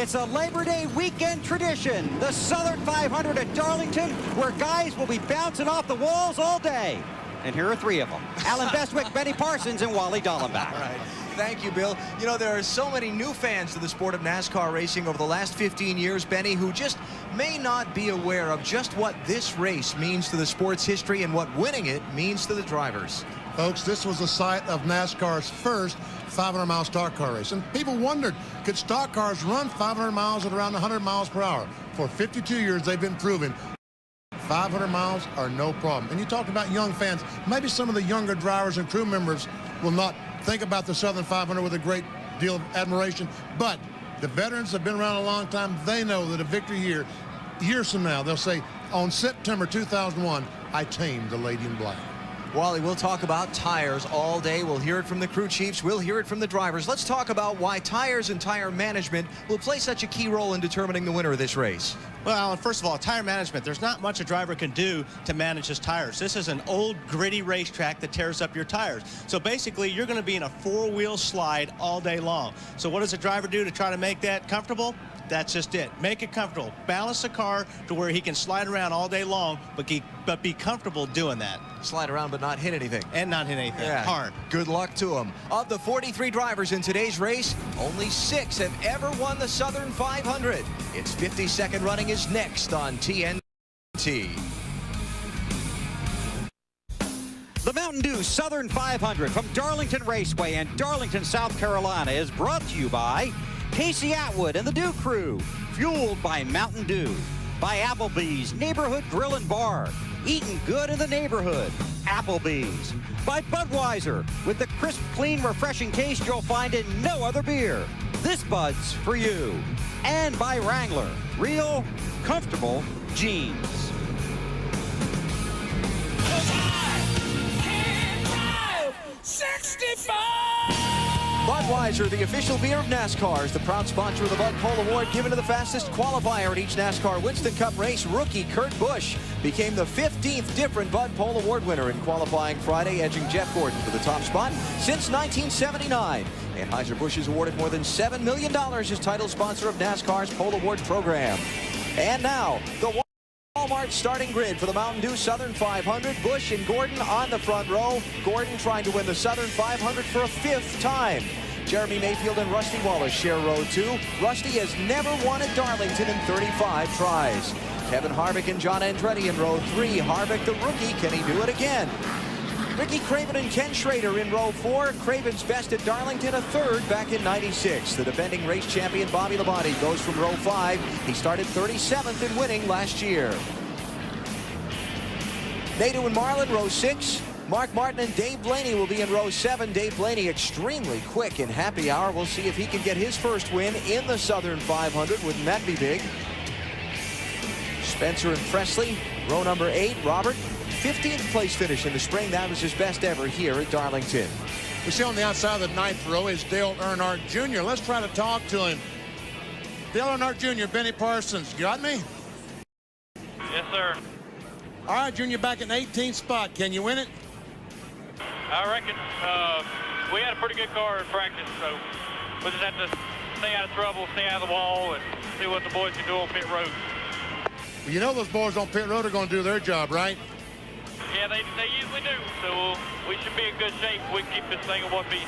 It's a Labor Day weekend tradition, the Southern 500 at Darlington, where guys will be bouncing off the walls all day. And here are three of them: Alan Bestwick, Benny Parsons, and Wally Dallenbach. All right. Thank you, Bill. You know, there are so many new fans to the sport of NASCAR racing over the last 15 years, Benny, who just may not be aware of just what this race means to the sport's history and what winning it means to the drivers. Folks, this was the site of NASCAR's first 500-mile stock car race. And people wondered, could stock cars run 500 miles at around 100 miles per hour? For 52 years, they've been proven 500 miles are no problem. And you talked about young fans. Maybe some of the younger drivers and crew members will not think about the Southern 500 with a great deal of admiration, but the veterans have been around a long time. They know that a victory here, years from now, they'll say, on September 2001, I tamed the Lady in Black. Wally, we'll talk about tires all day. We'll hear it from the crew chiefs. We'll hear it from the drivers. Let's talk about why tires and tire management will play such a key role in determining the winner of this race. Well, Alan, first of all, tire management, there's not much a driver can do to manage his tires. This is an old, gritty racetrack that tears up your tires. So basically, you're going to be in a four-wheel slide all day long. So what does a driver do to try to make that comfortable? That's just it. Make it comfortable. Balance the car to where he can slide around all day long, but be comfortable doing that. Slide around but not hit anything. And not hit anything. Yeah. Hard. Good luck to him. Of the 43 drivers in today's race, only 6 have ever won the Southern 500. Its 52nd running is next on TNT. The Mountain Dew Southern 500 from Darlington Raceway in Darlington, South Carolina is brought to you by Casey Atwood and the Dew Crew, fueled by Mountain Dew, by Applebee's Neighborhood Grill and Bar, eating good in the neighborhood, Applebee's, by Budweiser, with the crisp, clean, refreshing taste you'll find in no other beer. This Bud's for you. And by Wrangler, real, comfortable jeans. 65! Budweiser, the official beer of NASCAR, is the proud sponsor of the Bud Pole Award given to the fastest qualifier at each NASCAR Winston Cup race. Rookie Kurt Busch became the 15th different Bud Pole Award winner in qualifying Friday, edging Jeff Gordon for the top spot since 1979. Anheuser-Busch has awarded more than $7 million as title sponsor of NASCAR's Pole Award program. And now, the Walmart starting grid for the Mountain Dew Southern 500. Busch and Gordon on the front row. Gordon trying to win the Southern 500 for a 5th time. Jeremy Mayfield and Rusty Wallace share row 2. Rusty has never won at Darlington in 35 tries. Kevin Harvick and John Andretti in row 3. Harvick, the rookie, can he do it again? Ricky Craven and Ken Schrader in row 4. Craven's best at Darlington, a 3rd back in '96. The defending race champion Bobby Labonte goes from row 5. He started 37th in winning last year. Nadeau and Marlin, row 6. Mark Martin and Dave Blaney will be in row 7. Dave Blaney extremely quick in happy hour. We'll see if he can get his first win in the Southern 500. Wouldn't that be big? Spencer and Presley, row number 8. Robert, 15th place finish in the spring. That was his best ever here at Darlington. We see on the outside of the 9th row is Dale Earnhardt Jr. Let's try to talk to him. Dale Earnhardt Jr., Benny Parsons, got me? Yes, sir. All right, Junior, back in 18th spot. Can you win it? I reckon we had a pretty good car in practice, so we just have to stay out of trouble, stay out of the wall, and see what the boys can do on pit road. Well, you know those boys on pit road are going to do their job, right? Yeah, they usually do, so we should be in good shape if we keep this thing at 1B.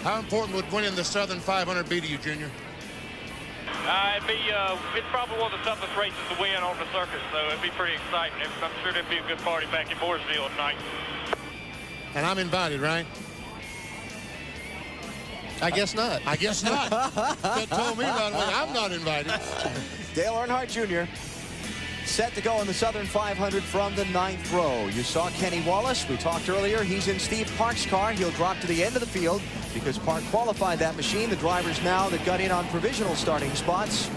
How important would winning the Southern 500 be to you, Junior? It's probably one of the toughest races to win on the circuit, so it'd be pretty exciting. I'm sure there'd be a good party back in Mooresville tonight. And I'm invited, right? I guess not. I guess not. That told me about it. I'm not invited. Dale Earnhardt Jr. set to go in the Southern 500 from the 9th row. You saw Kenny Wallace. We talked earlier. He's in Steve Park's car. He'll drop to the end of the field because Park qualified that machine. The drivers now that got in on provisional starting spots: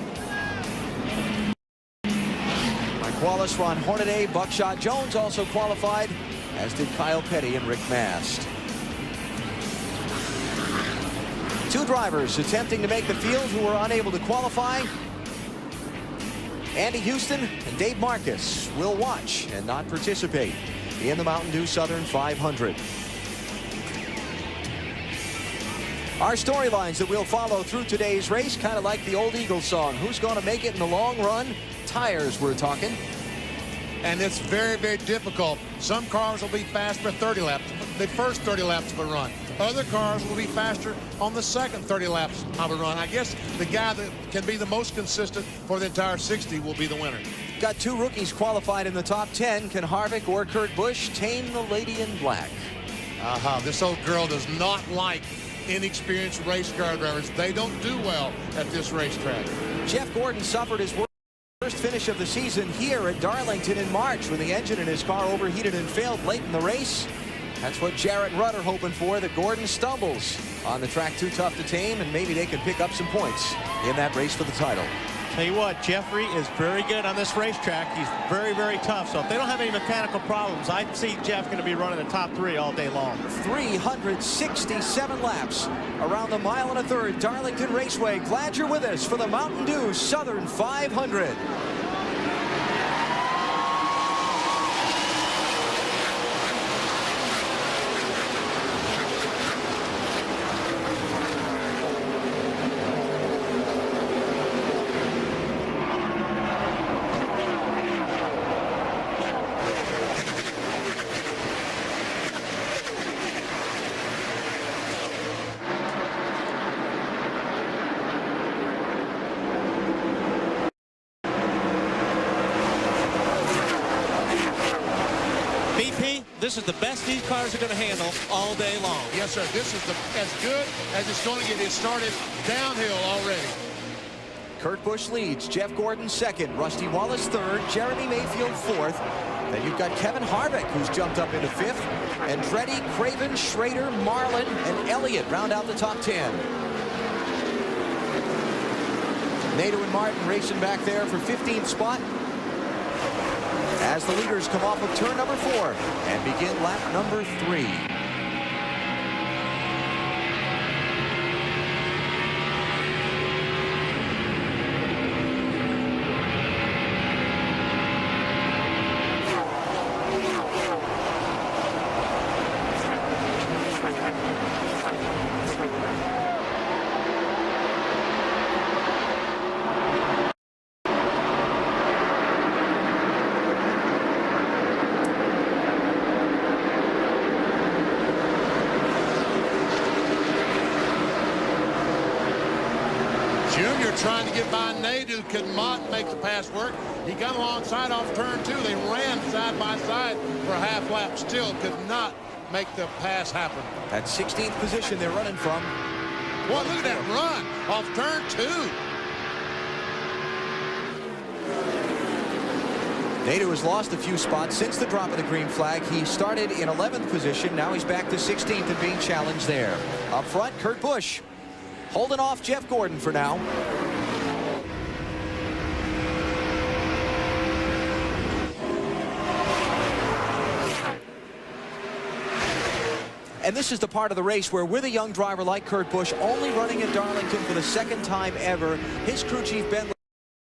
Mike Wallace, Ron Hornaday, Buckshot Jones also qualified, as did Kyle Petty and Rick Mast. 2 drivers attempting to make the field who were unable to qualify. Andy Houston and Dave Marcus will watch and not participate in the Mountain Dew Southern 500. Our storylines that we'll follow through today's race, kind of like the old Eagles song. Who's going to make it in the long run? Tires, we're talking. And it's very, very difficult. Some cars will be fast for 30 laps, the first 30 laps of a run. Other cars will be faster on the second 30 laps of a run. I guess the guy that can be the most consistent for the entire 60 will be the winner. Got two rookies qualified in the top 10. Can Harvick or Kurt Busch tame the lady in black? This old girl does not like inexperienced race car drivers. They don't do well at this racetrack. Jeff Gordon suffered his first finish of the season here at Darlington in March when the engine in his car overheated and failed late in the race. That's what Jarrett Rutter hoping for, that Gordon stumbles on the track too tough to tame, and maybe they can pick up some points in that race for the title. Tell you what, Jeffrey is very good on this racetrack. He's very, very tough. So if they don't have any mechanical problems, I see Jeff going to be running the top 3 all day long. 367 laps around the mile and a third Darlington Raceway. Glad you're with us for the Mountain Dew Southern 500. This is the best these cars are going to handle all day long. Yes, sir. This is as good as it's going to get. It started downhill already. Kurt Busch leads, Jeff Gordon second, Rusty Wallace third, Jeremy Mayfield fourth. Then you've got Kevin Harvick, who's jumped up into fifth. Andretti, Craven, Schrader, Marlin, and Elliott round out the top 10. Nadeau and Martin racing back there for 15th spot, as the leaders come off of turn number 4 and begin lap number 3. Junior trying to get by Nadeau, could not make the pass work. He got alongside off turn 2. They ran side by side for a half lap. Still could not make the pass happen. That 16th position they're running from. Boy, look at that run off turn 2. Nadeau has lost a few spots since the drop of the green flag. He started in 11th position. Now he's back to 16th and being challenged there. Up front, Kurt Busch holding off Jeff Gordon for now. And this is the part of the race where, with a young driver like Kurt Busch, only running at Darlington for the second time ever, his crew chief Ben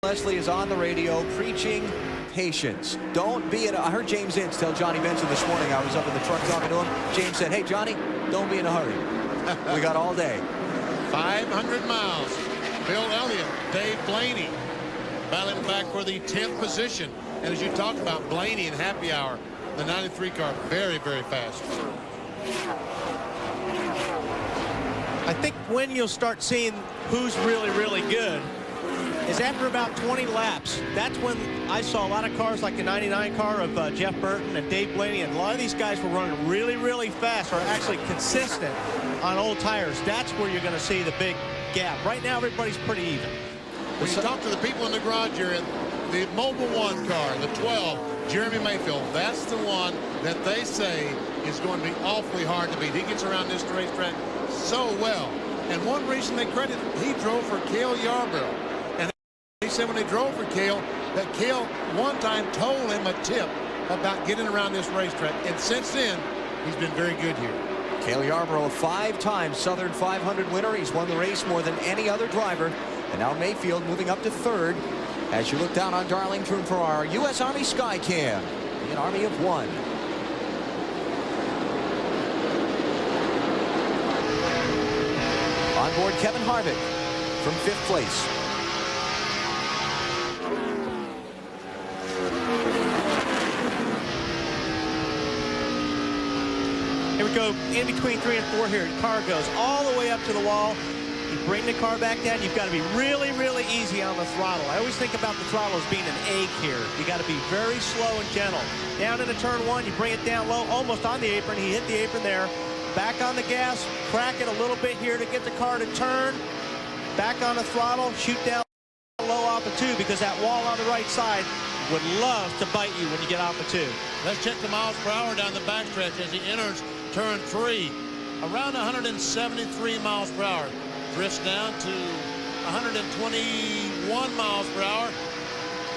Leslie is on the radio preaching patience. Don't be in a... I heard James Ince tell Johnny Benson this morning. I was up in the truck talking to him. James said, "Hey, Johnny, don't be in a hurry. We got all day." 500 miles. Bill Elliott, Dave Blaney battling back for the 10th position. And as you talked about, Blaney in Happy Hour, the 93 car, very, very fast. I think when you'll start seeing who's really, really good is after about 20 laps. That's when I saw a lot of cars like the 99 car of Jeff Burton and Dave Blaney, and a lot of these guys were running really, really fast, or actually consistent on old tires. That's where you're going to see the big gap. Right now, everybody's pretty even. When you talk to the people in the garage here, the Mobil 1 car, the 12, Jeremy Mayfield, that's the one that they say is going to be awfully hard to beat. He gets around this racetrack so well. And one reason they credit, he drove for Cale Yarborough. And he said when they drove for Cale, that Cale one time told him a tip about getting around this racetrack. And since then, he's been very good here. Cale Yarborough, a 5-time Southern 500 winner. He's won the race more than any other driver. And now Mayfield moving up to 3rd as you look down on Darlington for our U.S. Army Skycam, an army of 1. On board Kevin Harvick from 5th place. Here we go, in between 3 and 4 here. The car goes all the way up to the wall. You bring the car back down. You've got to be really, really easy on the throttle. I always think about the throttle as being an egg here. You got to be very slow and gentle. Down into turn 1, you bring it down low, almost on the apron. He hit the apron there. Back on the gas, crack it a little bit here to get the car to turn. Back on the throttle, shoot down low off the 2, because that wall on the right side would love to bite you when you get off the 2. Let's check the miles per hour down the backstretch as he enters turn 3. Around 173 miles per hour. Drifts down to 121 miles per hour.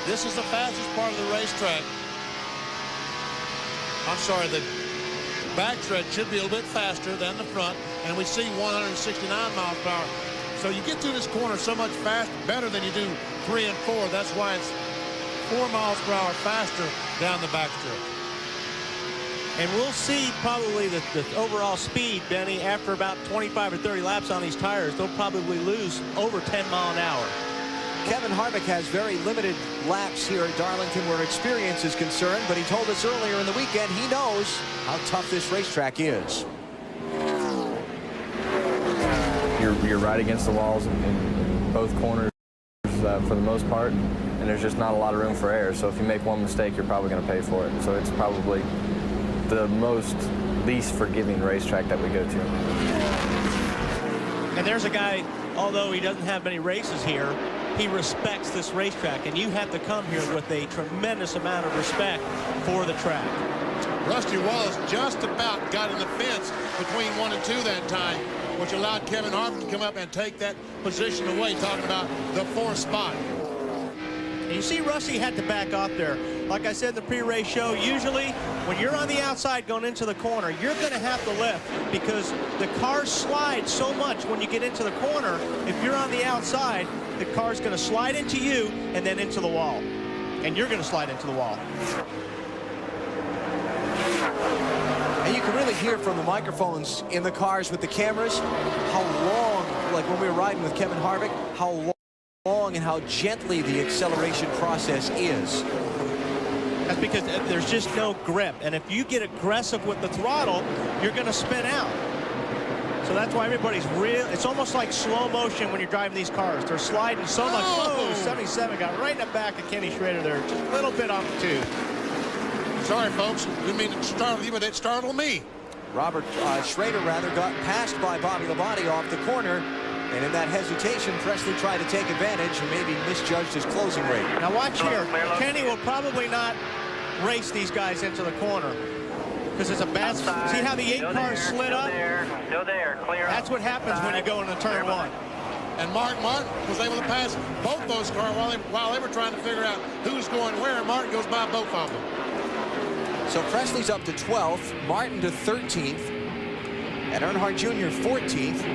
This is the fastest part of the racetrack. I'm sorry, the backstretch should be a little bit faster than the front, and we see 169 miles per hour. So you get through this corner so much faster, better than you do 3 and 4. That's why it's 4 miles per hour faster down the backstretch. And we'll see probably the overall speed, Benny, after about 25 or 30 laps on these tires. They'll probably lose over 10 miles an hour. Kevin Harvick has very limited laps here at Darlington where experience is concerned, but he told us earlier in the weekend he knows how tough this racetrack is. You're right against the walls in both corners for the most part, and there's just not a lot of room for error. So if you make one mistake, you're probably going to pay for it. So it's probably the least forgiving racetrack that we go to. And there's a guy, although he doesn't have many races here, he respects this racetrack, and you have to come here with a tremendous amount of respect for the track. Rusty Wallace just about got in the fence between 1 and 2 that time, which allowed Kevin Harvick to come up and take that position away, talking about the 4th spot. And you see Rusty had to back off there. Like I said in the pre-race show, usually when you're on the outside going into the corner, you're going to have to lift because the cars slide so much when you get into the corner. If you're on the outside, the car's going to slide into you and then into the wall. And you're going to slide into the wall. And you can really hear from the microphones in the cars with the cameras how long, like when we were riding with Kevin Harvick, how long and how gently the acceleration process is. That's because there's just no grip. And if you get aggressive with the throttle, you're going to spin out. So that's why everybody's real. It's almost like slow motion when you're driving these cars. They're sliding so much. Oh, 77 got right in the back of Kenny Schrader there. Just a little bit off the 2. Sorry, folks. Didn't mean to startle you, but it startled me. Robert Schrader, rather, got passed by Bobby Labonte off the corner. And in that hesitation, Presley tried to take advantage and maybe misjudged his closing rate. Now watch here. Kenny will probably not race these guys into the corner because it's a bad. See how the 8 cars slid up? Still there. Clear. That's what happens when you go into turn 1. And Martin was able to pass both those cars while they were trying to figure out who's going where, and Martin goes by both of them. So Presley's up to 12th, Martin to 13th, and Earnhardt Jr. 14th.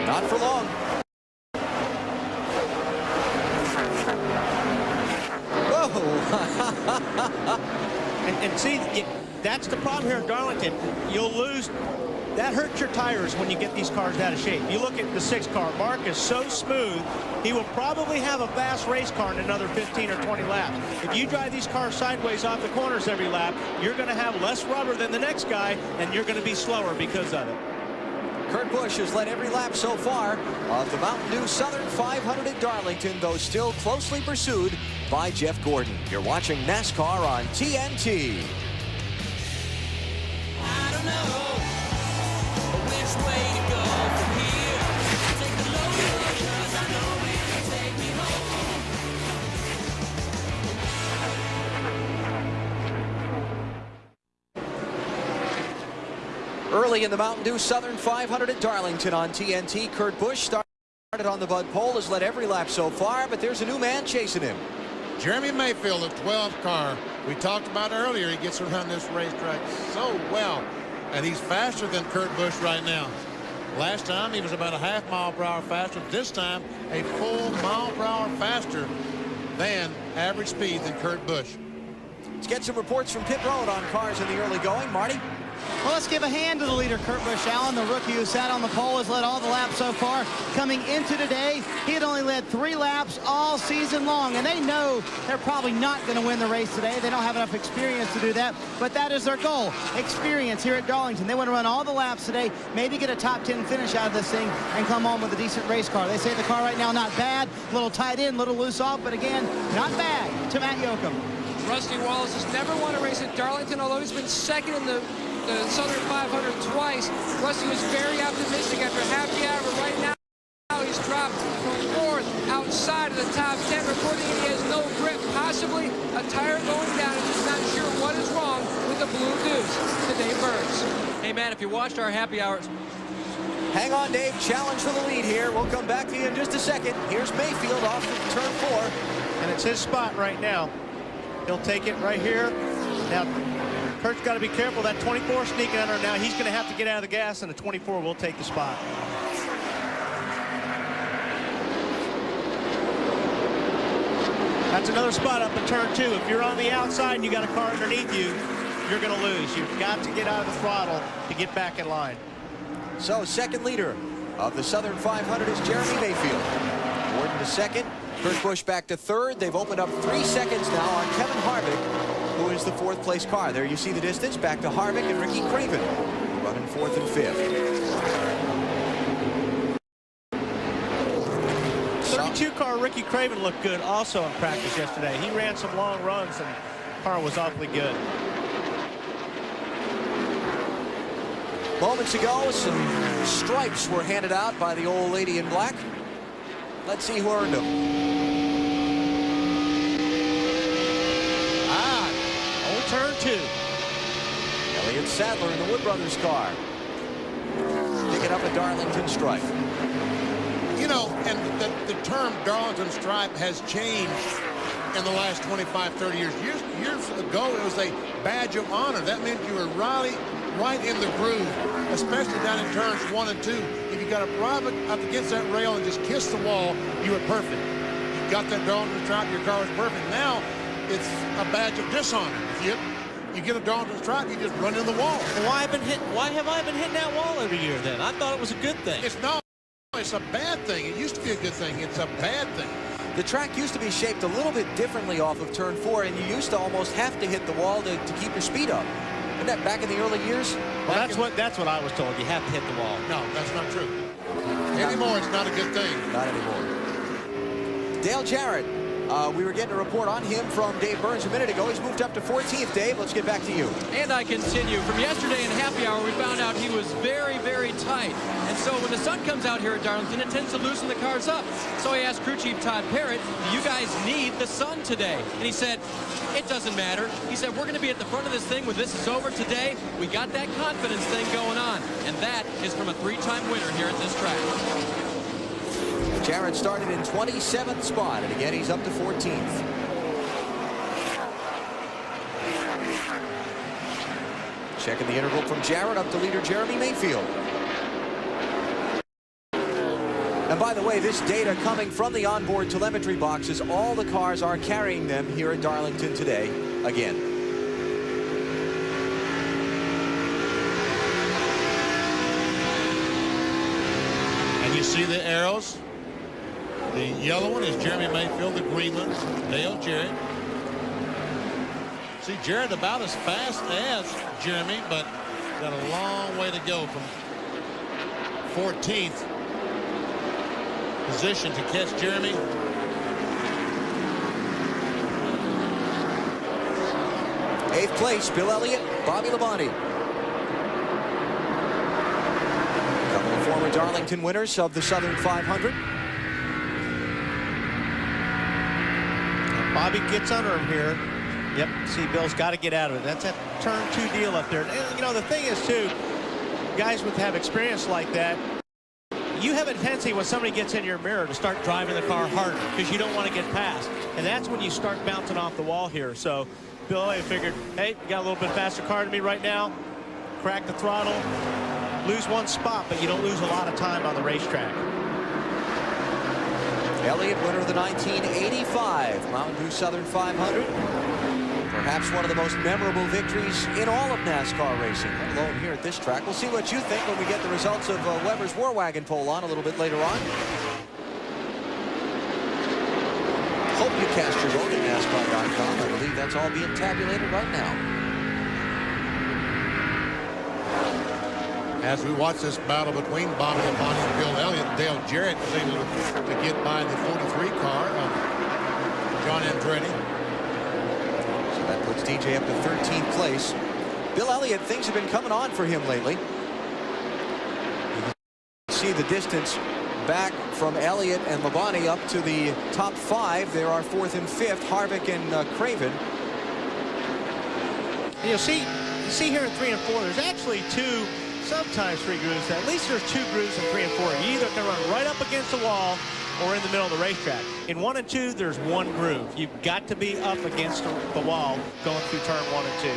Not for long. Whoa! and see, that's the problem here in Darlington. You'll lose. That hurts your tires when you get these cars out of shape. You look at the 6 car. Mark is so smooth. He will probably have a fast race car in another 15 or 20 laps. If you drive these cars sideways off the corners every lap, you're going to have less rubber than the next guy, and you're going to be slower because of it. Kurt Busch has led every lap so far of the Mountain Dew Southern 500 at Darlington, though still closely pursued by Jeff Gordon. You're watching NASCAR on TNT. I don't know which way to go from here. Take the low road, 'cause I know it can take me home. Early in the Mountain Dew Southern 500 at Darlington on TNT, Kurt Busch started on the Bud Pole, has led every lap so far, but there's a new man chasing him. Jeremy Mayfield, the 12th car. We talked about earlier, he gets around this racetrack so well, and he's faster than Kurt Busch right now. Last time he was about a half mile per hour faster. This time a full mile per hour faster than average speed than Kurt Busch. Let's get some reports from pit road on cars in the early going. Marty? Well, let's give a hand to the leader, Kurt Busch Allen, the rookie who sat on the pole, has led all the laps so far. Coming into today, he had only led 3 laps all season long, and they know they're probably not going to win the race today. They don't have enough experience to do that, but that is their goal, experience here at Darlington. They want to run all the laps today, maybe get a top 10 finish out of this thing, and come home with a decent race car. They say the car right now not bad, a little tight in, a little loose off, but again, not bad to Matt Yoakum. Rusty Wallace has never won a race at Darlington, although he's been second in the Southern 500 twice. Rusty was very optimistic after happy hour. Right now, he's dropped from 4th outside of the top 10, reporting that he has no grip, possibly a tire going down. He's not sure what is wrong with the Blue Deuce. To Dave Burns. Hey, Matt, if you watched our happy hours. Hang on, Dave. Challenge for the lead here. We'll come back to you in just a second. Here's Mayfield off of turn 4. And it's his spot right now. He'll take it right here. Now, Kurt's got to be careful. That 24 sneaking under now. He's going to have to get out of the gas, and the 24 will take the spot. That's another spot up in turn 2. If you're on the outside and you got a car underneath you, you're going to lose. You've got to get out of the throttle to get back in line. So, second leader of the Southern 500 is Jeremy Mayfield. Gordon to second. Kurt Busch back to third. They've opened up 3 seconds now on Kevin Harvick, who is the 4th place car. There you see the distance. Back to Harvick and Ricky Craven running 4th and 5th. 32 car Ricky Craven looked good also in practice yesterday. He ran some long runs and the car was awfully good. Moments ago, some stripes were handed out by the old lady in black. Let's see who earned them. On turn 2. Elliott Sadler in the Wood Brothers car. Picking up a Darlington stripe. You know, and the term Darlington stripe has changed in the last 25, 30 years. Years ago, it was a badge of honor. That meant you were right in the groove, especially down in turns 1 and 2. If you got a private up against that rail and just kiss the wall, you were perfect. You got that Darlington stripe, your car was perfect. Now, it's a badge of dishonor. If you get a Darlington stripe, you just run in the wall. Well, why have I been hitting that wall every year then? I thought it was a good thing. It's a bad thing. It used to be a good thing. It's a bad thing. The track used to be shaped a little bit differently off of turn 4, and you used to almost have to hit the wall to keep your speed up. Isn't that back in the early years? Well, that's what I was told. You have to hit the wall. No, that's not true. Anymore, it's not a good thing. Not anymore. Dale Jarrett. We were getting a report on him from Dave Burns a minute ago. He's moved up to 14th. Dave, let's get back to you. And I continue. From yesterday in happy hour, we found out he was very, very tight. And so when the sun comes out here at Darlington, it tends to loosen the cars up. So I asked crew chief Todd Parrott, do you guys need the sun today? And he said, it doesn't matter. He said, we're going to be at the front of this thing when this is over today. We got that confidence thing going on. And that is from a 3-time winner here at this track. Jarrett started in 27th spot, and again, he's up to 14th. Checking the interval from Jarrett, up to leader Jeremy Mayfield. And by the way, this data coming from the onboard telemetry boxes, all the cars are carrying them here at Darlington today, again. And you see the arrows? The yellow one is Jeremy Mayfield, the green one, Dale Jarrett. See, Jarrett about as fast as Jeremy, but got a long way to go from 14th position to catch Jeremy. Eighth place, Bill Elliott, Bobby Labonte. A couple of former Darlington winners of the Southern 500. Bobby gets under him here. Yep, see, Bill's got to get out of it. That's that turn 2 deal up there. And, you know, the thing is, too, guys with have experience like that, you have a tendency when somebody gets in your mirror to start driving the car harder because you don't want to get past. And that's when you start bouncing off the wall here. So Bill Elliott figured, hey, you got a little bit faster car than me right now. Crack the throttle. Lose 1 spot, but you don't lose a lot of time on the racetrack. Elliott, winner of the 1985 Mountain Dew Southern 500. Perhaps one of the most memorable victories in all of NASCAR racing, let alone here at this track. We'll see what you think when we get the results of Weber's War Wagon poll on a little bit later on. Hope you cast your vote at NASCAR.com. I believe that's all being tabulated right now. As we watch this battle between Bobby Labonte and Bill Elliott, Dale Jarrett was able to get by the 43 car of John Andretti. So that puts DJ up to 13th place. Bill Elliott, things have been coming on for him lately. You can see the distance back from Elliott and Labonte up to the top 5. There are 4th and 5th, Harvick and Craven. You see here in 3 and 4, there's actually 2, sometimes 3 grooves. At least there's 2 grooves in 3 and 4. You either can run right up against the wall or in the middle of the racetrack. In 1 and 2, there's 1 groove. You've got to be up against the wall going through turn 1 and 2.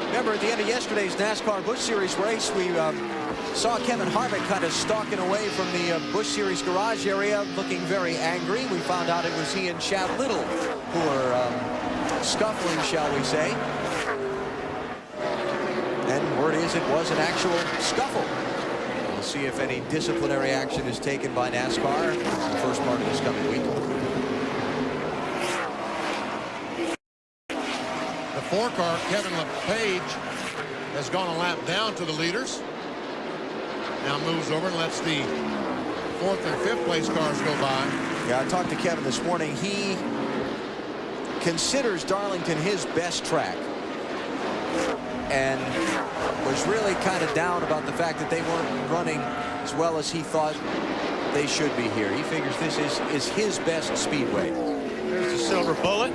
Remember, at the end of yesterday's NASCAR Busch Series race, we saw Kevin Harvick kind of stalking away from the Busch Series garage area, looking very angry. We found out it was he and Chad Little who were scuffling, shall we say. And word is it was an actual scuffle. We'll see if any disciplinary action is taken by NASCAR in the first part of this coming week. The 4 car, Kevin LePage, has gone a lap down to the leaders. Now moves over and lets the 4th and 5th place cars go by. Yeah, I talked to Kevin this morning. He considers Darlington his best track and was really kind of down about the fact that they weren't running as well as he thought they should be here. He figures this is his best speedway. There's the silver bullet.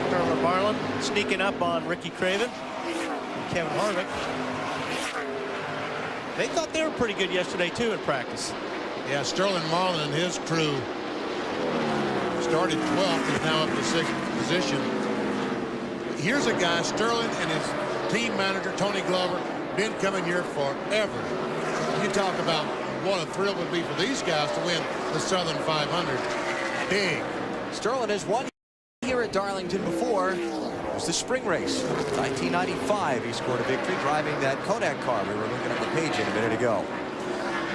Sterling Marlin sneaking up on Ricky Craven and Kevin Harvick. They thought they were pretty good yesterday too in practice. Yeah, Sterling Marlin and his crew started 12th and now up to 6th position. Here's a guy, Sterling and his team manager Tony Glover, been coming here forever. You talk about what a thrill it would be for these guys to win the Southern 500. Big. Sterling has won here at Darlington before. It was the spring race. 1995, he scored a victory driving that Kodak car we were looking at the page in a minute ago.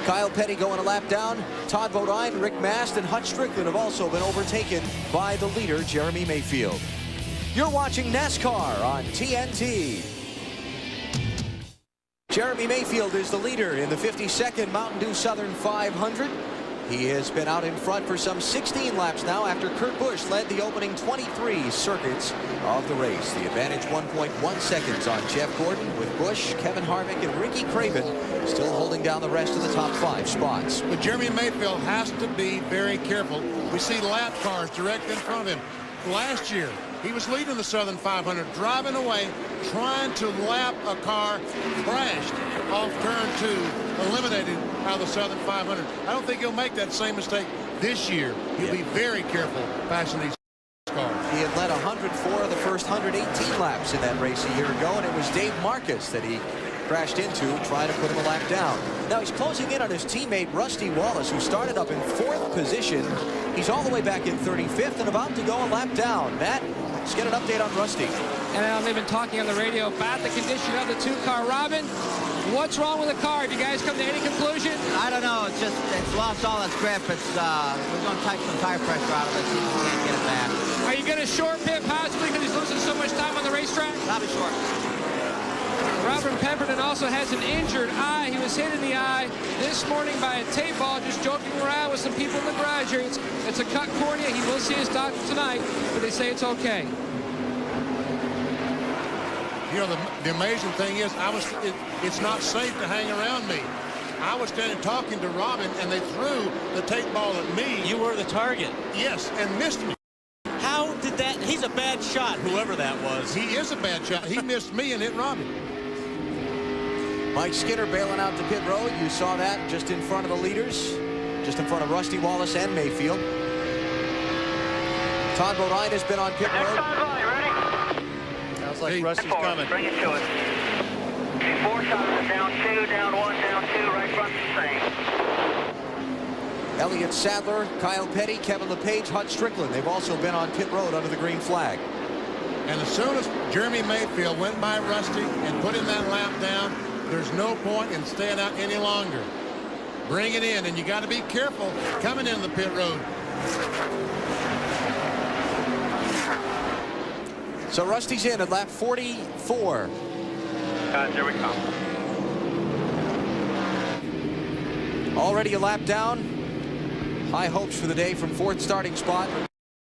Kyle Petty going a lap down. Todd Bodine, Rick Mast, and Hutch Strickland have also been overtaken by the leader, Jeremy Mayfield. You're watching NASCAR on TNT. Jeremy Mayfield is the leader in the 52nd Mountain Dew Southern 500. He has been out in front for some 16 laps now after Kurt Busch led the opening 23 circuits of the race. The advantage 1.1 seconds on Jeff Gordon, with Busch, Kevin Harvick, and Ricky Craven still holding down the rest of the top 5 spots. But Jeremy Mayfield has to be very careful. We see lap cars direct in front of him. Last year, he was leading the Southern 500, driving away, trying to lap a car, crashed off turn 2, eliminated out of the Southern 500. I don't think he'll make that same mistake this year. He'll be very careful passing these cars. He had led 104 of the first 118 laps in that race a year ago, and it was Dave Marcus that he crashed into, trying to put him a lap down. Now he's closing in on his teammate Rusty Wallace, who started up in 4th position. He's all the way back in 35th and about to go a lap down. Matt, let's get an update on Rusty. And they've been talking on the radio about the condition of the 2-car. Robin, what's wrong with the car? Have you guys come to any conclusion? I don't know. It's lost all its grip. We're going to take some tire pressure out of it, see if we can't get it back. Are you going to short pit possibly because he's losing so much time on the racetrack? Probably short. Robert Pemberton also has an injured eye. He was hit in the eye this morning by a tape ball, just joking around with some people in the garage here. It's a cut cornea. He will see his doctor tonight, but they say it's okay. You know, the amazing thing is, it's not safe to hang around me. I was standing talking to Robin, and they threw the tape ball at me. You were the target. Yes, and missed me. How did that? He's a bad shot, whoever that was. He is a bad shot. He missed me and hit Robin. Mike Skinner bailing out to pit road. You saw that just in front of the leaders, just in front of Rusty Wallace and Mayfield. Todd Bodine has been on pit road. Sounds like Rusty's coming. Bring it to us. Four tires, down 2, down 1, down 2, right front the same. Elliott Sadler, Kyle Petty, Kevin LePage, Hut Strickland. They've also been on pit road under the green flag. And as soon as Jeremy Mayfield went by Rusty and put in that lap down, there's no point in staying out any longer. Bring it in, and you got to be careful coming into the pit road. So Rusty's in at lap 44. Guys, here we come. Already a lap down. High hopes for the day from fourth starting spot.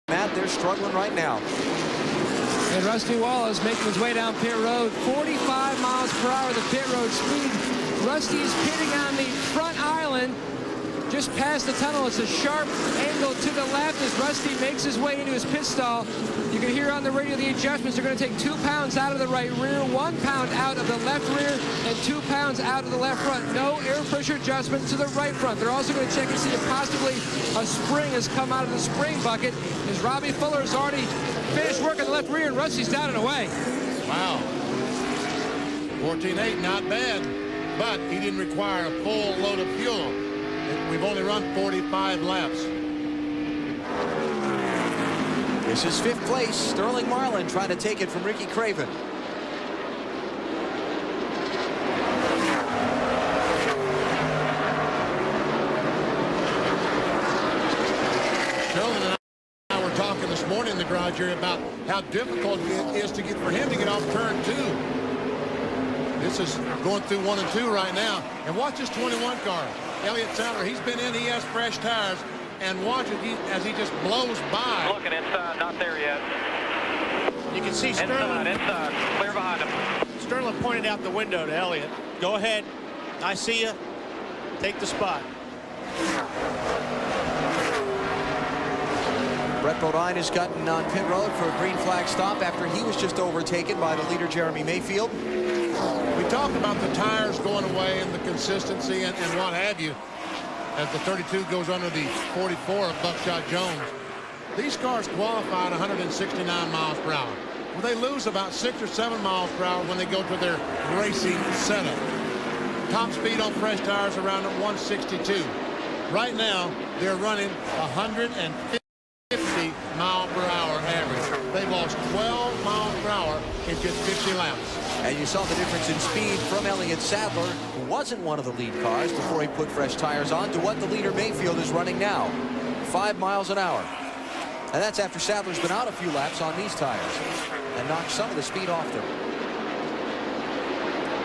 Matt, they're struggling right now. And Rusty Wallace making his way down pit road. 45 miles per hour, the pit road speed. Rusty is pitting on the front island, just past the tunnel. It's a sharp angle to the left as Rusty makes his way into his pit stall. You can hear on the radio the adjustments. They're going to take 2 pounds out of the right rear, 1 pound out of the left rear, and 2 pounds out of the left front. No air pressure adjustment to the right front. They're also going to check and see if possibly a spring has come out of the spring bucket, as Robbie Fuller has already finished work on the left rear, and Rusty's down and away. Wow. 14.8, not bad, but he didn't require a full load of fuel. We've only run 45 laps. This is fifth place. Sterling Marlin trying to take it from Ricky Craven. Sterling and I were talking this morning in the garage here about how difficult it is to get for him to get off turn 2. This is going through 1 and 2 right now. And watch this 21 car. Elliott Sadler, he's been in, he has fresh tires, and watch it as he just blows by. Looking inside, not there yet. You can see Sterling. Inside, clear behind him. Sterling pointed out the window to Elliott. Go ahead. I see you. Take the spot. Brett Bodine has gotten on pit road for a green flag stop after he was just overtaken by the leader Jeremy Mayfield. We talked about the tires going away and the consistency and what have you as the 32 goes under the 44 of Buckshot Jones. These cars qualify at 169 miles per hour. Well, they lose about 6 or 7 miles per hour when they go to their racing setup. Top speed on fresh tires around 162. Right now, they're running 150 mile per hour average. They've lost 12 miles per hour in just 50 laps. And you saw the difference in speed from Elliott Sadler, who wasn't one of the lead cars before he put fresh tires on, to what the leader Mayfield is running now, 5 miles an hour. And that's after Sadler's been out a few laps on these tires and knocked some of the speed off them.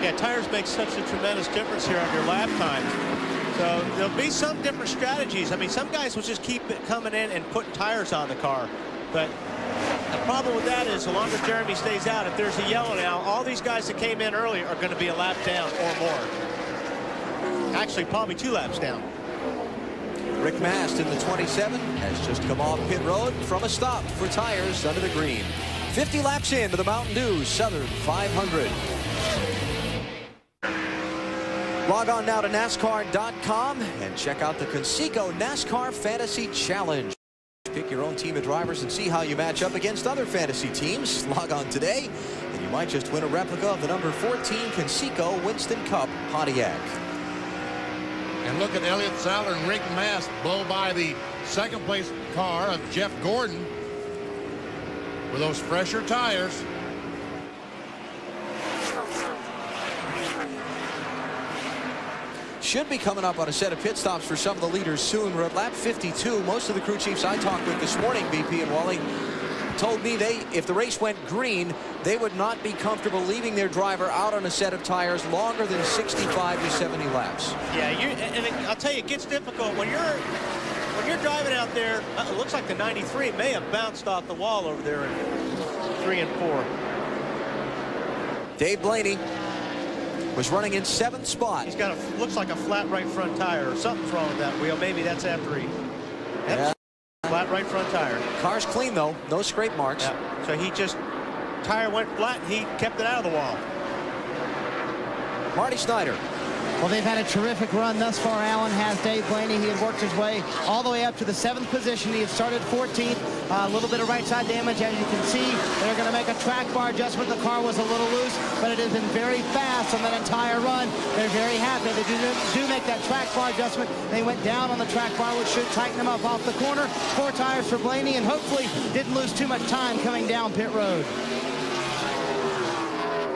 Yeah, tires make such a tremendous difference here on your lap times. So there'll be some different strategies. I mean, some guys will just keep it coming in and putting tires on the car. But the problem with that is the longer Jeremy stays out, if there's a yellow now, all these guys that came in early are going to be a lap down or more. Actually, probably 2 laps down. Rick Mast in the 27 has just come off pit road from a stop for tires under the green. 50 laps into the Mountain Dew Southern 500. Log on now to NASCAR.com and check out the Conseco NASCAR Fantasy Challenge. Pick your own team of drivers and see how you match up against other fantasy teams. Log on today, and you might just win a replica of the number 14 Conseco Winston Cup Pontiac. And look at Elliott Sadler and Rick Mast blow by the second place car of Jeff Gordon with those fresher tires. Should be coming up on a set of pit stops for some of the leaders soon. We're at lap 52. Most of the crew chiefs I talked with this morning, BP and Wally, told me if the race went green, they would not be comfortable leaving their driver out on a set of tires longer than 65 to 70 laps. Yeah, I'll tell you, it gets difficult when you're driving out there. It looks like the 93 may have bounced off the wall over there in 3 and 4. Dave Blaney was running in 7th spot. He's got looks like a flat right front tire. Something's wrong with that wheel. Maybe that's after he. Yeah. Flat right front tire. Car's clean though, no scrape marks. Yeah. So he tire went flat and he kept it out of the wall. Marty Snyder. Well, they've had a terrific run thus far. Allen has. Dave Blaney, he had worked his way all the way up to the 7th position. He had started 14th, A little bit of right side damage, as you can see. They're going to make a track bar adjustment. The car was a little loose, but it has been very fast on that entire run. They're very happy. They do make that track bar adjustment. They went down on the track bar, which should tighten them up off the corner. 4 tires for Blaney, and hopefully didn't lose too much time coming down pit road.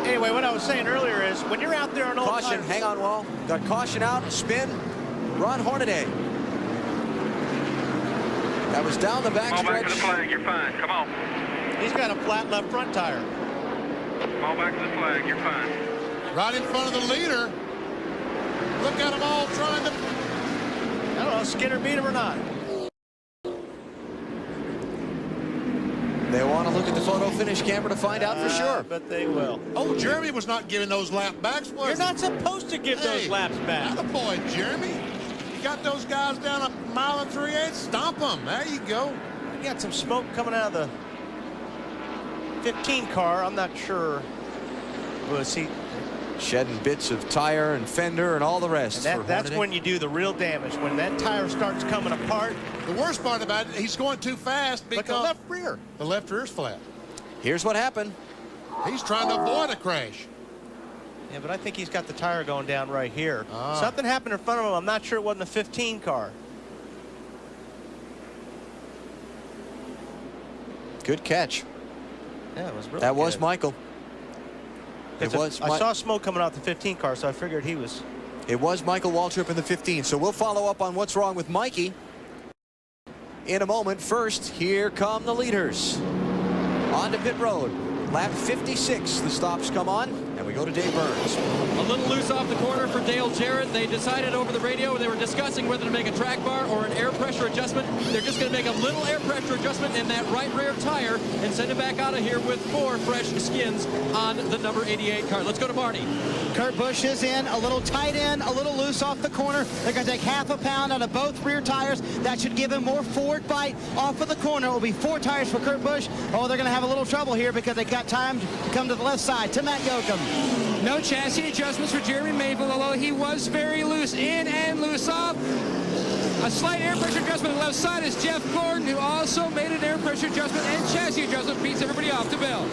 Anyway, what I was saying earlier is when you're out there on old Caution, tires, hang on, Wall. Got caution out, spin. Ron Hornaday. That was down the backstretch. Come on back to the flag, you're fine. Come on. he's got a flat left front tire. Come on back to the flag, you're fine. Right in front of the leader. Look at them all trying to... I don't know, Skinner beat him or not. They want to look at the photo finish camera to find out for sure. But they will. Oh, Jeremy was not giving those lap backs, was You're he? not supposed to give those laps back. Attaboy, Jeremy. You got those guys down 1 mile 3/8. Stomp them. There you go. You got some smoke coming out of the 15 car. I'm not sure. Was he shedding bits of tire and fender and all the rest? And that's when you do the real damage, when that tire starts coming apart. The worst part about it, he's going too fast because the left rear. The left rear's flat. Here's what happened. He's trying to avoid a crash. Yeah, but I think he's got the tire going down right here. Something happened in front of him. I'm not sure it wasn't a 15 car. Good catch. Yeah, it was really That was good. Michael. It was. I saw smoke coming out the 15 car, so I figured he was. It was Michael Waltrip in the 15. So we'll follow up on what's wrong with Mikey in a moment. First, here come the leaders. On to pit road. Lap 56. The stops come on, and we go to Dave Burns. A little loose off the corner for Dale Jarrett. They decided over the radio, they were discussing whether to make a track bar or an air pressure adjustment. They're just going to make a little air pressure adjustment in that right rear tire and send it back out of here with 4 fresh skins on the number 88 car. Let's go to Marty. Kurt Busch is in, a little tight end, a little loose off the corner. They're going to take half a pound out of both rear tires. That should give him more forward bite off of the corner. It will be 4 tires for Kurt Busch. Oh, they're going to have a little trouble here because they got time to come to the left side to Matt Yoakum. No chassis adjustments for Jeremy Mayfield, although he was very loose in and loose off. A slight air pressure adjustment on the left side is Jeff Gordon, who also made an air pressure adjustment and chassis adjustment, beats everybody off to Bill.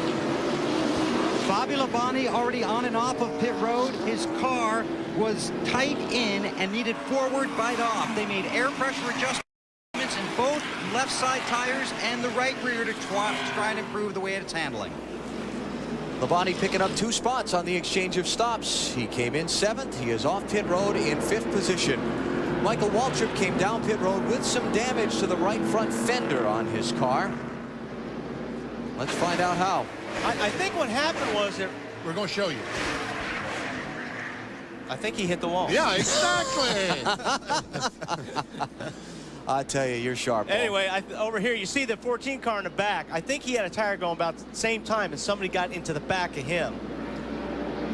Bobby Labonte already on and off of pit road. His car was tight in and needed forward bite off. They made air pressure adjustments in both left side tires and the right rear to try and improve the way it's handling. Labonte picking up 2 spots on the exchange of stops. He came in 7th. He is off pit road in 5th position. Michael Waltrip came down pit road with some damage to the right front fender on his car. Let's find out how. I think what happened was that we're going to show you. I think he hit the wall. Yeah, exactly. I tell you, you're sharp. Anyway, over here you see the 14 car in the back. I think he had a tire going about the same time, and somebody got into the back of him.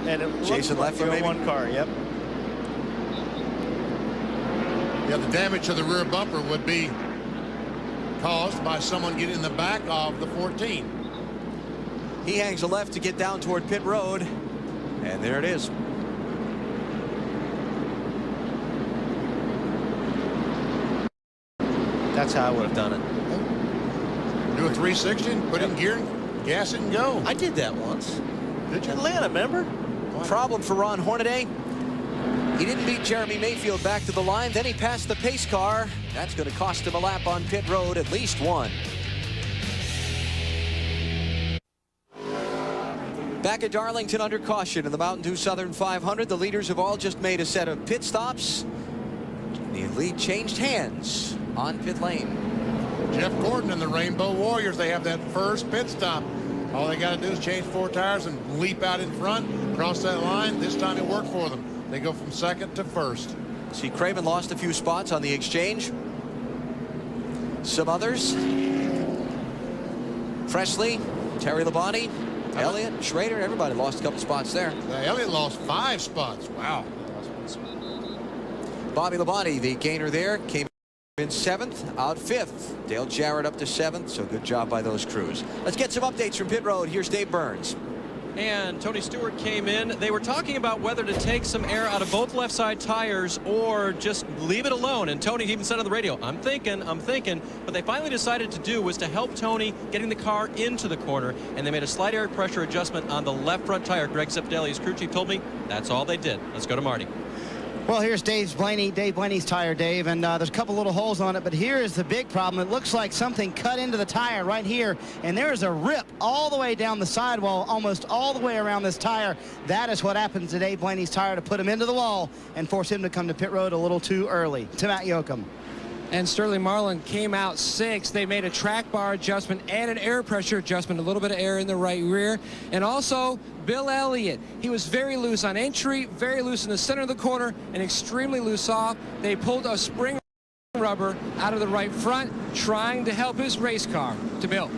And it Jason Leffler, maybe? 1 car, yep. Yeah, the damage to the rear bumper would be caused by someone getting in the back of the 14. He hangs a left to get down toward pit road, and there it is. That's how I would have done it. Do a 360, put it in gear, gas it and go. I did that once. Did you? Atlanta, remember? Problem for Ron Hornaday. He didn't beat Jeremy Mayfield back to the line. Then he passed the pace car. That's going to cost him a lap on pit road, at least 1. Back at Darlington under caution in the Mountain Dew Southern 500. The leaders have all just made a set of pit stops. The lead changed hands on pit lane. Jeff Gordon and the Rainbow Warriors, they have that first pit stop. All they got to do is change 4 tires and leap out in front, cross that line. This time it worked for them. They go from 2nd to 1st. See, Craven lost a few spots on the exchange. Some others. Presley, Terry Labonte, Elliott, Schrader, everybody lost a couple spots there. Elliott lost 5 spots. Wow. Bobby Labonte, the gainer there, came in 7th, out 5th. Dale Jarrett up to 7th, so good job by those crews. Let's get some updates from pit road. Here's Dave Burns. and Tony Stewart came in. They were talking about whether to take some air out of both left side tires or just leave it alone. And Tony even said on the radio, I'm thinking. What they finally decided to do was to help Tony getting the car into the corner, and they made a slight air pressure adjustment on the left front tire. Greg Zeppedelli, his crew chief, told me that's all they did. Let's go to Marty. Well, here's Dave Blaney's tire, Dave, and there's a couple little holes on it, but here is the big problem. It looks like something cut into the tire right here, and there is a rip all the way down the sidewall, almost all the way around this tire. That is what happens to Dave Blaney's tire to put him into the wall and force him to come to pit road a little too early. To Matt Yoakum. And Sterling Marlin came out 6th. They made a track bar adjustment and an air pressure adjustment, a little bit of air in the right rear. And also Bill Elliott. He was very loose on entry, very loose in the center of the corner, and extremely loose off. They pulled a spring rubber out of the right front, trying to help his race car. To Bill.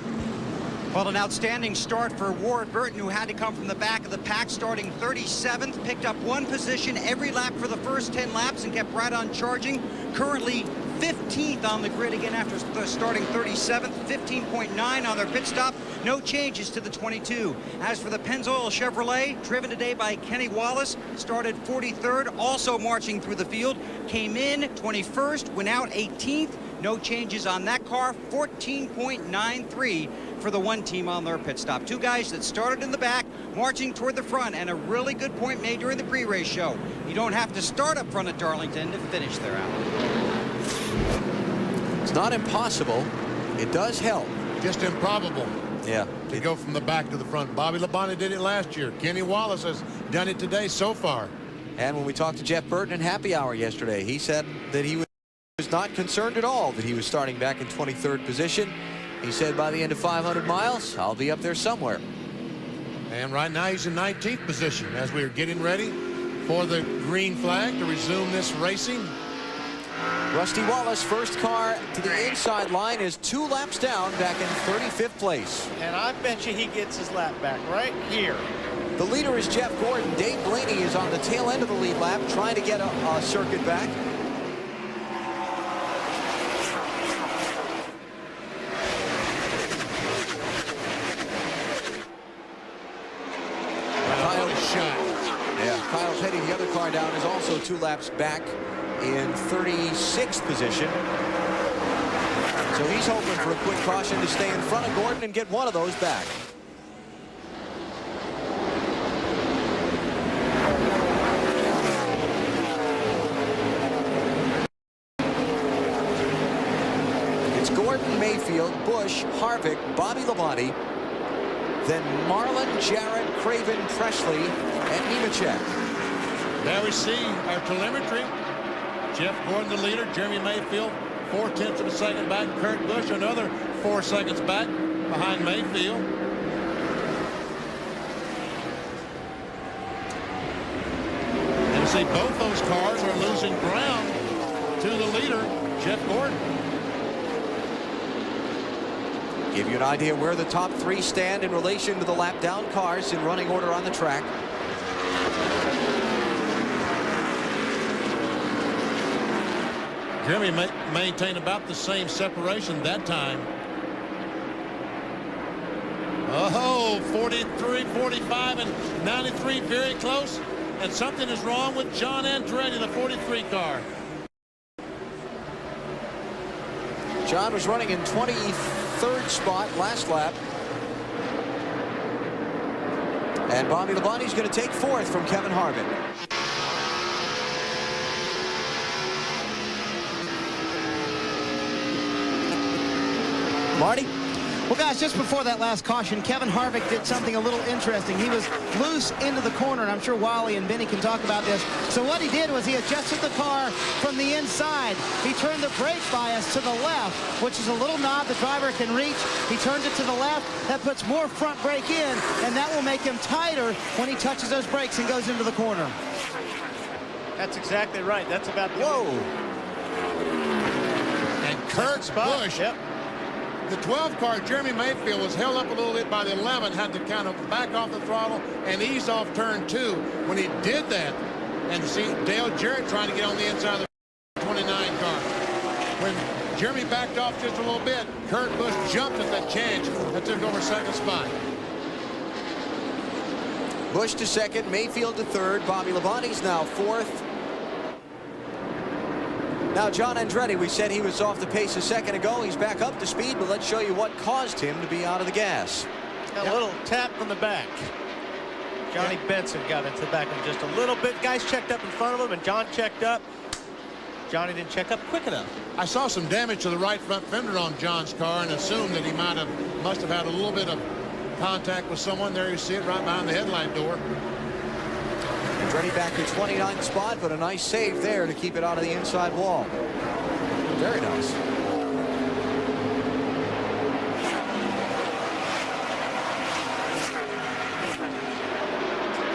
Well, an outstanding start for Ward Burton, who had to come from the back of the pack, starting 37th, picked up 1 position every lap for the first 10 laps and kept right on charging. Currently 15th on the grid again after starting 37th, 15.9 on their pit stop. No changes to the 22. As for the Pennzoil Chevrolet, driven today by Kenny Wallace, started 43rd, also marching through the field, came in 21st, went out 18th. No changes on that car, 14.93 for the 1 team on their pit stop. 2 guys that started in the back, marching toward the front, and a really good point made during the pre-race show. You don't have to start up front at Darlington to finish there out. It's not impossible. It does help. Just improbable. Yeah. To go from the back to the front. Bobby Labonte did it last year. Kenny Wallace has done it today so far. And when we talked to Jeff Burton in Happy Hour yesterday, he said that he was not concerned at all that he was starting back in 23rd position. He said by the end of 500 miles, I'll be up there somewhere. And right now he's in 19th position as we are getting ready for the green flag to resume this racing. Rusty Wallace, first car to the inside line, is 2 laps down, back in 35th place. And I bet you he gets his lap back right here. The leader is Jeff Gordon. Dave Blaney is on the tail end of the lead lap, trying to get a circuit back. Kyle Petty, the other car down, is also 2 laps back in 36th position. So he's hoping for a quick caution to stay in front of Gordon and get 1 of those back. It's Gordon, Mayfield, Busch, Harvick, Bobby Labonte, then Marlin, Jarrett, Craven, Presley, and Nemechek. There we see our telemetry. Jeff Gordon, the leader. Jeremy Mayfield, 4/10 of a second back. Kurt Busch, another 4 seconds back behind Mayfield. And you see both those cars are losing ground to the leader, Jeff Gordon. Give you an idea where the top 3 stand in relation to the lap down cars in running order on the track. Jeremy maintained about the same separation that time. Oh, 43, 45, and 93, very close. And something is wrong with John Andretti, the 43 car. John was running in 23rd spot last lap. And Bobby Labonte's going to take 4th from Kevin Harvick. Marty? Well, guys, just before that last caution, Kevin Harvick did something a little interesting. He was loose into the corner, and I'm sure Wally and Benny can talk about this. So what he did was he adjusted the car from the inside. He turned the brake bias to the left, which is a little knob the driver can reach. He turns it to the left. That puts more front brake in, and that will make him tighter when he touches those brakes and goes into the corner. That's exactly right. That's about the... Whoa! And Kurt Busch. Yep. The 12 car, Jeremy Mayfield, was held up a little bit by the 11, had to kind of back off the throttle and ease off turn 2. When he did that, and see Dale Jarrett trying to get on the inside of the 29 car. When Jeremy backed off just a little bit, Kurt Busch jumped at that change that took over second spot. Bush to second, Mayfield to third. Bobby Labonte's now fourth. Now John Andretti, we said he was off the pace a second ago. He's back up to speed, but let's show you what caused him to be out of the gas. A little tap from the back. Johnny Benson got into the back of him just a little bit. Guys checked up in front of him, and John checked up. Johnny didn't check up quick enough. I saw some damage to the right front fender on John's car and assumed that he must have had a little bit of contact with someone. There you see it right behind the headlight door. Andretti back to 29th spot, but a nice save there to keep it out of the inside wall. Very nice.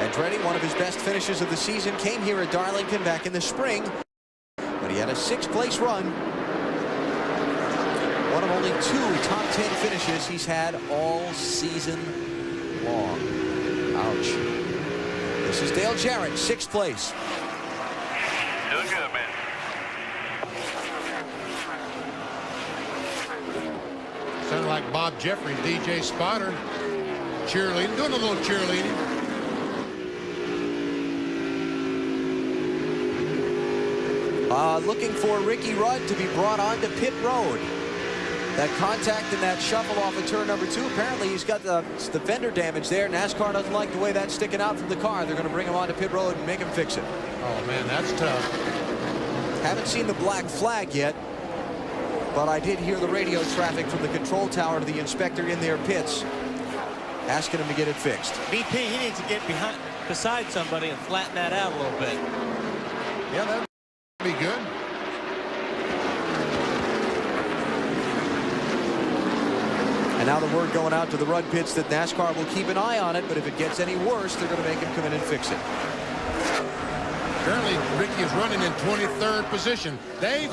Andretti, one of his best finishes of the season, came here at Darlington back in the spring, but he had a 6th-place run. One of only 2 top 10 finishes he's had all season long. Ouch. This is Dale Jarrett, 6th place. Doing good, man. Sounded like Bob Jeffries, DJ Spotter, cheerleading, doing a little cheerleading. Looking for Ricky Rudd to be brought onto pit road. That contact and that shuffle off of turn number 2. Apparently he's got the fender damage there. NASCAR doesn't like the way that's sticking out from the car. They're going to bring him onto pit road and make him fix it. Oh man, that's tough. Haven't seen the black flag yet, but I did hear the radio traffic from the control tower to the inspector in their pits asking him to get it fixed. BP, he needs to get beside somebody and flatten that out a little bit. Yeah, that would be good. And now the word going out to the Rudd pits that NASCAR will keep an eye on it, but if it gets any worse, they're going to make him come in and fix it. Currently, Ricky is running in 23rd position. Dave?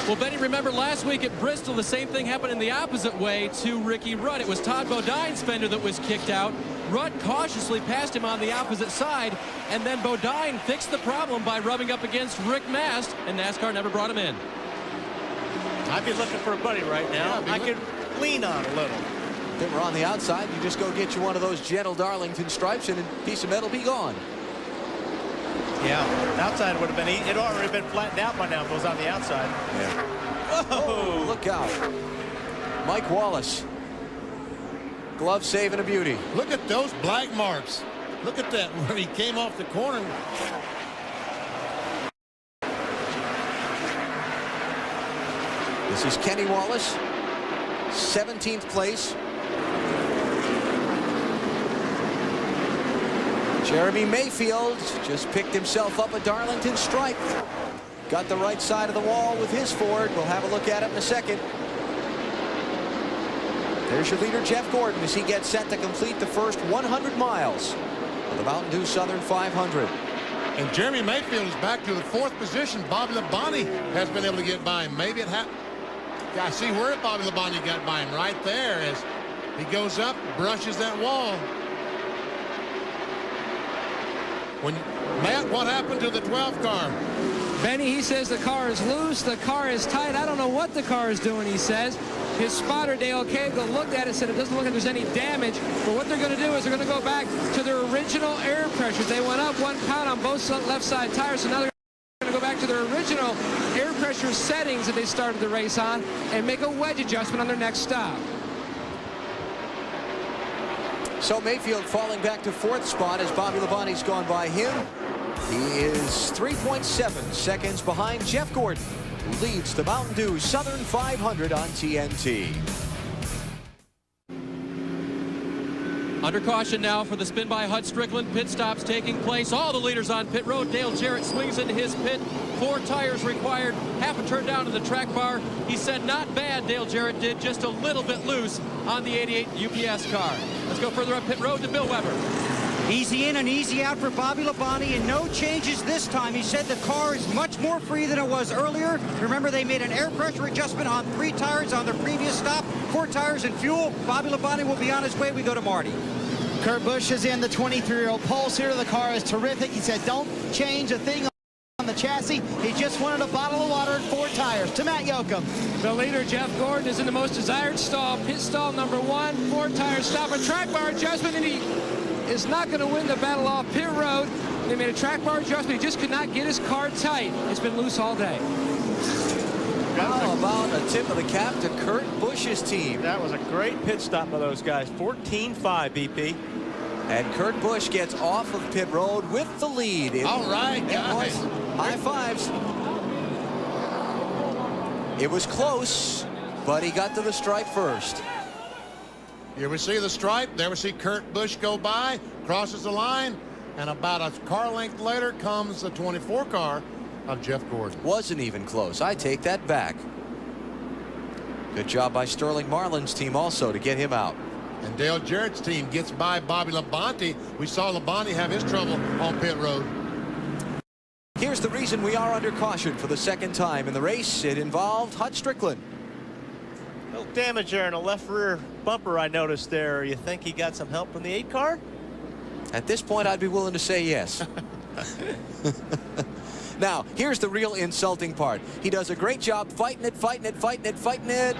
Well, Benny, remember last week at Bristol, the same thing happened in the opposite way to Ricky Rudd. It was Todd Bodine's fender that was kicked out. Rudd cautiously passed him on the opposite side, and then Bodine fixed the problem by rubbing up against Rick Mast, and NASCAR never brought him in. I'd be looking for a buddy right now. Yeah, I could lean on a little. If it were on the outside, you just go get you one of those gentle Darlington stripes and a piece of metal be gone. Yeah, outside would have been, it already been flattened out by now if it was on the outside. Yeah. Whoa, look out. Mike Wallace. Glove save and a beauty. Look at those black marks. Look at that where he came off the corner. This is Kenny Wallace, 17th place. Jeremy Mayfield just picked himself up a Darlington stripe. Got the right side of the wall with his Ford. We'll have a look at it in a second. There's your leader, Jeff Gordon, as he gets set to complete the first 100 miles of the Mountain Dew Southern 500. And Jeremy Mayfield is back to the 4th position. Bobby Labonte has been able to get by him. Maybe it happened. I see where Bobby Labonte got by him right there as he goes up, brushes that wall. Matt, what happened to the 12 car? Benny, he says the car is loose, the car is tight. I don't know what the car is doing, he says. His spotter, Dale Cagle, looked at it and said it doesn't look like there's any damage. But what they're going to do is they're going to go back to their original air pressures. They went up 1 pound on both left side tires, so now they're going to go back to their original air pressure settings that they started the race on and make a wedge adjustment on their next stop. So Mayfield falling back to 4th spot as Bobby Labonte's gone by him. He is 3.7 seconds behind Jeff Gordon, who leads the Mountain Dew Southern 500 on TNT. Under caution now for the spin by Hut Strickland. Pit stops taking place. All the leaders on pit road. Dale Jarrett swings into his pit. 4 tires required. Half a turn down to the track bar. He said not bad, Dale Jarrett did. Just a little bit loose on the 88 UPS car. Let's go further up pit road to Bill Weber. Easy in and easy out for Bobby Labonte, and no changes this time. He said the car is much more free than it was earlier. Remember, they made an air pressure adjustment on 3 tires on their previous stop. 4 tires and fuel. Bobby Labonte will be on his way. We go to Marty. Kurt Busch is in the 23-year-old. Pulse here to the car is terrific. He said, don't change a thing on the the chassis. He just wanted a bottle of water and 4 tires. To Matt Yoakum. The leader, Jeff Gordon, is in the most desired stall. Pit stall number 1, 4 tires stop, a track bar adjustment, and he is not going to win the battle off pit road. They made a track bar adjustment. He just could not get his car tight. It's been loose all day. How about a tip of the cap to Kurt Busch's team? That was a great pit stop by those guys. 14-5, BP. And Kurt Busch gets off of pit road with the lead. All right, guys. High fives. It was close, but he got to the stripe first. Here we see the stripe. There we see Kurt Busch go by, crosses the line, and about a car length later comes the 24 car of Jeff Gordon. Wasn't even close. I take that back. Good job by Sterling Marlin's team also to get him out. And Dale Jarrett's team gets by Bobby Labonte. We saw Labonte have his trouble on pit road. Here's the reason we are under caution for the second time in the race. It involved Hut Strickland. Little damage there in a left rear bumper I noticed there. You think he got some help from the 8 car? At this point, I'd be willing to say yes. Now, here's the real insulting part. He does a great job fighting it.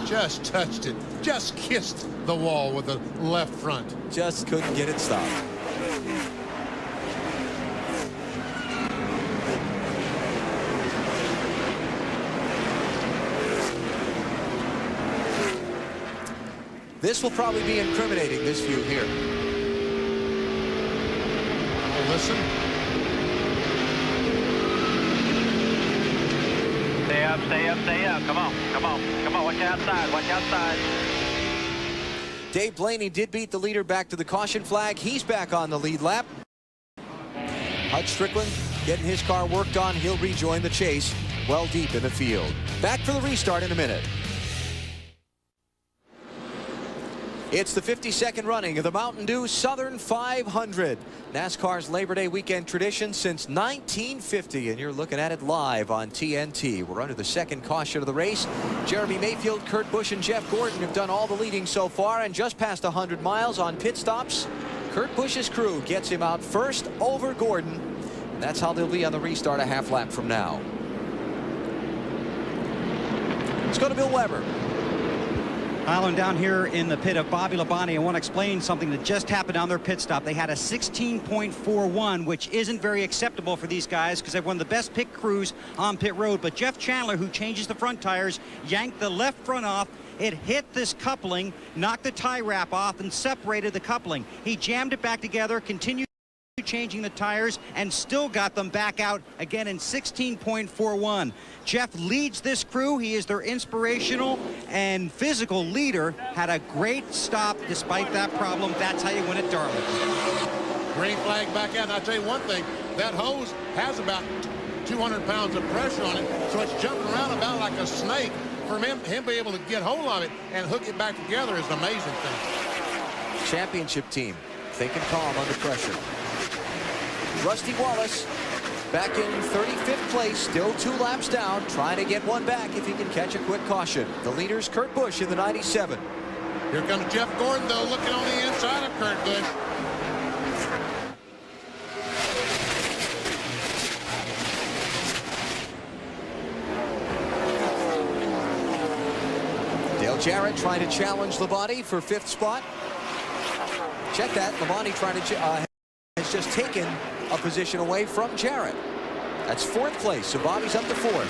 Just touched it. Just kissed the wall with the left front. Just couldn't get it stopped. This will probably be incriminating, this view here. Listen. Stay up, stay up, stay up. Come on, come on, come on. Watch outside, watch outside. Dave Blaney did beat the leader back to the caution flag. He's back on the lead lap. Hut Strickland getting his car worked on. He'll rejoin the chase well deep in the field. Back for the restart in a minute. It's the 52nd running of the Mountain Dew Southern 500. NASCAR's Labor Day weekend tradition since 1950, and you're looking at it live on TNT. We're under the second caution of the race. Jeremy Mayfield, Kurt Busch, and Jeff Gordon have done all the leading so far, and just past 100 miles on pit stops. Kurt Busch's crew gets him out first over Gordon, and that's how they'll be on the restart a half lap from now. Let's go to Bill Weber. Island down here in the pit of Bobby Labonte. I want to explain something that just happened on their pit stop. They had a 16.41, which isn't very acceptable for these guys because they're one of the best pit crews on pit road. But Jeff Chandler, who changes the front tires, yanked the left front off. It hit this coupling, knocked the tie wrap off, and separated the coupling. He jammed it back together, continued changing the tires, and still got them back out again in 16.41. Jeff leads this crew. He is their inspirational and physical leader. Had a great stop despite that problem. That's how you win at Darlington. Green flag back out. And I'll tell you one thing, that hose has about 200 pounds of pressure on it, so it's jumping around about like a snake. For him be able to get hold of it and hook it back together is an amazing thing. Championship team thinking calm under pressure. Rusty Wallace back in 35th place, still 2 laps down, trying to get one back if he can catch a quick caution. The leader's Kurt Busch in the 97. Here comes Jeff Gordon, though, looking on the inside of Kurt Busch. Dale Jarrett trying to challenge Labonte for 5th spot. Check that. Labonte trying to has just taken a position away from Jarrett. That's 4th place, so Bobby's up to 4th.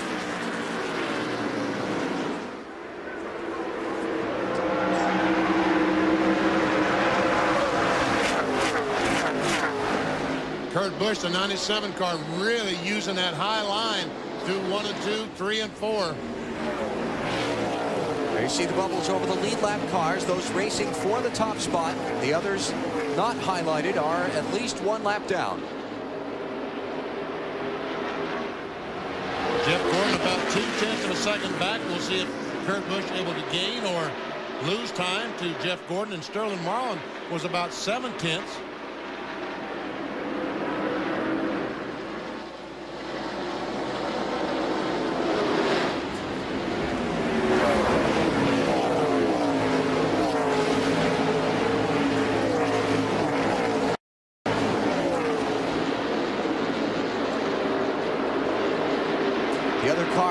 Kurt Busch, the 97 car, really using that high line through 1 and 2, 3 and 4. There you see the bubbles over the lead lap cars, those racing for the top spot. The others not highlighted are at least 1 lap down. Jeff Gordon about 0.2 of a second back. We'll see if Kurt Busch able to gain or lose time to Jeff Gordon, and Sterling Marlin was about 0.7.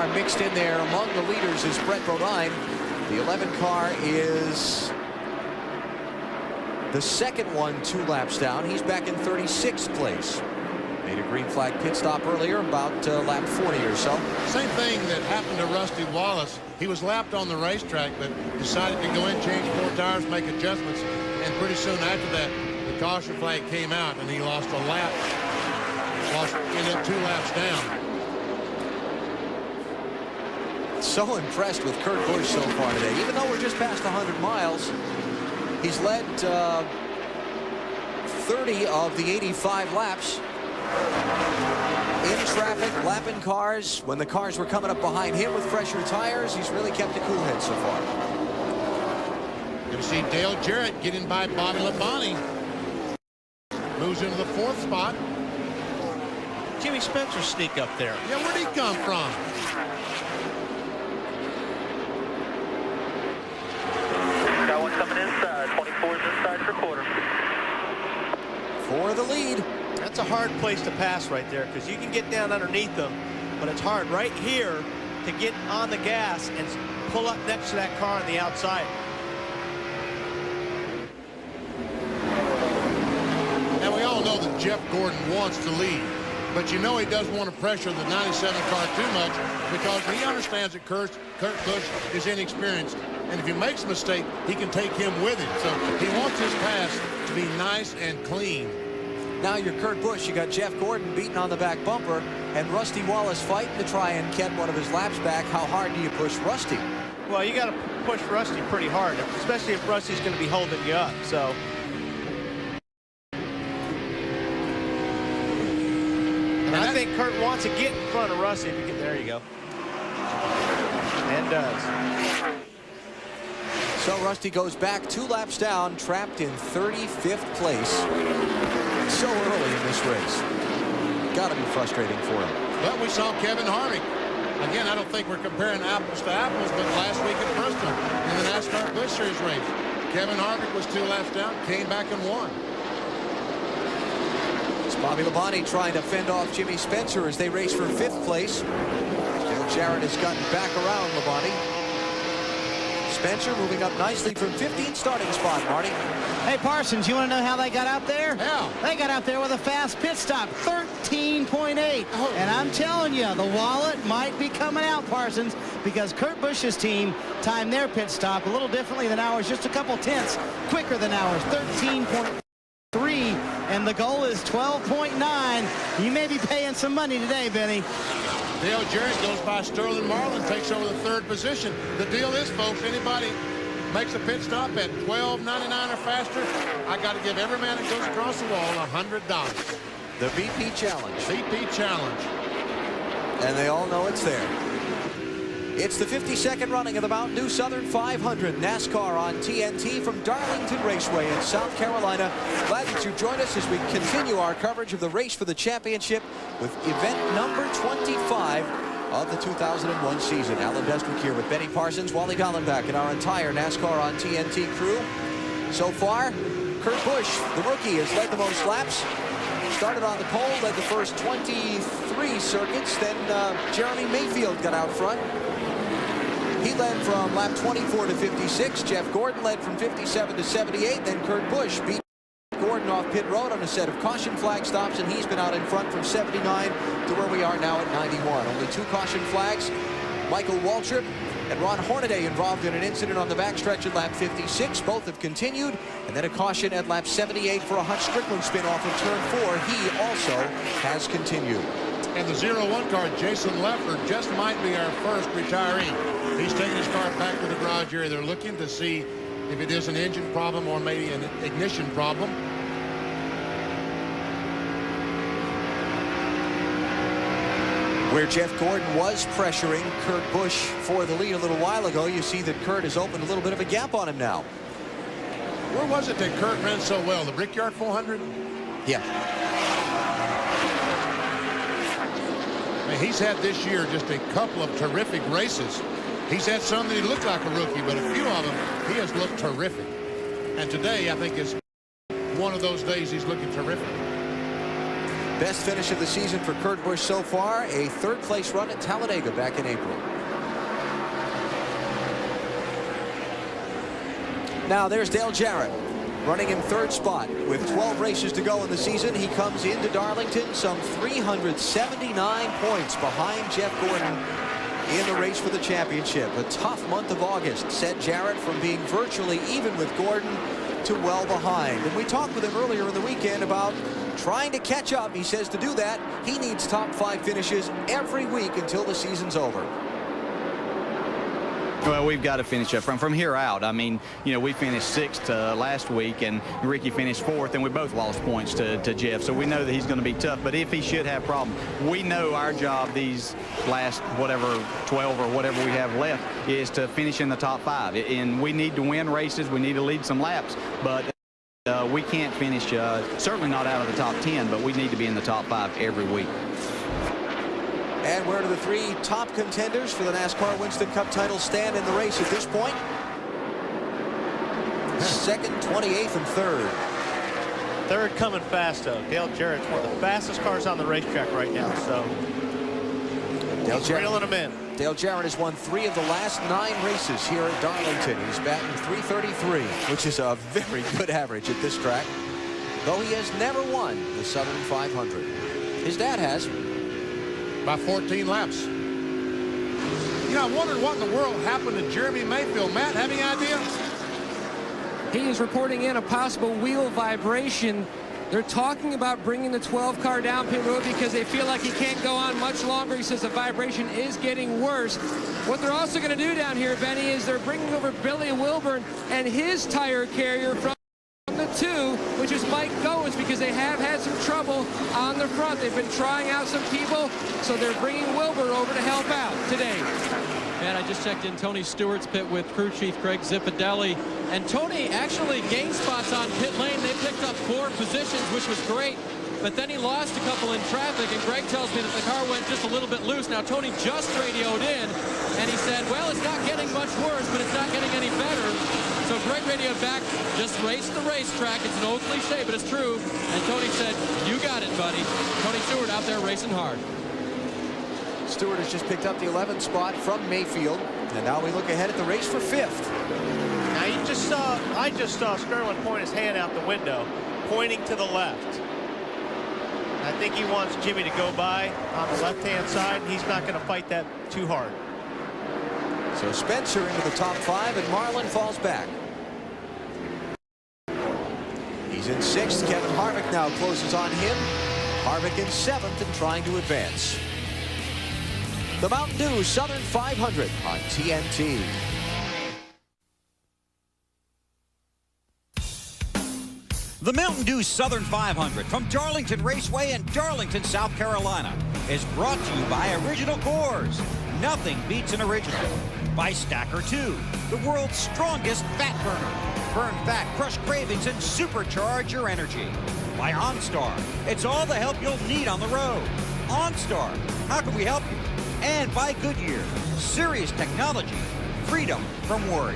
car mixed in there. Among the leaders is Brett Bodine. The 11 car is the second one 2 laps down. He's back in 36th place. Made a green flag pit stop earlier, about lap 40 or so. Same thing that happened to Rusty Wallace. He was lapped on the racetrack, but decided to go in, change 4 tires, make adjustments, and pretty soon after that, the caution flag came out, and he lost a lap. Ended up 2 laps down. So impressed with Kurt Busch so far today. Even though we're just past 100 miles, he's led 30 of the 85 laps. In traffic, lapping cars. When the cars were coming up behind him with fresher tires, he's really kept a cool head so far. You see Dale Jarrett getting by Bobby Labonte. Moves into the 4th spot. Jimmy Spencer sneak up there. Yeah, where'd he come from? Got one coming inside. 24 is inside for quarter. For the lead. That's a hard place to pass right there because you can get down underneath them, but it's hard right here to get on the gas and pull up next to that car on the outside. And we all know that Jeff Gordon wants to lead, but you know he doesn't want to pressure the 97 car too much because he understands that Kurt Busch is inexperienced, and if he makes a mistake, he can take him with him. So he wants his pass to be nice and clean. Now you're Kurt Busch. You got Jeff Gordon beating on the back bumper and Rusty Wallace fighting to try and get one of his laps back. How hard do you push Rusty? Well, you got to push Rusty pretty hard, especially if Rusty's going to be holding you up. So. And I think Kurt wants to get in front of Rusty. If you get, there you go. And does. So Rusty goes back 2 laps down, trapped in 35th place. So early in this race. Got to be frustrating for him. But we saw Kevin Harvick. Again, I don't think we're comparing apples to apples, but last week at Bristol in the NASCAR Busch Series race, Kevin Harvick was 2 laps down, came back and won. It's Bobby Labonte trying to fend off Jimmy Spencer as they race for 5th place. Dale Jarrett has gotten back around Labonte. Spencer moving up nicely from 15th starting spot, Marty. Hey, Parsons, you want to know how they got out there? How? They got out there with a fast pit stop, 13.8. Oh. And I'm telling you, the wallet might be coming out, Parsons, because Kurt Busch's team timed their pit stop a little differently than ours, just a couple tenths quicker than ours, 13.3, and the goal is 12.9. You may be paying some money today, Benny. Dale Jarrett goes by Sterling Marlin, takes over the 3rd position. The deal is, folks, anybody makes a pit stop at $12.99 or faster, I got to give every man that goes across the wall $100. The BP Challenge. BP Challenge. And they all know it's there. It's the 52nd running of the Mountain Dew Southern 500 NASCAR on TNT from Darlington Raceway in South Carolina. Glad that you joined us as we continue our coverage of the race for the championship with event number 25 of the 2001 season. Alan Bestwick here with Benny Parsons, Wally Dallenbach, and our entire NASCAR on TNT crew. So far, Kurt Busch, the rookie, has led the most laps. Started on the pole, led the first 23 circuits. Then Jeremy Mayfield got out front. He led from lap 24 to 56. Jeff Gordon led from 57 to 78. Then Kurt Busch beat Gordon off pit road on a set of caution flag stops, and he's been out in front from 79 to where we are now at 91. Only 2 caution flags. Michael Waltrip and Ron Hornaday involved in an incident on the backstretch at lap 56. Both have continued. And then a caution at lap 78 for a Hutch Strickland spin off of turn 4. He also has continued. And the 01 car, Jason Leffler, just might be our first retiree. He's taking his car back to the garage area. They're looking to see if it is an engine problem or maybe an ignition problem. Where Jeff Gordon was pressuring Kurt Busch for the lead a little while ago, you see that Kurt has opened a little bit of a gap on him now. Where was it that Kurt ran so well? The Brickyard 400? Yeah. I mean, he's had this year just a couple of terrific races. He's had some that he looked like a rookie, but a few of them he has looked terrific. And today, I think, is one of those days he's looking terrific. best finish of the season for Kurt Busch so far, a third-place run at Talladega back in April. Now there's Dale Jarrett running in third spot with 12 races to go in the season. He comes into Darlington some 379 points behind Jeff Gordon in the race for the championship. A tough month of August set Jarrett from being virtually even with Gordon to well behind. And we talked with him earlier in the weekend about trying to catch up. He says to do that, he needs top 5 finishes every week until the season's over. Well, we've got to finish up from here out. I mean, you know, we finished 6th last week, and Ricky finished 4th, and we both lost points to Jeff. So we know that he's going to be tough. But if he should have problems, we know our job these last, whatever, 12 or whatever we have left is to finish in the top 5. And we need to win races. We need to lead some laps. But we can't finish, certainly not out of the top 10, but we need to be in the top 5 every week. And where do the 3 top contenders for the NASCAR Winston Cup title stand in the race at this point? 2nd, 28th, and 3rd. 3rd coming fast, though. Dale Jarrett's one of the fastest cars on the racetrack right now, so Dale he's Jarrett, reeling them in. Dale Jarrett has won 3 of the last 9 races here at Darlington. He's batting .333, which is a very good average at this track, though he has never won the Southern 500. His dad has. By 14 laps. You know, I'm wondering what in the world happened to Jeremy Mayfield. Matt, have any idea? He is reporting in a possible wheel vibration. They're talking about bringing the 12 car down pit road because they feel like he can't go on much longer. He says the vibration is getting worse. What they're also going to do down here, Benny, is they're bringing over Billy Wilburn and his tire carrier from the 2, which is Mike Goins, because they have had some trouble on the front. They've been trying out some people, so they're bringing Wilbur over to help out today. And I just checked in Tony Stewart's pit with crew chief Greg Zipadelli, and Tony actually gained spots on pit lane. They picked up 4 positions, which was great, but then he lost a couple in traffic, and Greg tells me that the car went just a little bit loose. Now Tony just radioed in, and he said, well, it's not getting much worse, but it's not getting any better. So Greg radioed back, just race the racetrack. It's an old cliche, but it's true. And Tony said, you got it, buddy. Tony Stewart out there racing hard. Stewart has just picked up the 11th spot from Mayfield. And now we look ahead at the race for 5th. Now I just saw Sterling point his hand out the window, pointing to the left. I think he wants Jimmy to go by on the left-hand side, and he's not going to fight that too hard. So Spencer into the top 5, and Marlin falls back. He's in 6th. Kevin Harvick now closes on him. Harvick in 7th and trying to advance. The Mountain Dew Southern 500 on TNT. The Mountain Dew Southern 500 from Darlington Raceway in Darlington, South Carolina is brought to you by Original Coors. Nothing beats an original. By Stacker 2, the world's strongest fat burner. Burn fat, crush cravings, and supercharge your energy. By OnStar, it's all the help you'll need on the road. OnStar, how can we help you? And by Goodyear, serious technology, freedom from worry.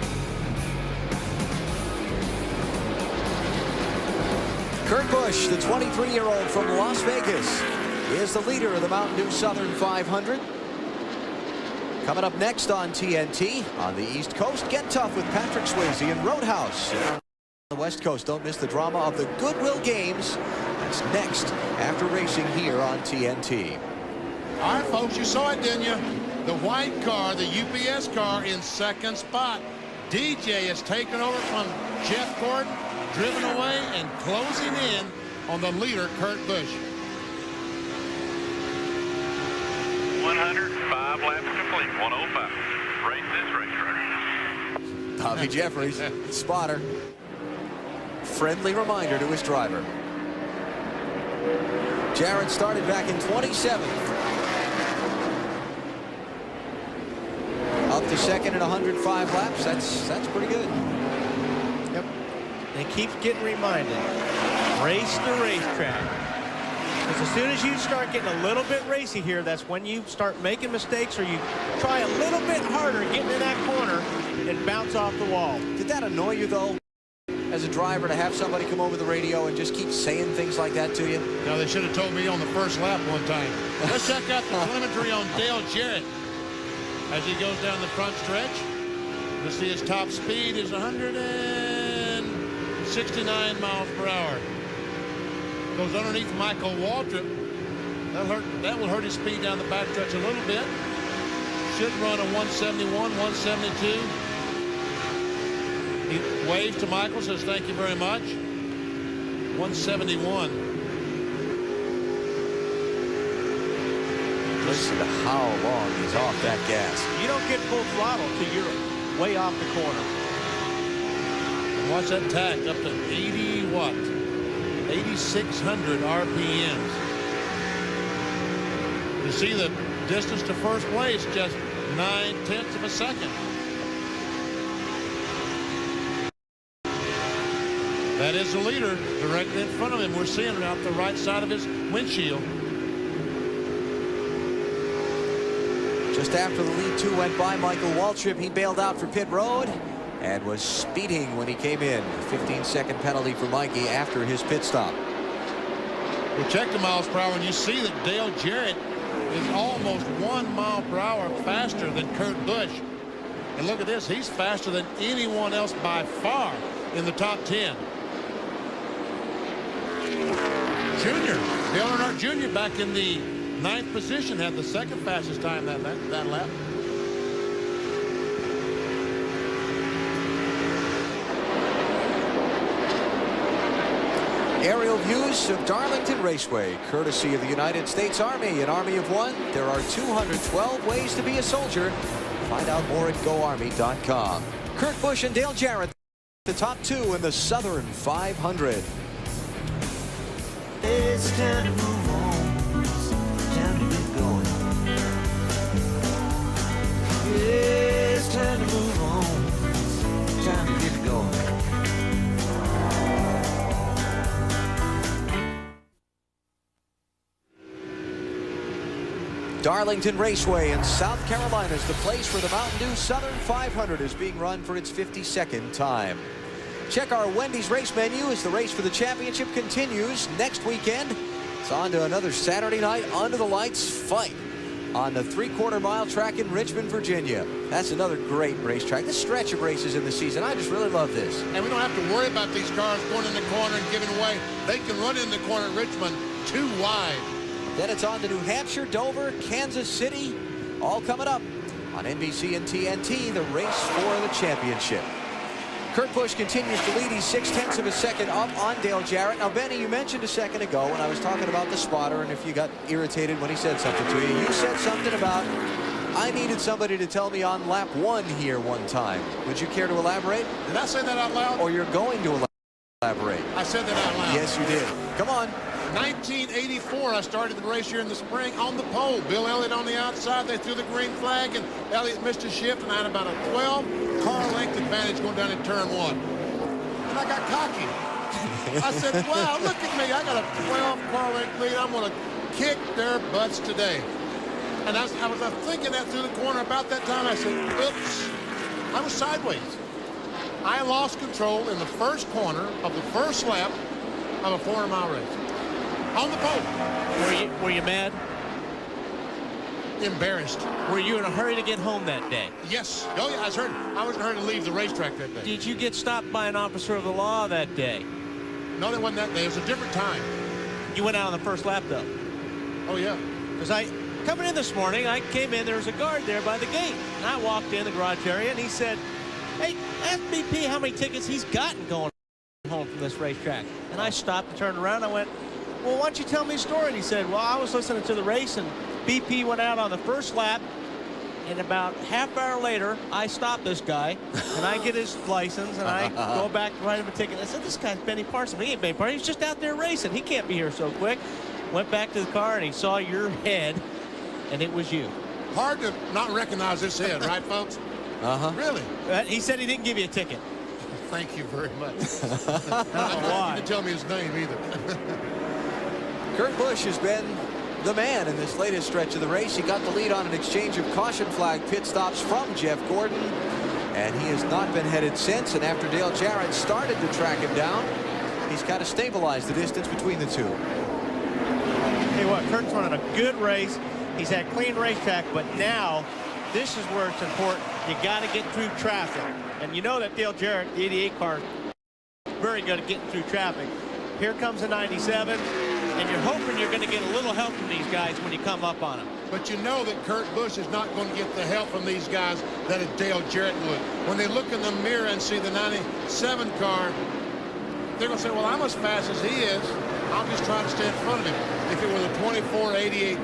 Kurt Busch, the 23-year-old from Las Vegas, is the leader of the Mountain Dew Southern 500. Coming up next on TNT, on the East Coast, Get Tough with Patrick Swayze and Roadhouse. On the West Coast, don't miss the drama of the Goodwill Games. That's next after racing here on TNT. All right, folks, you saw it, didn't you? The white car, the UPS car, in 2nd spot. DJ has taken over from Jeff Gordon, driven away and closing in on the leader, Kurt Busch. 105 laps complete, 105. Race this racetrack. Tommy Jeffries, spotter. Friendly reminder to his driver. Jarrett started back in 27th. Up to 2nd in 105 laps. That's pretty good. Yep. They keep getting reminded. Race the racetrack. Because as soon as you start getting a little bit racy here, that's when you start making mistakes, or you try a little bit harder getting in that corner and bounce off the wall. Did that annoy you, though? as a driver to have somebody come over the radio and just keep saying things like that to you? No, they should have told me on the first lap one time. Let's check out the telemetry on Dale Jarrett as he goes down the front stretch. You'll see his top speed is 169 miles per hour. Goes underneath Michael Waltrip. That will hurt his speed down the backstretch a little bit. Should run a 171, 172. He waves to Michael, says thank you very much. 171. Listen to how long he's off that gas. You don't get full throttle till you're way off the corner. And watch that tach up to 80 what? 8,600 RPMs. You see the distance to first place, just 9/10 of a second. That is the leader directly in front of him. We're seeing it out the right side of his windshield. Just after the lead two went by Michael Waltrip, he bailed out for pit road and was speeding when he came in. A 15-second penalty for Mikey after his pit stop. We checked the miles per hour, and you see that Dale Jarrett is almost 1 mile per hour faster than Kurt Busch. And look at this, he's faster than anyone else by far in the top 10. Junior, Dale Earnhardt Jr. back in the 9th position, had the second fastest time that lap. Aerial views of Darlington Raceway, courtesy of the United States Army, an army of one. There are 212 ways to be a soldier. Find out more at GoArmy.com. Kurt Busch and Dale Jarrett, the top two in the Southern 500. It's time to move on. It's time to get going. It's time to move on. It's time to get going. Darlington Raceway in South Carolina is the place where the Mountain Dew Southern 500 is being run for its 52nd time. Check our Wendy's race menu as the race for the championship continues next weekend. It's on to another Saturday night under the lights fight on the 3/4 mile track in Richmond, Virginia. That's another great racetrack. This stretch of races in the season, I just really love this. And we don't have to worry about these cars going in the corner and giving away. They can run in the corner at Richmond too wide. Then it's on to New Hampshire, Dover, Kansas City, all coming up on NBC and TNT, the race for the championship. Kurt Busch continues to lead. He's 0.6 of a second up on Dale Jarrett. Now, Benny, you mentioned a second ago when I was talking about the spotter, and if you got irritated when he said something to you, you said something about, I needed somebody to tell me on lap 1 here one time. Would you care to elaborate? Did I say that out loud? Or you're going to elaborate? I said that out loud. Yes, you did. Come on. 1984, I started the race here in the spring on the pole. Bill Elliott on the outside. They threw the green flag, and Elliott missed a shift, and I had about a 12-car length advantage going down in turn 1. And I got cocky. I said, wow, look at me. I got a 12-car length lead. I'm going to kick their butts today. And I was thinking that through the corner about that time. I said, oops. I was sideways. I lost control in the first corner of the first lap of a 400-mile race. On the pole. Were you mad? Embarrassed. Were you in a hurry to get home that day? Yes. Oh, yeah, I was in a hurry to leave the racetrack that day. Did you get stopped by an officer of the law that day? No, it wasn't that day. It was a different time. You went out on the first lap, though. Oh, yeah. Because coming in this morning, I came in, there was a guard there by the gate. And I walked in the garage area, and he said, hey, ask BP how many tickets he's gotten going home from this racetrack. And I stopped and turned around. I went, well, why don't you tell me a story? And he said, well, I was listening to the race, and BP went out on the first lap, and about half hour later, I stopped this guy, and I get his license, and I go back to write him a ticket. I said, this guy's Benny Parsons. He ain't Benny Parsons. He's just out there racing. He can't be here so quick. Went back to the car, and he saw your head, and it was you. Hard to not recognize this head, right, folks? Uh-huh. Really? He said he didn't give you a ticket. Thank you very much. I don't know why. You didn't tell me his name either. Kurt Busch has been the man in this latest stretch of the race. He got the lead on an exchange of caution flag pit stops from Jeff Gordon. And he has not been headed since. And after Dale Jarrett started to track him down, he's kind of stabilized the distance between the two. Hey, what? Kurt's running a good race. He's had clean racetrack, but now this is where it's important. You got to get through traffic. And you know that Dale Jarrett, the 88 car, is very good at getting through traffic. Here comes the 97, and you're hoping you're going to get a little help from these guys when you come up on them. But you know that Kurt Busch is not going to get the help from these guys that a Dale Jarrett would. When they look in the mirror and see the 97 car, they're going to say, well, I'm as fast as he is. I'll just try to stay in front of him. If it were the 24, 88,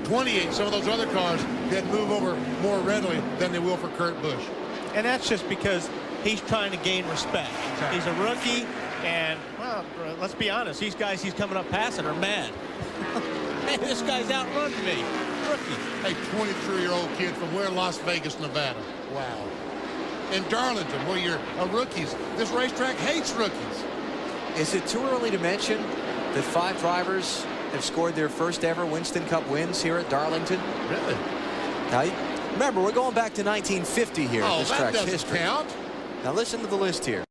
28, some of those other cars, they'd move over more readily than they will for Kurt Busch. And that's just because he's trying to gain respect. He's a rookie, and, well, let's be honest, these guys he's coming up passing are mad. Hey, this guy's outrunning me. Rookie. A 23-year-old kid from where? Las Vegas, Nevada. Wow. In Darlington, where you're rookies. This racetrack hates rookies. Is it too early to mention that 5 drivers have scored their first ever Winston Cup wins here at Darlington? Really? Now, remember, we're going back to 1950 here. Oh, this that track's doesn't history. count. Now listen to the list here.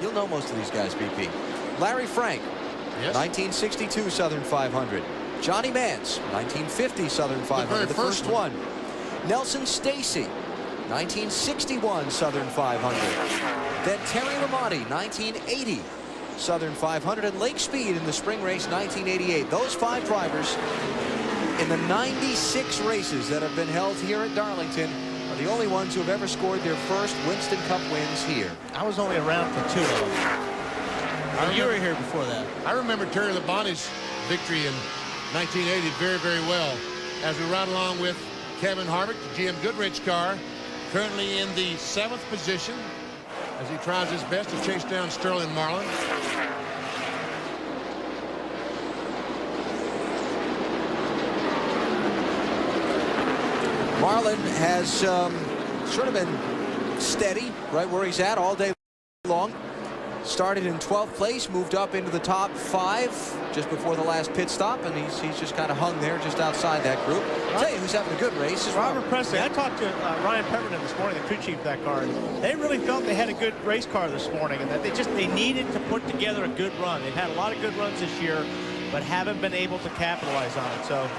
You'll know most of these guys, BP. Larry Frank, yes. 1962 Southern 500. Johnny Mance, 1950 Southern 500, the first one. Nelson Stacy, 1961 Southern 500. Then Terry Lamonti, 1980 Southern 500, and Lake Speed in the spring race 1988. Those 5 drivers in the 96 races that have been held here at Darlington are the only ones who have ever scored their first Winston Cup wins here. I was only around for 2 of them. You were here before that. I remember Terry Lamonti's victory in 1980 very, very well. As we ride along with Kevin Harvick, the GM Goodrich car, currently in the 7th position as he tries his best to chase down Sterling Marlin. Marlin has sort of been steady right where he's at all day long. Started in 12th place, moved up into the top 5 just before the last pit stop, and he's just kind of hung there just outside that group. I'll tell you who's having a good race is Robert Presley. I talked to Ryan Pemberton this morning, the crew chief of that car, and they really felt they had a good race car this morning, and that they needed to put together a good run. They've had a lot of good runs this year, but haven't been able to capitalize on it. So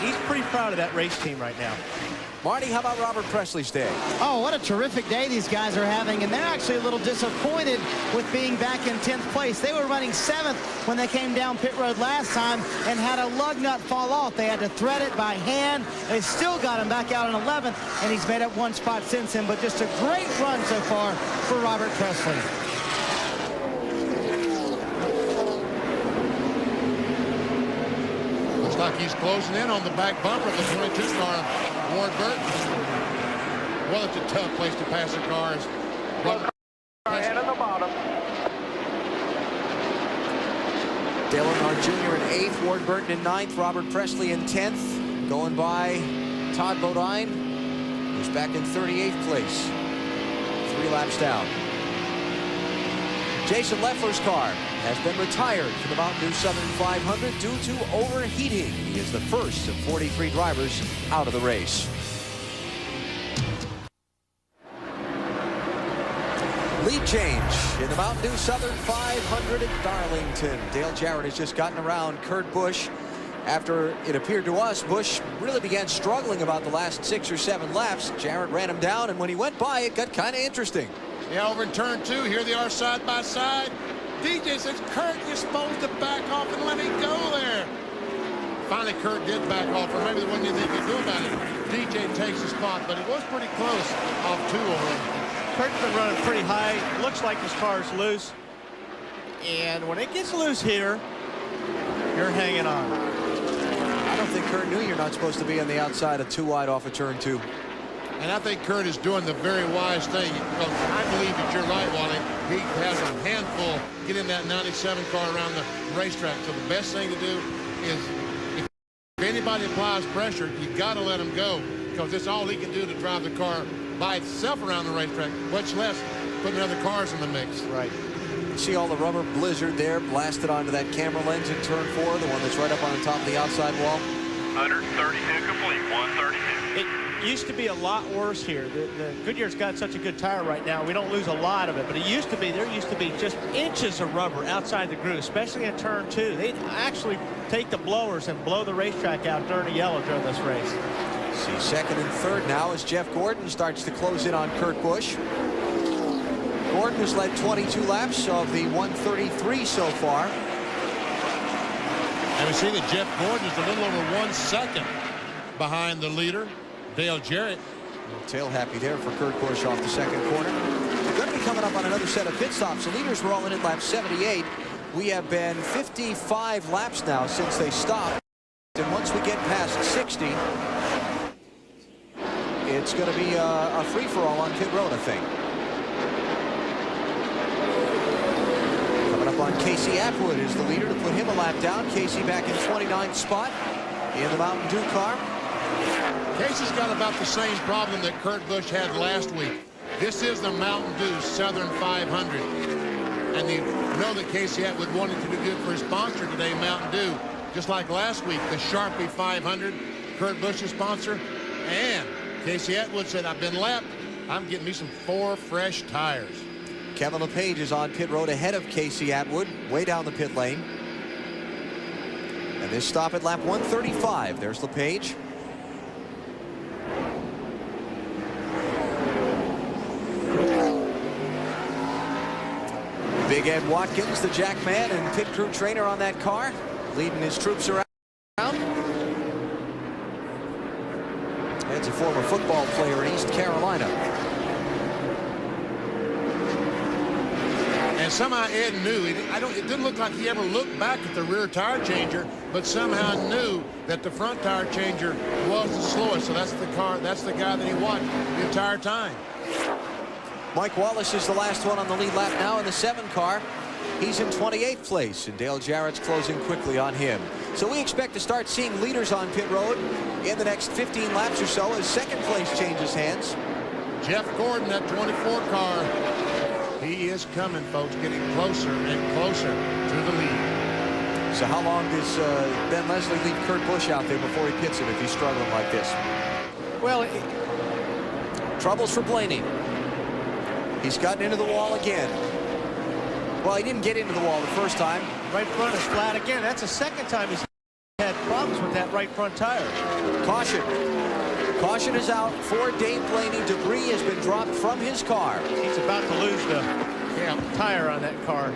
he's pretty proud of that race team right now. Marty, how about Robert Presley's day? Oh, what a terrific day these guys are having, and they're actually a little disappointed with being back in 10th place. They were running 7th when they came down pit road last time and had a lug nut fall off. They had to thread it by hand. They still got him back out in 11th, and he's made up 1 spot since then, but just a great run so far for Robert Presley. Looks like he's closing in on the back bumper of the 22 car. Ward Burton. Well, it's a tough place to pass the cars. Ahead of the bottom. Dale Earnhardt Jr. in 8th, Ward Burton in 9th, Robert Presley in 10th, going by Todd Bodine, who's back in 38th place, 3 laps down. Jason Leffler's car has been retired from the Mountain Dew Southern 500 due to overheating. He is the first of 43 drivers out of the race. Lead change in the Mountain Dew Southern 500 at Darlington. Dale Jarrett has just gotten around Kurt Busch. After it appeared to us, Busch really began struggling about the last 6 or 7 laps. Jarrett ran him down, and when he went by, it got kind of interesting. Yeah, over in turn 2, here they are side by side. DJ says, Kurt, you're supposed to back off and let me go there. Finally, Kurt did back off, or maybe the one you think you do about it. DJ takes the spot, but it was pretty close off 2 already. Kurt's been running pretty high. Looks like his car's loose. And when it gets loose here, you're hanging on. I don't think Kurt knew you're not supposed to be on the outside of 2 wide off of turn 2. And I think Kurt is doing the very wise thing. Because I believe that you're right, Wally. He has a handful getting that 97 car around the racetrack. So the best thing to do is, if anybody applies pressure, you got to let him go. Because it's all he can do to drive the car by itself around the racetrack, much less putting other cars in the mix. Right. You see all the rubber blizzard there blasted onto that camera lens in turn 4, the one that's right up on the top of the outside wall. 132 complete, 132. used to be a lot worse here. The Goodyear's got such a good tire right now. We don't lose a lot of it, but there used to be just inches of rubber outside the groove, especially in turn 2. They'd actually take the blowers and blow the racetrack out during the yellow during this race. See second and third now as Jeff Gordon starts to close in on Kurt Busch. Gordon has led 22 laps of the 133 so far. And we see that Jeff Gordon is a little over 1 second behind the leader, Dale Jarrett. Tail happy there for Kurt Busch off the second corner. We're going to be coming up on another set of pit stops. The leaders were all in at lap 78. We have been 55 laps now since they stopped. And once we get past 60, it's going to be a free-for-all on pit road, I think. Coming up on Casey Atwood is the leader to put him a lap down. Casey back in 29th spot in the Mountain Dew car. Casey's got about the same problem that Kurt Busch had last week. This is the Mountain Dew Southern 500. And you know that Casey Atwood wanted to do good for his sponsor today, Mountain Dew. Just like last week, the Sharpie 500, Kurt Busch's sponsor. And Casey Atwood said, I've been lapped. I'm getting me some 4 fresh tires. Kevin LePage is on pit road ahead of Casey Atwood, way down the pit lane. And this stop at lap 135. There's LePage. Big Ed Watkins, the jack man and pit crew trainer on that car, leading his troops around. Ed's a former football player in East Carolina. And somehow Ed knew, it didn't look like he ever looked back at the rear tire changer, but somehow knew that the front tire changer was the slowest. So that's the guy that he watched the entire time. Mike Wallace is the last one on the lead lap now in the 7 car. He's in 28th place, and Dale Jarrett's closing quickly on him. So we expect to start seeing leaders on pit road in the next 15 laps or so as second place changes hands. Jeff Gordon, that 24 car, he is coming, folks, getting closer and closer to the lead. So how long does Ben Leslie leave Kurt Busch out there before he pits him if he's struggling like this? Well, troubles for Blaney. He's gotten into the wall again. Well, he didn't get into the wall the first time. Right front is flat again. That's the second time he's had problems with that right front tire. Caution. Caution is out for Dave Blaney. Debris has been dropped from his car. He's about to lose the tire on that car.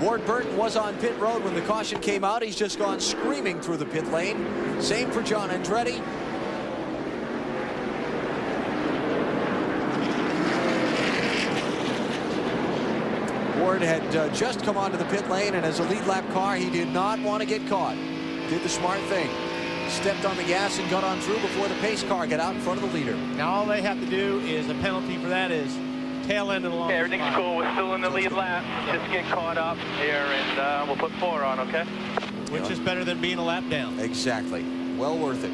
Ward Burton was on pit road when the caution came out. He's just gone screaming through the pit lane. Same for John Andretti. Ward had just come onto the pit lane, and as a lead lap car, he did not want to get caught. Did the smart thing. Stepped on the gas and got on through before the pace car got out in front of the leader. Now all they have to do is a penalty for that is tail end of the long. Okay, everything's cool. We're still in the lead lap. Just get caught up here, and we'll put 4 on, okay? Which is better than being a lap down. Exactly. Well worth it.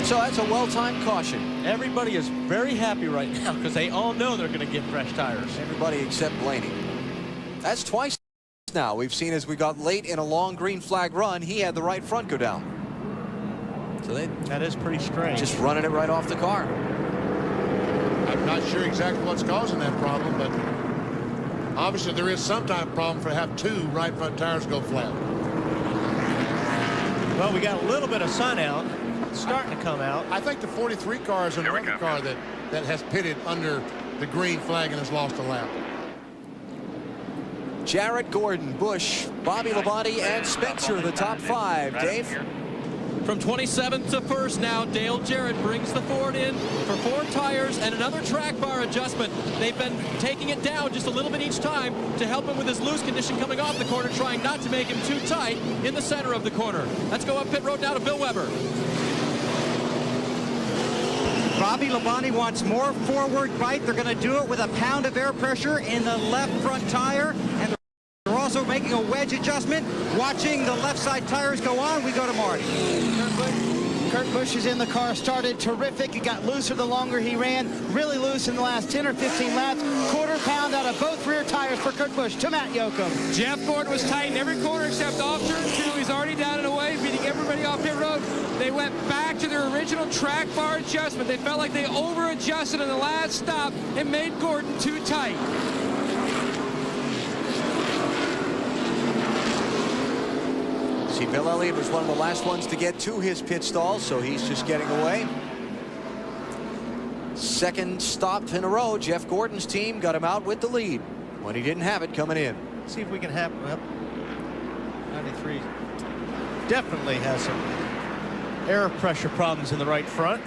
So that's a well-timed caution. Everybody is very happy right now because they all know they're going to get fresh tires. Everybody except Blaney. That's twice now we've seen as we got late in a long green flag run, he had the right front go down. So that is pretty strange. Just running it right off the car. I'm not sure exactly what's causing that problem, but obviously there is some type of problem for to have 2 right front tires go flat. Well, we got a little bit of sun out. It's starting to come out. I think the 43 car is another car that has pitted under the green flag and has lost a lap. Jarrett, Gordon, Busch, Bobby Labonte, and Spencer, the top 5. Dave? From 27th to 1st now, Dale Jarrett brings the Ford in for 4 tires and another track bar adjustment. They've been taking it down just a little bit each time to help him with his loose condition coming off the corner, trying not to make him too tight in the center of the corner. Let's go up pit road now to Bill Weber. Bobby Labonte wants more forward bite. They're going to do it with a pound of air pressure in the left front tire. And they're also making a wedge adjustment. Watching the left side tires go on, we go to Marty. Kurt Busch is in the car, started terrific. He got looser the longer he ran. Really loose in the last 10 or 15 laps. Quarter pound out of both rear tires for Kurt Busch. To Matt Yoakum. Jeff Gordon was tight in every corner except off turn 2. He's already down and away, beating everybody everybody off pit road. They went back to their original track bar adjustment. They felt like they over-adjusted in the last stop and made Gordon too tight. See, Bill Elliott was one of the last ones to get to his pit stall, so he's just getting away. Second stop in a row. Jeff Gordon's team got him out with the lead when he didn't have it coming in. See if we can have, well, 93 definitely has some air pressure problems in the right front.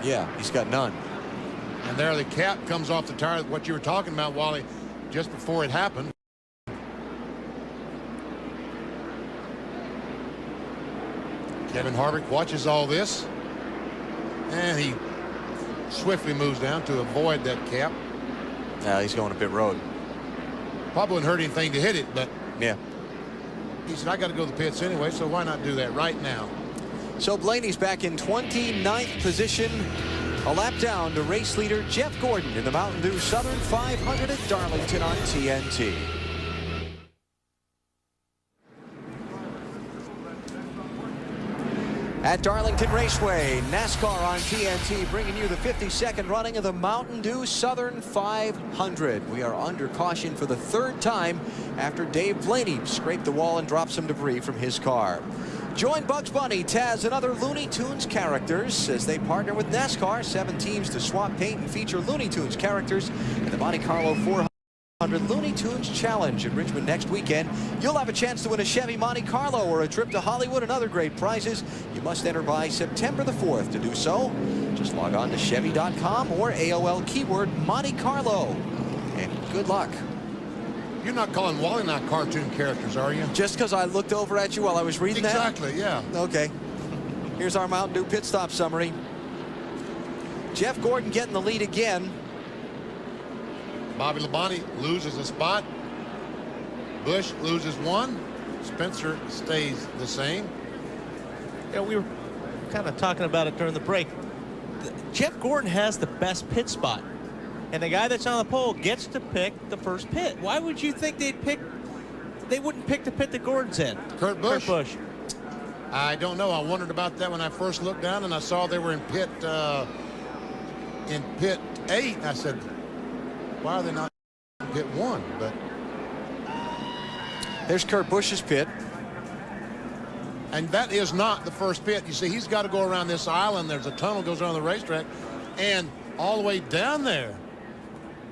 Yeah, he's got none. And there the cap comes off the tire, what you were talking about, Wally, just before it happened. Kevin Harvick watches all this, and he swiftly moves down to avoid that cap. Now he's going to pit road. Probably wouldn't hurt anything to hit it, but yeah. He said, I got to go to the pits anyway, so why not do that right now? So Blaney's back in 29th position, a lap down to race leader Jeff Gordon in the Mountain Dew Southern 500 at Darlington on TNT. At Darlington Raceway, NASCAR on TNT bringing you the 52nd running of the Mountain Dew Southern 500. We are under caution for the third time after Dave Blaney scraped the wall and dropped some debris from his car. Join Bugs Bunny, Taz, and other Looney Tunes characters as they partner with NASCAR. 7 teams to swap paint and feature Looney Tunes characters in the Monte Carlo 400 Looney Tunes Challenge in Richmond next weekend. You'll have a chance to win a Chevy Monte Carlo or a trip to Hollywood and other great prizes. You must enter by September the 4th. To do so, just log on to Chevy.com or AOL keyword Monte Carlo. And good luck. You're not calling Wally and I cartoon characters, are you? Just because I looked over at you while I was reading that? Exactly, yeah. Okay. Here's our Mountain Dew pit stop summary. Jeff Gordon getting the lead again. Bobby Labonte loses a spot. Busch loses 1. Spencer stays the same. Yeah, we were kind of talking about it during the break. Jeff Gordon has the best pit spot, and the guy that's on the pole gets to pick the first pit. Why would you think they wouldn't pick the pit that Gordon's in? Kurt Busch. Kurt Busch. I don't know. I wondered about that when I first looked down and I saw they were in pit 8. I said, why are they not in pit 1? But there's Kurt Busch's pit. And that is not the first pit. You see, he's got to go around this island. There's a tunnel goes around the racetrack. And all the way down there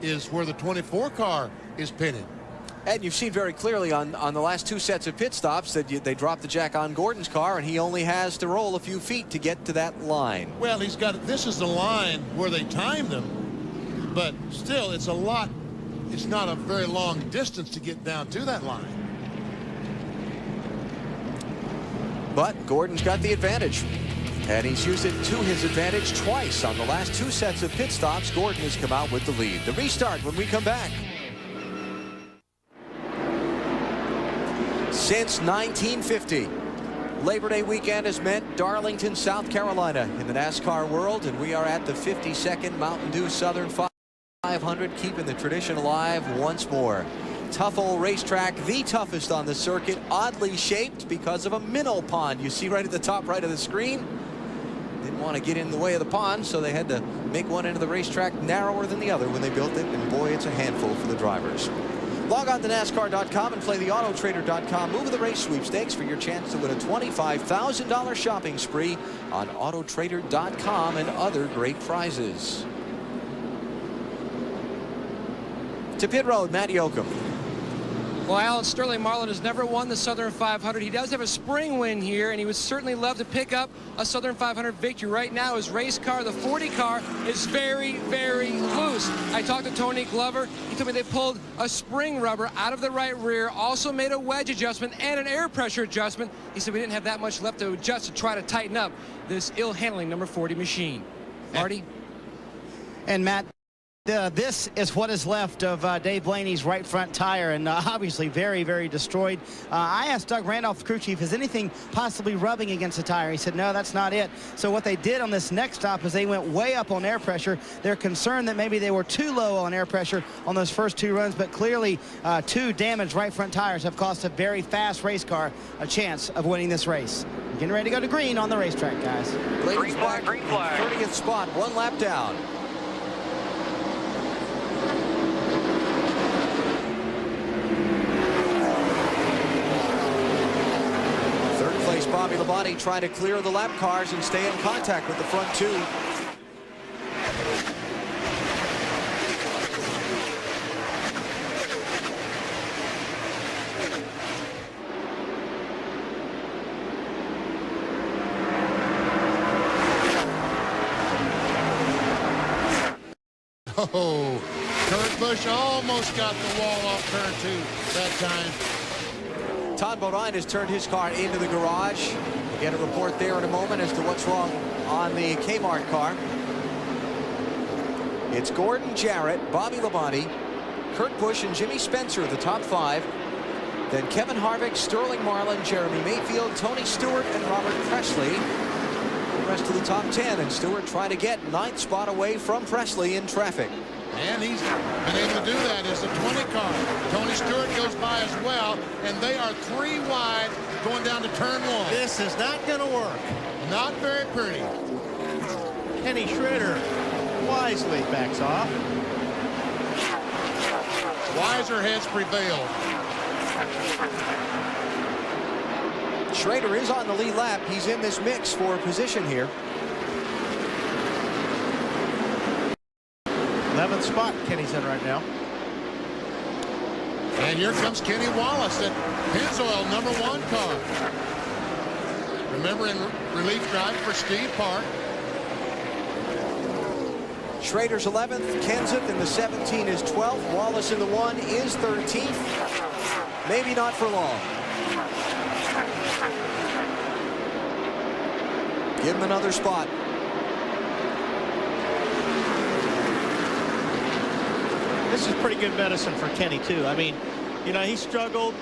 is where the 24 car is pitted. And you've seen very clearly on the last 2 sets of pit stops that they dropped the jack on Gordon's car, and he only has to roll a few feet to get to that line. Well, he's got, this is the line where they timed them. But still, it's a lot. It's not a very long distance to get down to that line. But Gordon's got the advantage. And he's used it to his advantage twice. On the last 2 sets of pit stops, Gordon has come out with the lead. The restart when we come back. Since 1950, Labor Day weekend has meant Darlington, South Carolina in the NASCAR world, and we are at the 52nd Mountain Dew Southern 500, keeping the tradition alive once more. Tough old racetrack, the toughest on the circuit, oddly shaped because of a minnow pond. You see right at the top right of the screen. Didn't want to get in the way of the pond, so they had to make one end of the racetrack narrower than the other when they built it, and boy, it's a handful for the drivers. Log on to NASCAR.com and play the AutoTrader.com Move of the Race sweepstakes for your chance to win a $25,000 shopping spree on AutoTrader.com and other great prizes. To pit road, Matt Yoakum. Well, Alan, Sterling Marlin has never won the Southern 500. He does have a spring win here, and he would certainly love to pick up a Southern 500 victory. Right now, his race car, the 40 car, is very, very loose. I talked to Tony Glover. He told me they pulled a spring rubber out of the right rear, also made a wedge adjustment and an air pressure adjustment. He said we didn't have that much left to adjust to try to tighten up this ill-handling number 40 machine. Marty? And Matt, this is what is left of Dave Blaney's right front tire, and obviously very, very destroyed. I asked Doug Randolph, the crew chief, is anything possibly rubbing against the tire? He said, no, that's not it. So what they did on this next stop is they went way up on air pressure. They're concerned that maybe they were too low on air pressure on those first 2 runs, but clearly 2 damaged right front tires have cost a very fast race car a chance of winning this race. getting ready to go to green on the racetrack, guys. Green flag, green flag. 30th spot, 1 lap down. Third place, Bobby Labonte trying to clear the lap cars and stay in contact with the front two. Oh, Kurt Busch almost got the wall off turn 2 that time. Todd Bodine has turned his car into the garage. We'll get a report there in a moment as to what's wrong on the Kmart car. It's Gordon Jarrett, Bobby Labonte, Kurt Busch, and Jimmy Spencer, the top 5. Then Kevin Harvick, Sterling Marlin, Jeremy Mayfield, Tony Stewart, and Robert Presley. The rest of the top 10, and Stewart trying to get 9th spot away from Presley in traffic. And he's been able to do that as a 20 car. Tony Stewart goes by as well, and they are 3 wide going down to turn 1. This is not going to work. Not very pretty. Kenny Schrader wisely backs off. Wiser heads prevailed. Schrader is on the lead lap. He's in this mix for position here. 11th spot Kenny's in right now. And here comes Kenny Wallace at Pennzoil, #1 car. Remember, in relief drive for Steve Park. Schrader's 11th, Kenseth in the 17 is 12th, Wallace in the 1 is 13th. Maybe not for long. Give him another spot. This is pretty good medicine for Kenny, too. I mean, you know, he struggled,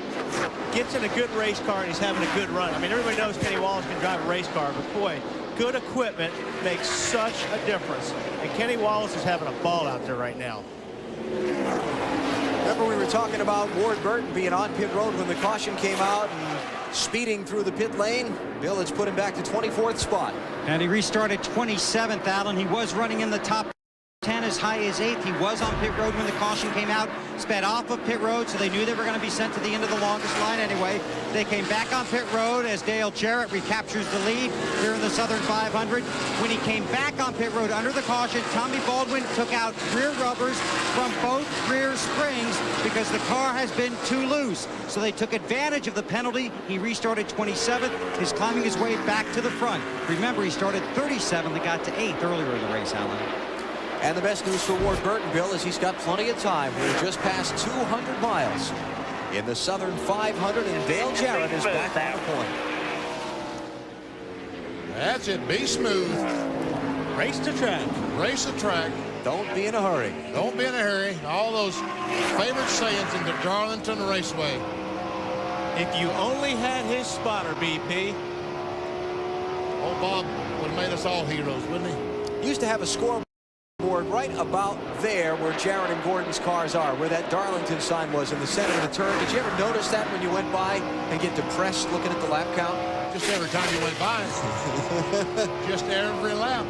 gets in a good race car, and he's having a good run. I mean, everybody knows Kenny Wallace can drive a race car, but boy, good equipment makes such a difference. And Kenny Wallace is having a ball out there right now. Remember, we were talking about Ward Burton being on pit road when the caution came out and speeding through the pit lane. Bill, has put him back to 24th spot. And he restarted 27th, Alan. He was running in the top 10 as high as 8th. He was on pit road when the caution came out, sped off of pit road, so they knew they were going to be sent to the end of the longest line anyway. They came back on pit road as Dale Jarrett recaptures the lead here in the Southern 500. When he came back on pit road under the caution, Tommy Baldwin took out rear rubbers from both rear springs because the car has been too loose. So they took advantage of the penalty. He restarted 27th. He's climbing his way back to the front. Remember, he started 37th and got to 8th earlier in the race, Alan. And the best news for Ward Burton, Bill, is he's got plenty of time. We're just past 200 miles in the Southern 500, and Dale Jarrett is back on the point. That's it. Be smooth. Race the track. Race the track. Don't be in a hurry. Don't be in a hurry. All those favorite sayings in the Darlington Raceway. If you only had his spotter, BP. Oh, Bob would have made us all heroes, wouldn't he? Used to have a scoreboard right about there where Jarrett and Gordon's cars are, where that Darlington sign was in the center of the turn. Did you ever notice that when you went by and get depressed looking at the lap count? Just every time you went by. Just every lap.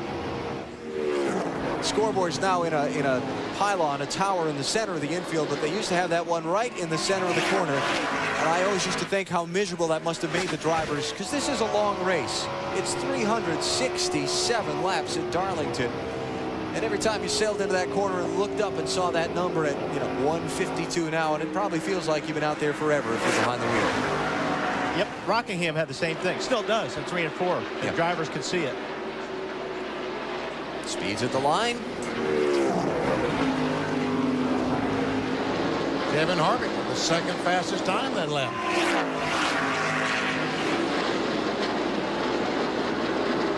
Scoreboard's now in a pylon, a tower in the center of the infield, but they used to have that one right in the center of the corner. And I always used to think how miserable that must have made the drivers, because this is a long race. It's 367 laps at Darlington. And every time you sailed into that corner and looked up and saw that number at 152 now, and it probably feels like you've been out there forever if you're behind the wheel. Yep, Rockingham had the same thing. Still does in 3 and 4. The drivers can see it. Speeds at the line. Kevin Harvick, the second fastest time that lap.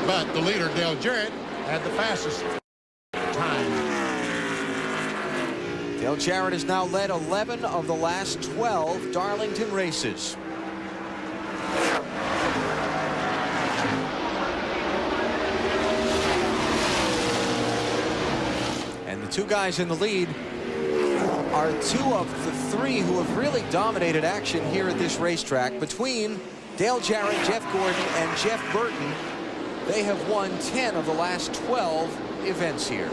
But the leader, Dale Jarrett, had the fastest time. Dale Jarrett has now led 11 of the last 12 Darlington races. And the two guys in the lead are 2 of the 3 who have really dominated action here at this racetrack. Between Dale Jarrett, Jeff Gordon, and Jeff Burton, they have won 10 of the last 12 events here.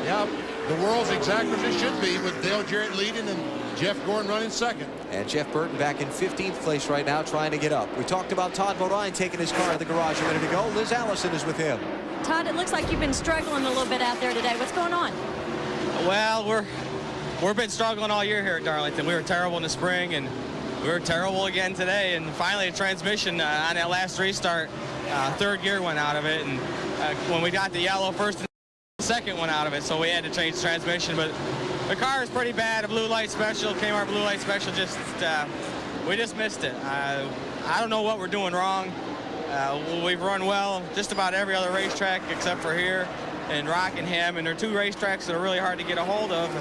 Yeah, the world's exactly as it should be, with Dale Jarrett leading and Jeff Gordon running second. And Jeff Burton back in 15th place right now, trying to get up. We talked about Todd Bodine taking his car to the garage a minute ago. Liz Allison is with him. Todd, it looks like you've been struggling a little bit out there today. What's going on? Well, we've been struggling all year here at Darlington. We were terrible in the spring, and we were terrible again today. And finally, the transmission on that last restart, third gear went out of it, and when we got the yellow, first and second went out of it, so we had to change the transmission. But the car is pretty bad. A blue light special, Kmart blue light special, we just missed it. I don't know what we're doing wrong. We've run well just about every other racetrack except for here and Rockingham, and they're two racetracks that are really hard to get a hold of,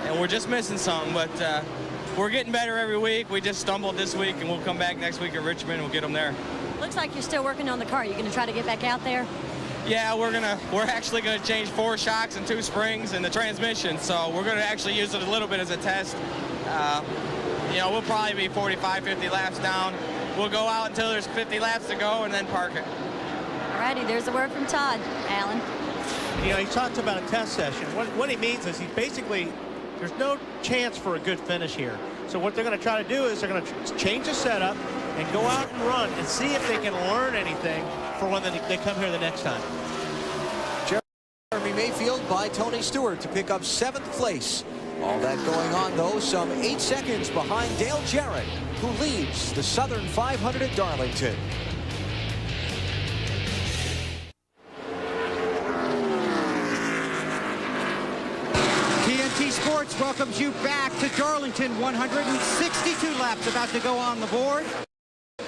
and we're just missing something. But we're getting better every week. We just stumbled this week, and we'll come back next week at Richmond and we'll get them there. Looks like you're still working on the car. You going to try to get back out there? Yeah, we're actually going to change 4 shocks and 2 springs and the transmission, so we're going to actually use it a little bit as a test. You know, we'll probably be 45, 50 laps down. We'll go out until there's 50 laps to go and then park it. All righty, there's a word from Todd. Alan. You know, he talks about a test session. What he means is he's basically, there's no chance for a good finish here. So what they're going to try to do is they're going to change the setup and go out and run and see if they can learn anything for when they come here the next time. Jeremy Mayfield by Tony Stewart to pick up 7th place. All that going on, though, some 8 seconds behind Dale Jarrett, who leads the Southern 500 at Darlington. TNT Sports welcomes you back to Darlington. 162 laps about to go on the board,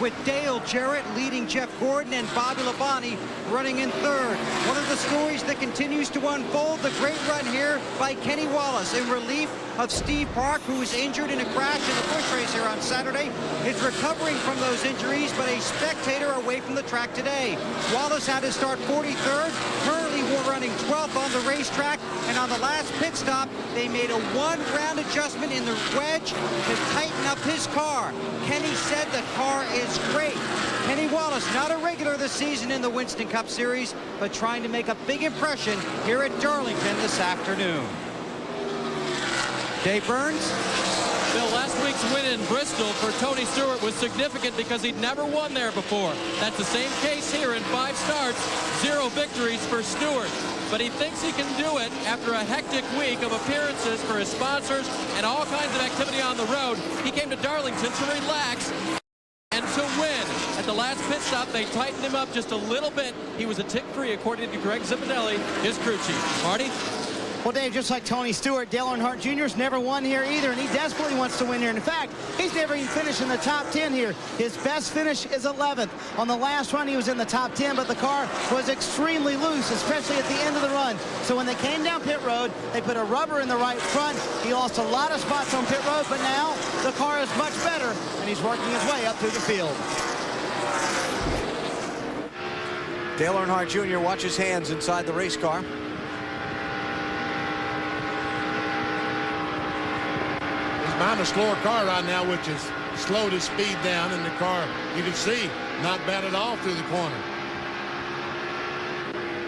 with Dale Jarrett leading Jeff Gordon and Bobby Labonte running in third. One of the stories that continues to unfold, the great run here by Kenny Wallace in relief of Steve Park, who was injured in a crash in the Busch race here on Saturday, is recovering from those injuries, but a spectator away from the track today. Wallace had to start 43rd, currently running 12th on the racetrack, and on the last pit stop, they made a 1-round adjustment in the wedge to tighten up his car. Kenny said the car is great. Kenny Wallace, not a regular this season in the Winston Cup Series, but trying to make a big impression here at Darlington this afternoon. Dave Burns. Bill, last week's win in Bristol for Tony Stewart was significant because he'd never won there before. That's the same case here in 5 starts, 0 victories for Stewart. But he thinks he can do it after a hectic week of appearances for his sponsors and all kinds of activity on the road. He came to Darlington to relax and to win. At the last pit stop, they tightened him up just a little bit. He was a tick free, according to Greg Zipadelli, his crew chief. Marty? Well, Dave, just like Tony Stewart, Dale Earnhardt Jr.'s never won here either, and he desperately wants to win here. And in fact, he's never even finished in the top 10 here. His best finish is 11th. On the last run, he was in the top 10, but the car was extremely loose, especially at the end of the run. So when they came down pit road, they put a rubber in the right front. He lost a lot of spots on pit road, but now the car is much better, and he's working his way up through the field. Dale Earnhardt Jr. watches hands inside the race car. Behind a slower car right now, which has slowed his speed down, and the car, you can see, not bad at all through the corner.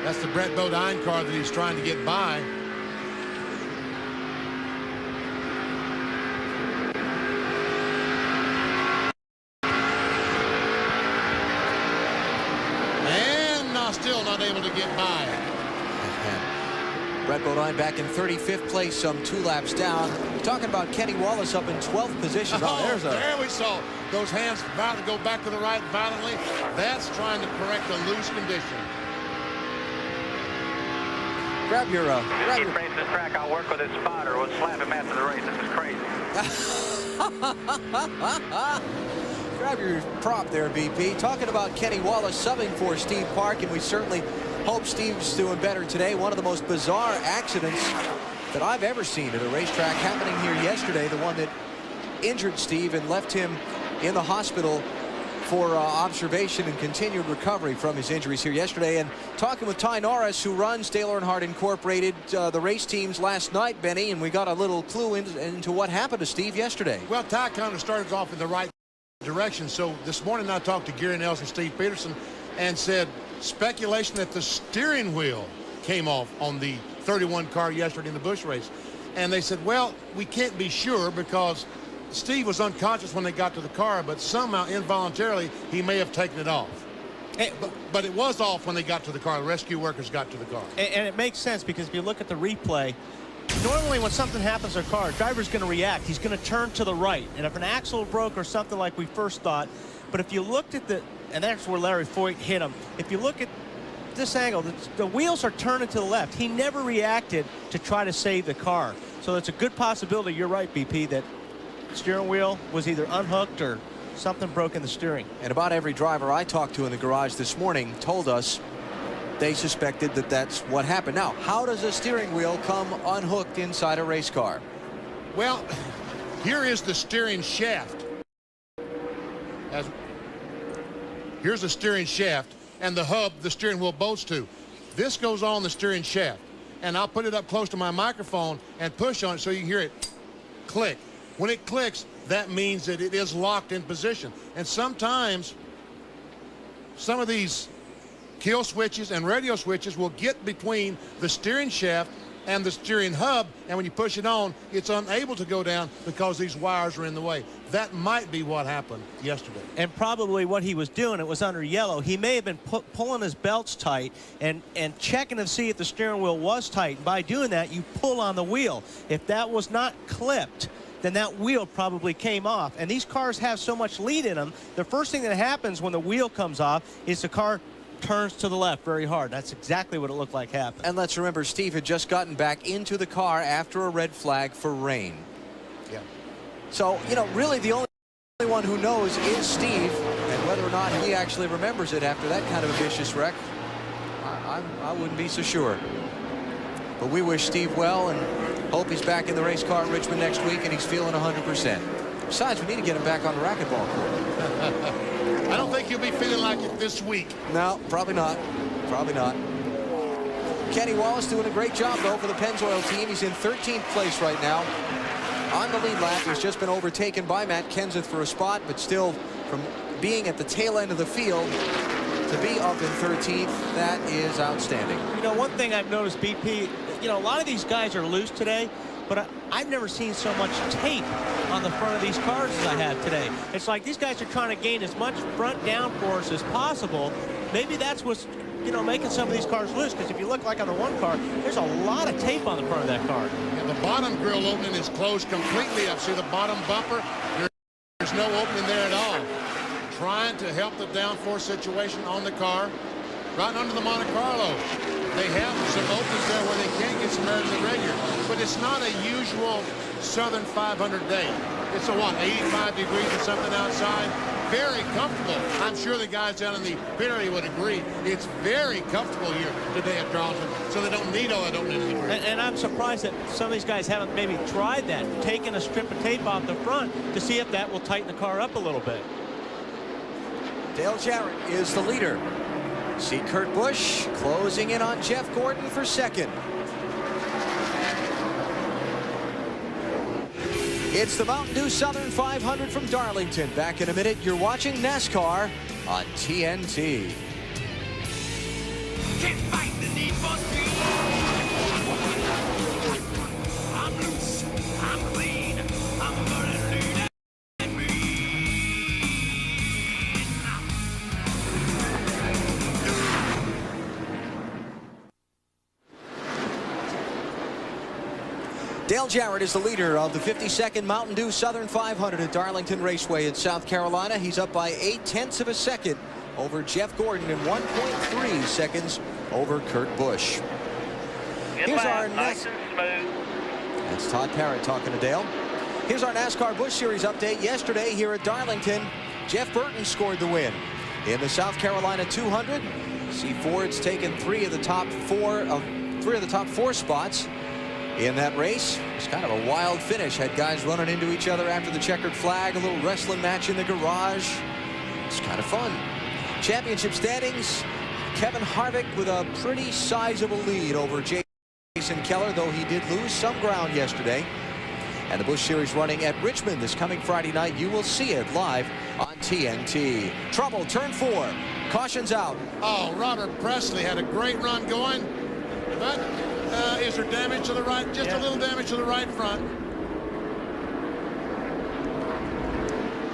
That's the Brett Bodine car that he's trying to get by. And still not able to get by. Brett Bodine back in 35th place, some 2 laps down. Talking about Kenny Wallace up in 12th position. There we saw those hands about to go back to the right violently. That's trying to correct a loose condition. Grab your Keep racing the track. I'll work with his spotter. We'll slap him after the race. This is crazy. Grab your prop there, BP. Talking about Kenny Wallace subbing for Steve Park, and we certainly hope Steve's doing better today. One of the most bizarre accidents that I've ever seen at a racetrack happening here yesterday. The one that injured Steve and left him in the hospital for observation and continued recovery from his injuries here yesterday. And talking with Ty Norris, who runs Dale Earnhardt Incorporated, the race teams last night, Benny, and we got a little clue into what happened to Steve yesterday. Well, Ty kind of started off in the right direction. So this morning I talked to Gary Nelson and Steve Peterson and said speculation that the steering wheel came off on the 31 car yesterday in the Busch race. And they said, well, we can't be sure because Steve was unconscious when they got to the car, but somehow involuntarily he may have taken it off. But it was off when they got to the car. The rescue workers got to the car. And it makes sense because if you look at the replay, normally when something happens to a car, the driver's going to react. He's going to turn to the right. And if an axle broke or something like we first thought, but if you looked at and that's where Larry Foyt hit him. If you look at this angle, the wheels are turning to the left. He never reacted to try to save the car. So it's a good possibility, you're right, BP, that steering wheel was either unhooked or something broke in the steering. And about every driver I talked to in the garage this morning told us they suspected that that's what happened. Now, how does a steering wheel come unhooked inside a race car? Well, here is the steering shaft. Here's the steering shaft and the hub the steering wheel bolts to. This goes on the steering shaft. And I'll put it up close to my microphone and push on it so you can hear it click. When it clicks, that means that it is locked in position. And sometimes some of these kill switches and radio switches will get between the steering shaft and the steering hub, and when you push it on, it's unable to go down because these wires are in the way. That might be what happened yesterday. And probably what he was doing, it was under yellow. He may have been pulling his belts tight and checking to see if the steering wheel was tight. By doing that, you pull on the wheel. If that was not clipped, then that wheel probably came off. And these cars have so much lead in them, the first thing that happens when the wheel comes off is the car turns to the left very hard. That's exactly what it looked like happened. And let's remember, Steve had just gotten back into the car after a red flag for rain. Yeah. So, you know, really the only one who knows is Steve, and whether or not he actually remembers it after that kind of a vicious wreck, I wouldn't be so sure. But we wish Steve well and hope he's back in the race car at Richmond next week and he's feeling 100%. Besides, we need to get him back on the racquetball court. I don't think he'll be feeling like it this week. No, probably not. Probably not. Kenny Wallace doing a great job, though, for the Pennzoil team. He's in 13th place right now. On the lead lap, he's just been overtaken by Matt Kenseth for a spot, but still, from being at the tail end of the field to be up in 13th, that is outstanding. You know, one thing I've noticed, BP, you know, a lot of these guys are loose today, but I've never seen so much tape on the front of these cars as I have today. It's like these guys are trying to gain as much front downforce as possible. Maybe that's what's, you know, making some of these cars loose, because if you look like on the one car, there's a lot of tape on the front of that car. And the bottom grill opening is closed completely up. See the bottom bumper? There's no opening there at all. Trying to help the downforce situation on the car. Right under the Monte Carlo. They have some openings there where they can get some air to the radiator. But it's not a usual Southern 500 day. It's a what, 85 degrees or something outside? Very comfortable. I'm sure the guys down in the pit area would agree. It's very comfortable here today at Darlington, so they don't need all that opening in the grid. And I'm surprised that some of these guys haven't maybe tried that, taking a strip of tape off the front to see if that will tighten the car up a little bit. Dale Jarrett is the leader. See Kurt Busch closing in on Jeff Gordon for second. It's the Mountain Dew Southern 500 from Darlington. Back in a minute. You're watching NASCAR on TNT. Can't fight the need for speed. I'm loose, I'm clean, I'm gonna lead and me. Dale Jarrett is the leader of the 52nd Mountain Dew Southern 500 at Darlington Raceway in South Carolina. He's up by 0.8 of a second over Jeff Gordon and 1.3 seconds over Kurt Busch. Here's our nice and smooth. That's Todd Parrott talking to Dale. Here's our NASCAR Busch Series update. Yesterday here at Darlington, Jeff Burton scored the win. In the South Carolina 200, see Ford's taken three of the top four spots in that race. It's kind of a wild finish. Had guys running into each other after the checkered flag, a little wrestling match in the garage. It's kind of fun. Championship standings, Kevin Harvick with a pretty sizable lead over Jason Keller, though he did lose some ground yesterday. And the Busch Series running at Richmond this coming Friday night. You will see it live on TNT. Trouble, turn 4. Caution's out. Oh, Robert Presley had a great run going, but is there damage to the right? Just a little damage to the right front.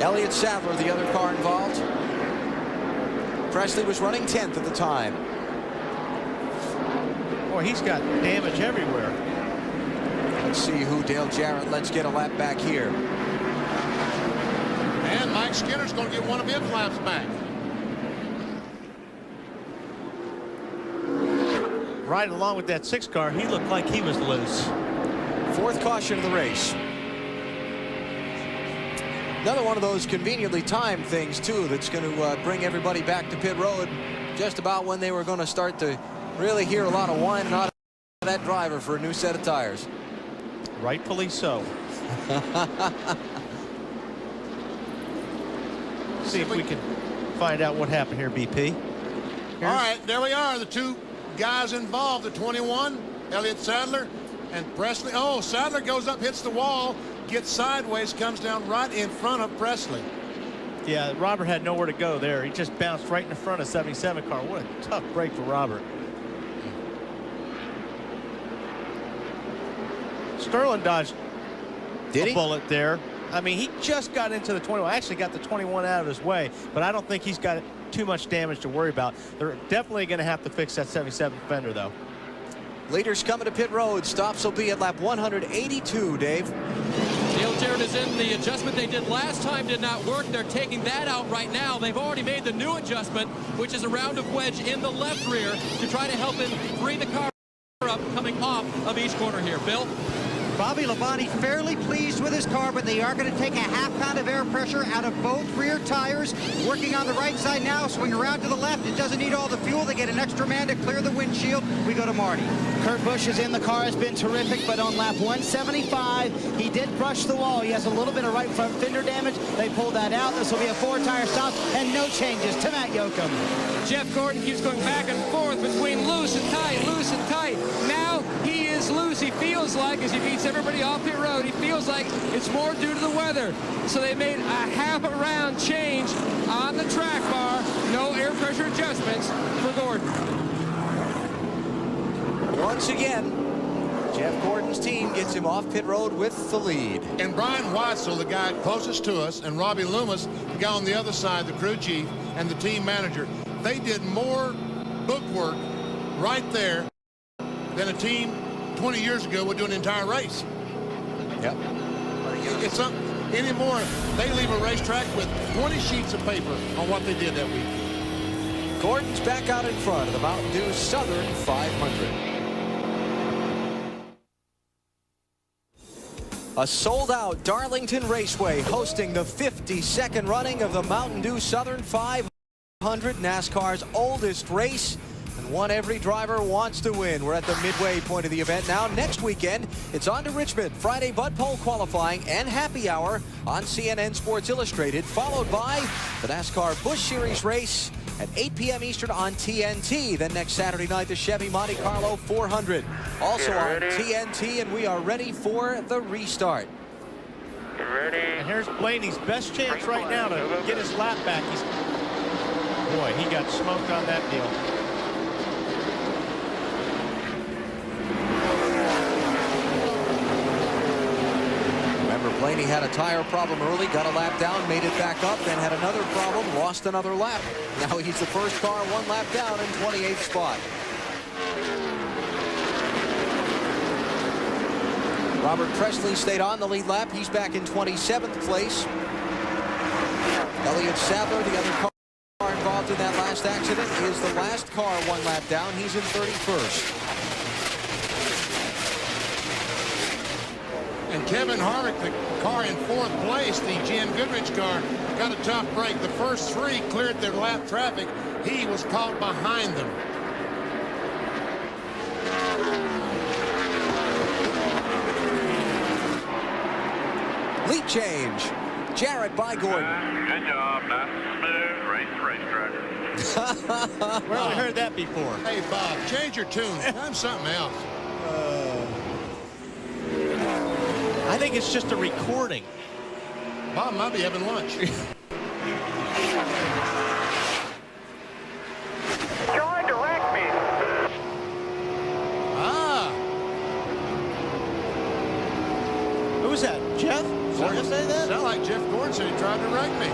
Elliott Sadler, the other car involved. Presley was running 10th at the time. Boy, he's got damage everywhere. Let's see who Dale Jarrett lets get a lap back here. And Mike Skinner's going to get one of his laps back. Right along with that 6 car, he looked like he was loose. 4th caution of the race. Another one of those conveniently timed things, too, that's going to bring everybody back to pit road just about when they were going to start to really hear a lot of whining out of that driver for a new set of tires. Rightfully so. See if we can find out what happened here, BP. All right, there we are. The two guys involved, the 21, Elliott Sadler and Presley. Oh, Sadler goes up, hits the wall, gets sideways, comes down right in front of Presley. Yeah, Robert had nowhere to go there. He just bounced right in the front of 77 car. What a tough break for Robert. Sterling dodged a bullet there. I mean, he just got into the 21. Actually got the 21 out of his way, but I don't think he's got too much damage to worry about. They're definitely going to have to fix that 77 fender, though. Leaders coming to pit road. Stops will be at lap 182, Dave. Dale Jarrett is in. The adjustment they did last time did not work. They're taking that out right now. They've already made the new adjustment, which is a round of wedge in the left rear to try to help him free the car up coming off of each corner here. Bill? Bobby Labonte fairly pleased with his car, but they are going to take a half-pound of air pressure out of both rear tires. Working on the right side now, swing around to the left. It doesn't need all the fuel. They get an extra man to clear the windshield. We go to Marty. Kurt Busch is in the car, has been terrific, but on lap 175, he did brush the wall. He has a little bit of right front fender damage. They pulled that out. This will be a 4-tire stop and no changes to Matt Yoakum. Jeff Gordon keeps going back and forth between loose and tight, loose and tight. Now he is loose. He feels like, as he beats everybody off pit road, he feels like it's more due to the weather. So they made a half a round change on the track bar. No air pressure adjustments for Gordon. Once again, Jeff Gordon's team gets him off pit road with the lead. And Brian Weitzel, the guy closest to us, and Robbie Loomis, the guy on the other side, the crew chief and the team manager, they did more book work right there than a team 20 years ago would do an entire race. Yep. It's not anymore. They leave a racetrack with 20 sheets of paper on what they did that week. Gordon's back out in front of the Mountain Dew Southern 500. A sold-out Darlington Raceway hosting the 52nd running of the Mountain Dew Southern 500, NASCAR's oldest race, and one every driver wants to win. We're at the midway point of the event now. Next weekend, it's on to Richmond. Friday Bud Pole qualifying and happy hour on CNN Sports Illustrated, followed by the NASCAR Busch Series race at 8 p.m. Eastern on TNT. Then next Saturday night, the Chevy Monte Carlo 400. Also on TNT, and we are ready for the restart. And here's Blaney's best chance right now to get his lap back. Boy, he got smoked on that deal. Remember, Blaney had a tire problem early, got a lap down, made it back up, then had another problem, lost another lap. Now he's the first car one lap down in 28th spot. Robert Presley stayed on the lead lap. He's back in 27th place. Elliott Sadler, the other car involved in that last accident, is the last car one lap down. He's in 31st. And Kevin Harvick, the car in 4th place, the Jan Goodrich car, got a tough break. The first 3 cleared their lap traffic. He was caught behind them. Lead change. Jarrett by Gordon. Good job. Nice smooth racetrack. Where have we heard that before? Hey, Bob, change your tune. Time something else. I think it's just a recording. Bob might be having lunch. Trying to wreck me. Ah. Who was that? Jeff? Gordon say that? Sound like Jeff Gordon said he tried to wreck me.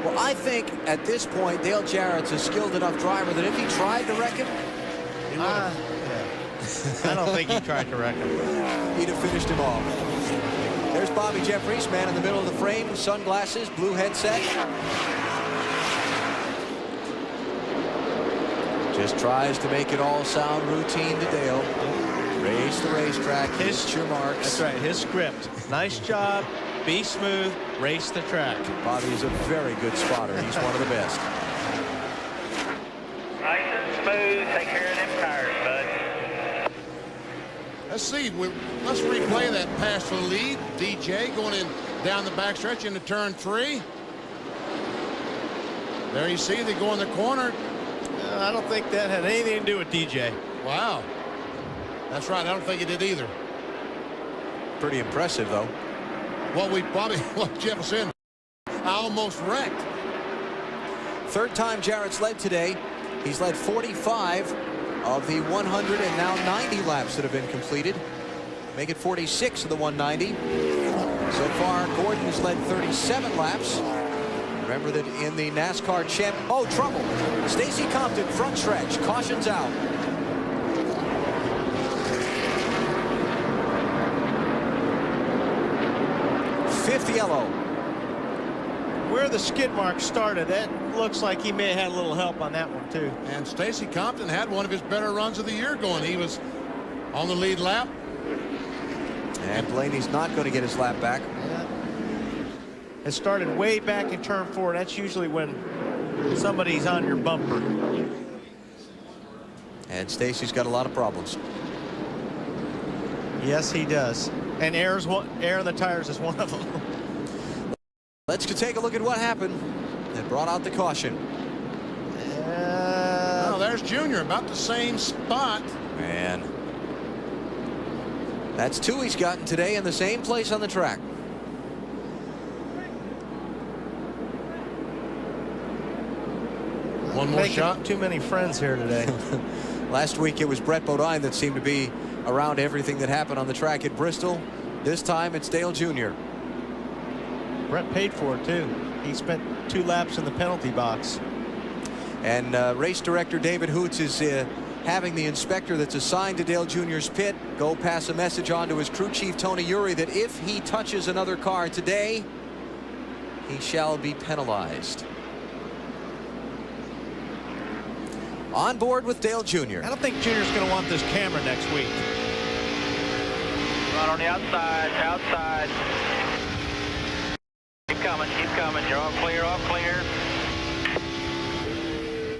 Well, I think at this point, Dale Jarrett's a skilled enough driver that if he tried to wreck him, Yeah. I don't think he tried to wreck him. he'd have finished him off. There's Bobby Jeffries, man in the middle of the frame, sunglasses, blue headset. Just tries to make it all sound routine to Dale. Race the racetrack, hit your marks. That's right, his script. Nice job, be smooth, race the track. Bobby is a very good spotter. He's one of the best. Nice and smooth. Take care of them tires, bud. Let's see. Let's replay that pass for the lead. DJ going in down the backstretch into turn 3. There you see they go in the corner. I don't think that had anything to do with DJ. Wow. That's right. I don't think it did either. Pretty impressive, though. What Jeff was saying, I almost wrecked. Third time Jarrett's led today. He's led 45 of the 100 and now 90 laps that have been completed. Make it 46 of the 190. So far, Gordon has led 37 laps. Remember that in the NASCAR champ. Oh, trouble. Stacy Compton, front stretch. Caution's out. Fifth yellow. Where the skid mark started, that looks like he may have had a little help on that one, too. And Stacy Compton had one of his better runs of the year going. He was on the lead lap. And Blaney's not going to get his lap back. Yeah. It started way back in turn 4. That's usually when somebody's on your bumper. And Stacy's got a lot of problems. Yes, he does. And air in the tires is one of them. Let's take a look at what happened. That brought out the caution. Oh, there's Junior, about the same spot. Man. That's 2 he's gotten today in the same place on the track. One more shot. Too many friends here today. Last week it was Brett Bodine that seemed to be around everything that happened on the track at Bristol. This time it's Dale Jr. Brett paid for it, too. He spent 2 laps in the penalty box. And race director David Hoots is having the inspector that's assigned to Dale Jr.'s pit go pass a message on to his crew chief Tony Eury that if he touches another car today, he shall be penalized. On board with Dale Jr. I don't think Junior's going to want this camera next week. Run on the outside, outside. Keep coming, keep coming. You're all clear, all clear.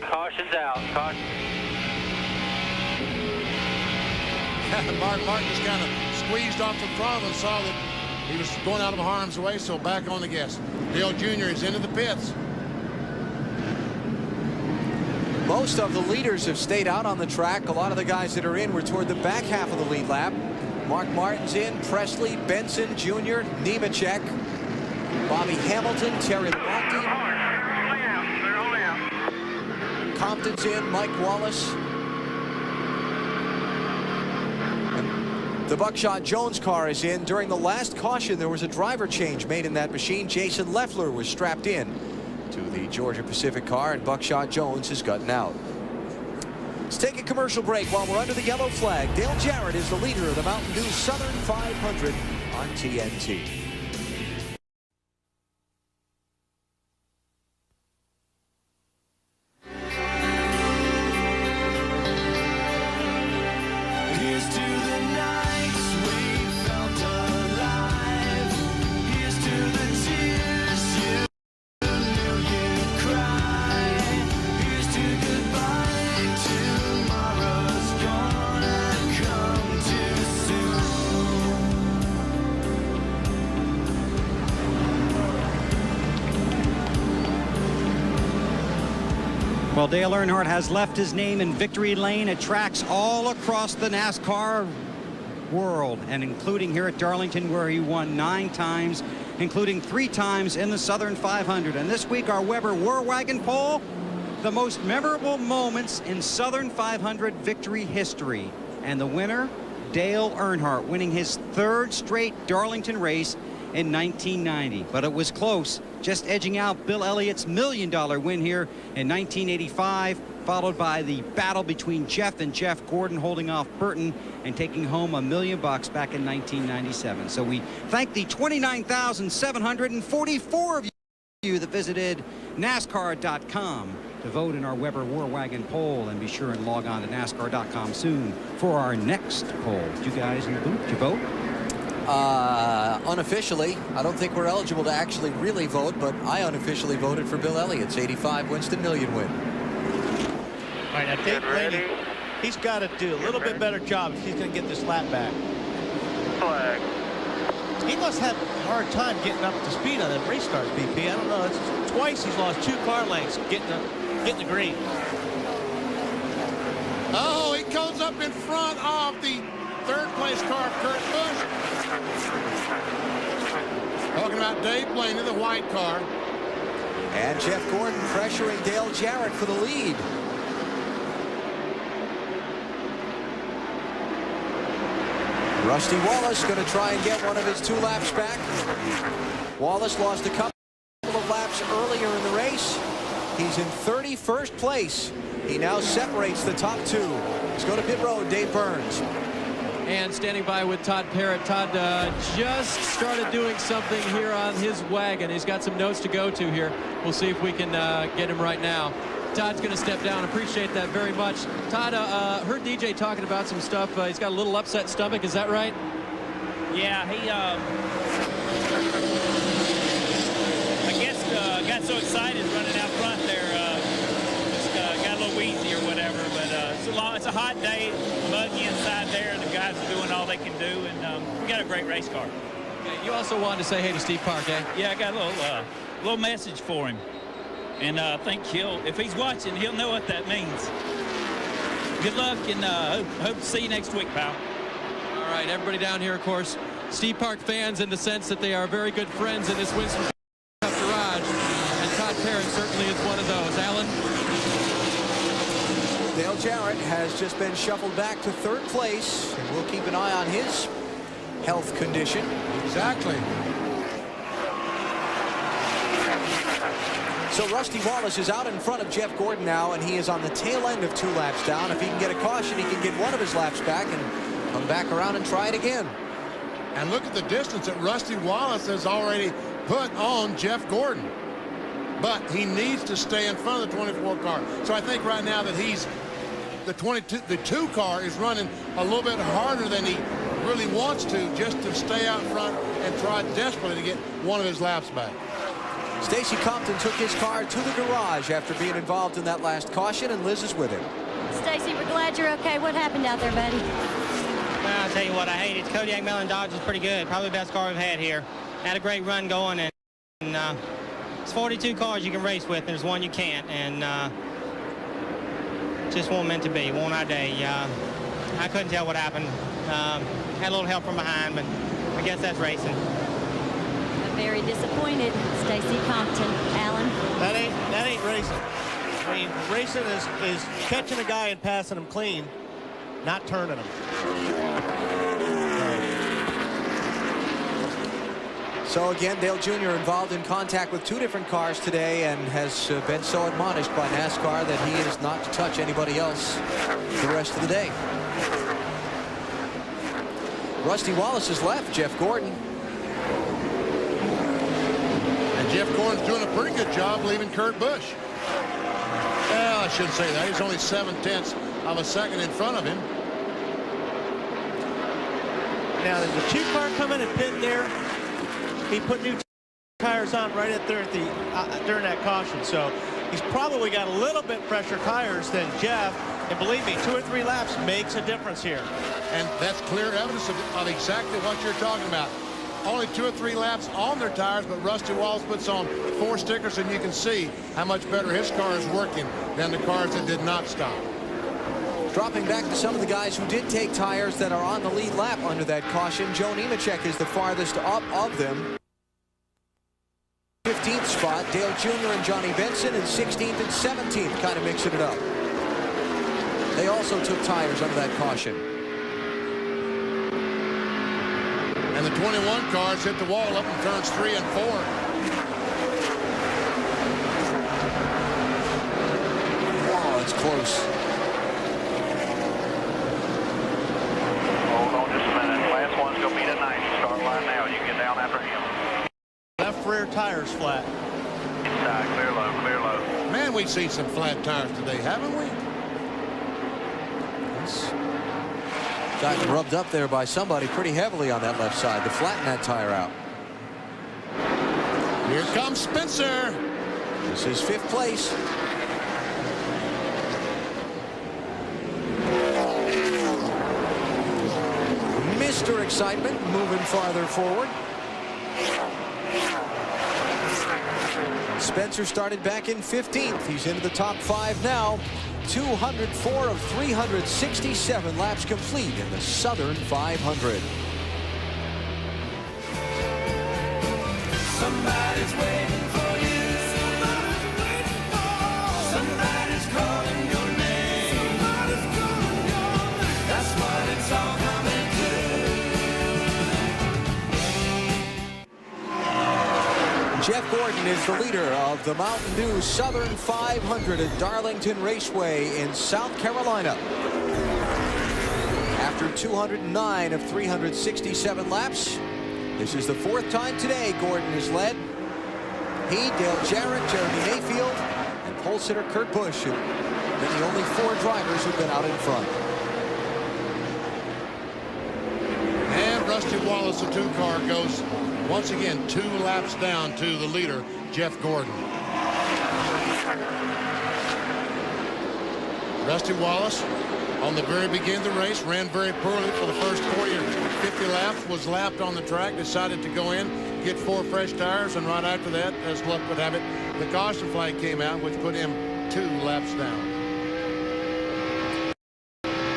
Caution's out. Caution. Mark Martin just kind of squeezed off the throttle and saw that he was going out of harm's way, so back on the gas. Dale Jr. is into the pits. Most of the leaders have stayed out on the track. A lot of the guys that are in were toward the back half of the lead lap. Mark Martin's in, Presley, Benson, Jr., Nemechek, Bobby Hamilton, Terry Labonte. Compton's in, Mike Wallace. And the Buckshot Jones car is in. During the last caution, there was a driver change made in that machine. Jason Leffler was strapped in to the Georgia Pacific car, and Buckshot Jones has gotten out. Let's take a commercial break while we're under the yellow flag. Dale Jarrett is the leader of the Mountain Dew Southern 500 on TNT. Here's to the nights we felt alive. Here's to the tears you knew you'd cry. Here's to goodbye. Tomorrow's gonna come too soon. Well, Dale Earnhardt has left his name in victory lane at tracks all across the NASCAR world, and including here at Darlington, where he won 9 times including 3 times in the Southern 500. And this week, our Weber War Wagon poll, the most memorable moments in Southern 500 victory history. And the winner, Dale Earnhardt, winning his 3rd straight Darlington race in 1990. But it was close, just edging out Bill Elliott's $1 million win here in 1985, followed by the battle between Jeff and Jeff Gordon, holding off Burton and taking home $1 million back in 1997. So we thank the 29,744 of you that visited NASCAR.com to vote in our Weber War Wagon poll, and be sure and log on to NASCAR.com soon for our next poll. Did you guys in the booth, did you vote? Unofficially. I don't think we're eligible to actually really vote, but I unofficially voted for Bill Elliott's 85 Winston Million win. All right, now Dave Blaney, he's got to do a little bit better job if he's going to get this lap back. Flag. He must have a hard time getting up to speed on that race start, BP. I don't know. It's twice he's lost 2 car lengths getting the green. Oh, he comes up in front of the 3rd place car, Kurt Busch. Talking about Dave Blaney, the white car. And Jeff Gordon pressuring Dale Jarrett for the lead. Rusty Wallace going to try and get one of his 2 laps back. Wallace lost a couple of laps earlier in the race. He's in 31st place. He now separates the top 2. Let's go to pit road, Dave Burns. And standing by with Todd Parrott. Todd just started doing something here on his wagon. He's got some notes to go to here. We'll see if we can get him right now. Todd's going to step down. Appreciate that very much. Todd, heard DJ talking about some stuff. He's got a little upset stomach. Is that right? Yeah, he, I guess, got so excited running out front there. Just got a little wheezy or whatever. But it's a hot day, muggy inside there. The guys are doing all they can do, and we got a great race car. Okay, you also wanted to say hey to Steve Park, eh? Yeah, I got a little message for him. And I think if he's watching, he'll know what that means. Good luck, and hope to see you next week, pal. All right, everybody down here, of course, Steve Park fans in the sense that they are very good friends in this Winston Cup garage, and Todd Parrott certainly is one of those. Alan? Dale Jarrett has just been shuffled back to 3rd place, and we'll keep an eye on his health condition. Exactly. So Rusty Wallace is out in front of Jeff Gordon now, and he is on the tail end of 2 laps down. If he can get a caution, he can get one of his laps back and come back around and try it again. And look at the distance that Rusty Wallace has already put on Jeff Gordon. But he needs to stay in front of the 24 car. So I think right now that the 2 car is running a little bit harder than he really wants to, just to stay out front and try desperately to get one of his laps back. Stacy Compton took his car to the garage after being involved in that last caution, and Liz is with him. Stacy, we're glad you're okay. What happened out there, buddy? Well, I'll tell you what, I hate it. Kodiak Mellon Dodge is pretty good. Probably the best car we've had here. Had a great run going, and it's 42 cars you can race with, and there's one you can't, and just wasn't meant to be. Won't our day. I couldn't tell what happened. Had a little help from behind, but I guess that's racing. Very disappointed, Stacy Compton. Alan? That ain't racing. I mean, racing is catching a guy and passing him clean, not turning him. So again, Dale Jr. involved in contact with 2 different cars today, and has been so admonished by NASCAR that he is not to touch anybody else the rest of the day. Rusty Wallace has left. Jeff Gordon. Jeff Gordon's doing a pretty good job leaving Kurt Busch. Well, I shouldn't say that. He's only 0.7 of a second in front of him. Now, there's a 2 car coming and pit there. He put new tires on right there at the during that caution. So he's probably got a little bit fresher tires than Jeff. And believe me, 2 or 3 laps makes a difference here. And that's clear evidence of exactly what you're talking about. Only 2 or 3 laps on their tires, but Rusty Wallace puts on 4 stickers, and you can see how much better his car is working than the cars that did not stop. Dropping back to some of the guys who did take tires that are on the lead lap under that caution. Joe Nemechek is the farthest up of them. 15th spot. Dale Jr. and Johnny Benson in 16th and 17th, kind of mixing it up. They also took tires under that caution. And the 21 cars hit the wall up in turns 3 and 4. Wow, it's close. Hold on just a minute. Last one's going to be tonight. Start line now. You can get down after him. Left rear tire's flat. Inside, clear low, clear low. Man, we've seen some flat tires today, haven't we? Got rubbed up there by somebody pretty heavily on that left side to flatten that tire out. Here comes Spencer. This is 5th place. Mr. Excitement moving farther forward. Spencer started back in 15th. He's into the top 5 now. 204 of 367 laps complete in the Southern 500. Somebody's waiting for you. Somebody's calling your name. That's what it's all coming to. Jeff Gordon is the leader of the Mountain Dew Southern 500 at Darlington Raceway in South Carolina. After 209 of 367 laps, this is the 4th time today Gordon has led. He, Dale Jarrett, Jeremy Mayfield, and pole sitter Kurt Busch have been the only 4 drivers who've been out in front. And Rusty Wallace, the 2-car, goes once again 2 laps down to the leader, Jeff Gordon. Rusty Wallace, on the very beginning of the race, ran very poorly for the first 40 or 50 laps, was lapped on the track, decided to go in, get 4 fresh tires, and right after that, as luck would have it, the caution flag came out, which put him 2 laps down.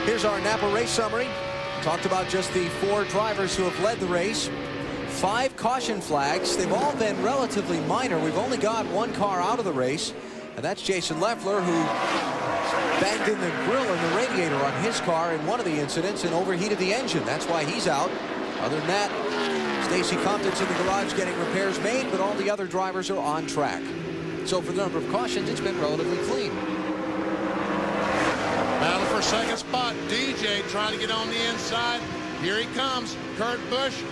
Here's our Napa race summary. Talked about just the 4 drivers who have led the race. 5 caution flags. They've all been relatively minor. We've only got 1 car out of the race, and that's Jason Leffler, who banged in the grill and the radiator on his car in one of the incidents and overheated the engine. That's why he's out. Other than that, Stacy Compton's in the garage getting repairs made, but all the other drivers are on track. So for the number of cautions, it's been relatively clean. Battle for second spot. DJ trying to get on the inside. Here he comes. Kurt Busch.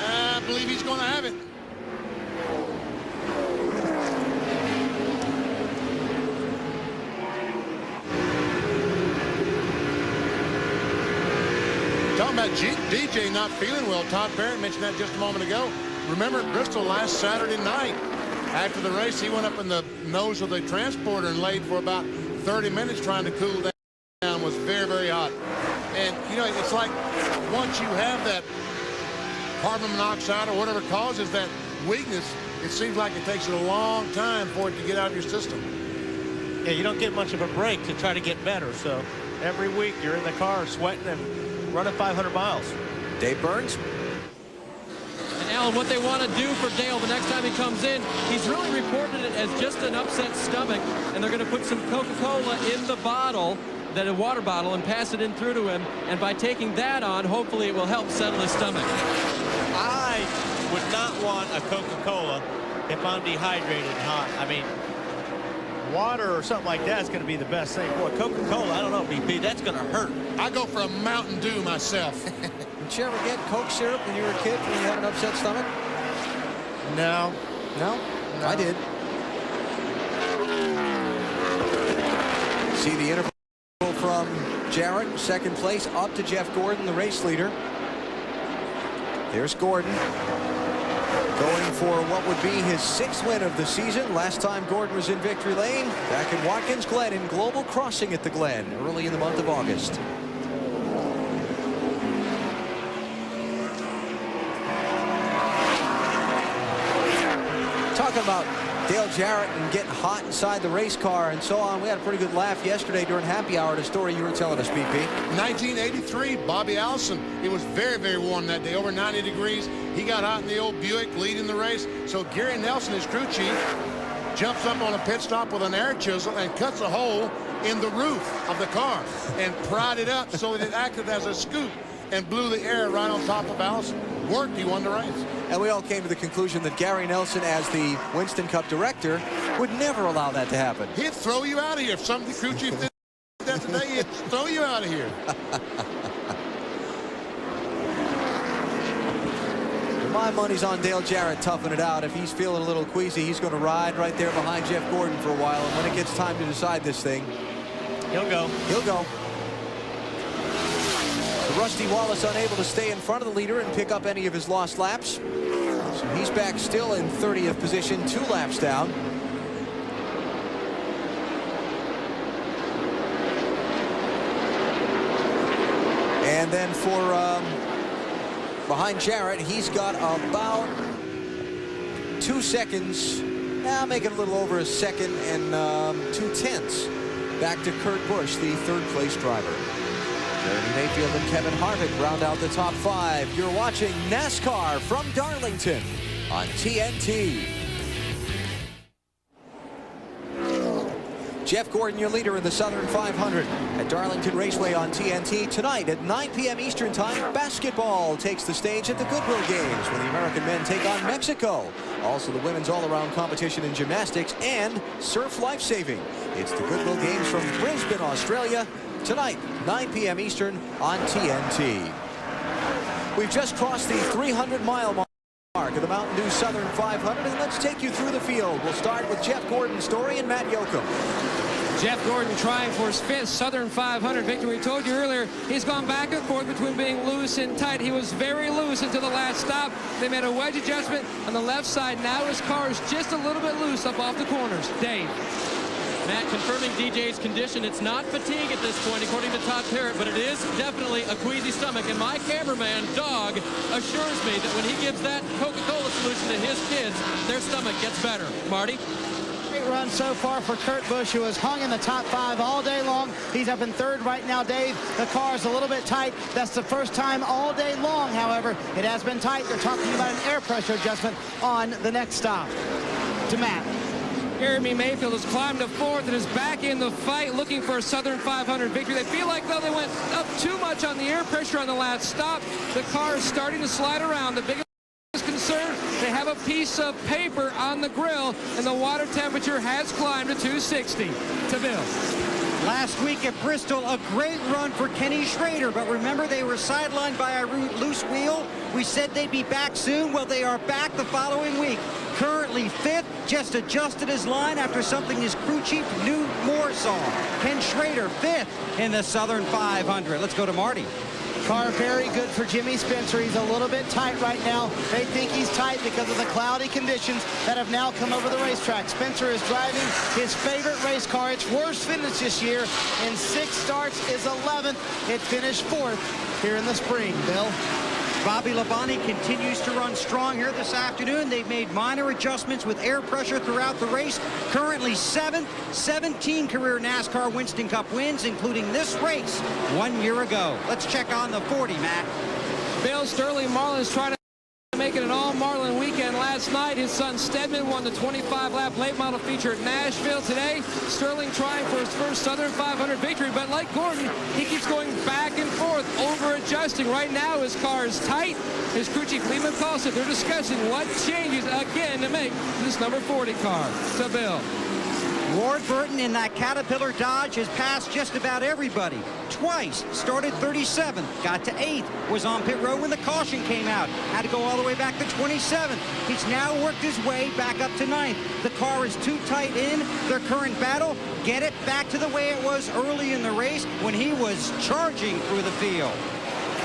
I believe he's going to have it. Talking about DJ not feeling well. Todd Parrott mentioned that just a moment ago. Remember at Bristol last Saturday night, after the race, he went up in the nose of the transporter and laid for about 30 minutes trying to cool down. Was very, very hot. And, you know, it's like once you have that carbon monoxide or whatever causes that weakness, it seems like it takes a long time for it to get out of your system. Yeah, you don't get much of a break to try to get better. So every week you're in the car sweating and running 500 miles. Dave Burns. And Alan, what they want to do for Dale the next time he comes in, he's really reported it as just an upset stomach, and they're going to put some Coca-Cola in the bottle, that a water bottle, and pass it in through to him, and by taking that on, hopefully it will help settle his stomach. I would not want a Coca-Cola if I'm dehydrated and hot. I mean, water or something like that's going to be the best thing. Boy, Coca-Cola, I don't know, BP, that's going to hurt. I go for a Mountain Dew myself. Did you ever get Coke syrup when you were a kid when you had an upset stomach? No. No? I did. See the interval from Jarrett, second place, up to Jeff Gordon, the race leader. There's Gordon going for what would be his 6th win of the season. Last time Gordon was in victory lane, back in Watkins Glen in Global Crossing at the Glen early in the month of August. Talking about Dale Jarrett and getting hot inside the race car and so on. We had a pretty good laugh yesterday during happy hour at a story you were telling us, BP. 1983, Bobby Allison. It was very, very warm that day, over 90 degrees. He got hot in the old Buick leading the race. So Gary Nelson, his crew chief, jumps up on a pit stop with an air chisel and cuts a hole in the roof of the car and pried it up so that it acted as a scoop and blew the air right on top of Allison. Worked, he won the race. And we all came to the conclusion that Gary Nelson, as the Winston Cup director, would never allow that to happen. He'd throw you out of here. If some crew chief did that today, he'd throw you out of here. My money's on Dale Jarrett toughing it out. If he's feeling a little queasy, he's going to ride right there behind Jeff Gordon for a while. And when it gets time to decide this thing, he'll go. He'll go. So Rusty Wallace unable to stay in front of the leader and pick up any of his lost laps. So he's back still in 30th position, 2 laps down. And then for behind Jarrett, he's got about 2 seconds. Now making a little over a second and 2/10 back to Kurt Busch, the 3rd place driver. Jeremy Mayfield and Kevin Harvick round out the top 5. You're watching NASCAR from Darlington on TNT. Jeff Gordon, your leader in the Southern 500 at Darlington Raceway on TNT. Tonight at 9 p.m. Eastern Time, basketball takes the stage at the Goodwill Games when the American men take on Mexico. Also the women's all-around competition in gymnastics and surf lifesaving. It's the Goodwill Games from Brisbane, Australia. Tonight, 9 p.m. Eastern on TNT. We've just crossed the 300-mile mark of the Mountain Dew Southern 500, and let's take you through the field. We'll start with Jeff Gordon's story and Matt Yoakum. Jeff Gordon trying for his 5th Southern 500 victory. We told you earlier, he's gone back and forth between being loose and tight. He was very loose until the last stop. They made a wedge adjustment on the left side. Now his car is just a little bit loose up off the corners. Dave. Matt, confirming DJ's condition. It's not fatigue at this point, according to Todd Parrott, but it is definitely a queasy stomach. And my cameraman, Dog, assures me that when he gives that Coca-Cola solution to his kids, their stomach gets better. Marty? Great run so far for Kurt Busch, who has hung in the top 5 all day long. He's up in 3rd right now, Dave. The car's a little bit tight. That's the first time all day long, however. It has been tight. They're talking about an air pressure adjustment on the next stop. To Matt. Jeremy Mayfield has climbed to 4th and is back in the fight looking for a Southern 500 victory. They feel like, though, they went up too much on the air pressure on the last stop. The car is starting to slide around. The biggest concern, they have a piece of paper on the grill, and the water temperature has climbed to 260. To Bill. Last week at Bristol, a great run for Kenny Schrader, but remember they were sidelined by a loose wheel. We said they'd be back soon. Well, they are back the following week. Currently 5th, just adjusted his line after something his crew chief Newt Moore saw. Ken Schrader 5th in the Southern 500. Let's go to Marty. Car very good for Jimmy Spencer. He's a little bit tight right now. They think he's tight because of the cloudy conditions that have now come over the racetrack. Spencer is driving his favorite race car. Its worst finish this year in 6 starts is 11th. It finished 4th here in the spring. Bill? Bobby Labonte continues to run strong here this afternoon. They've made minor adjustments with air pressure throughout the race. Currently 7th, 17 career NASCAR Winston Cup wins, including this race 1 year ago. Let's check on the 40, Matt. Bill, Sterling Marlin's trying to make it an all-Marlin weekend. Last night, his son Stedman won the 25-lap late model feature at Nashville. Today, Sterling trying for his first Southern 500 victory, but like Gordon, he keeps going back and forth, over-adjusting. Right now, his car is tight. His crew chief, Lee McCall, said they're discussing what changes again to make this number 40 car. So, Bill. Ward Burton in that Caterpillar Dodge has passed just about everybody. Twice, started 37th, got to 8th, was on pit road when the caution came out, had to go all the way back to 27th. He's now worked his way back up to 9th. The car is too tight in their current battle. Get it back to the way it was early in the race when he was charging through the field.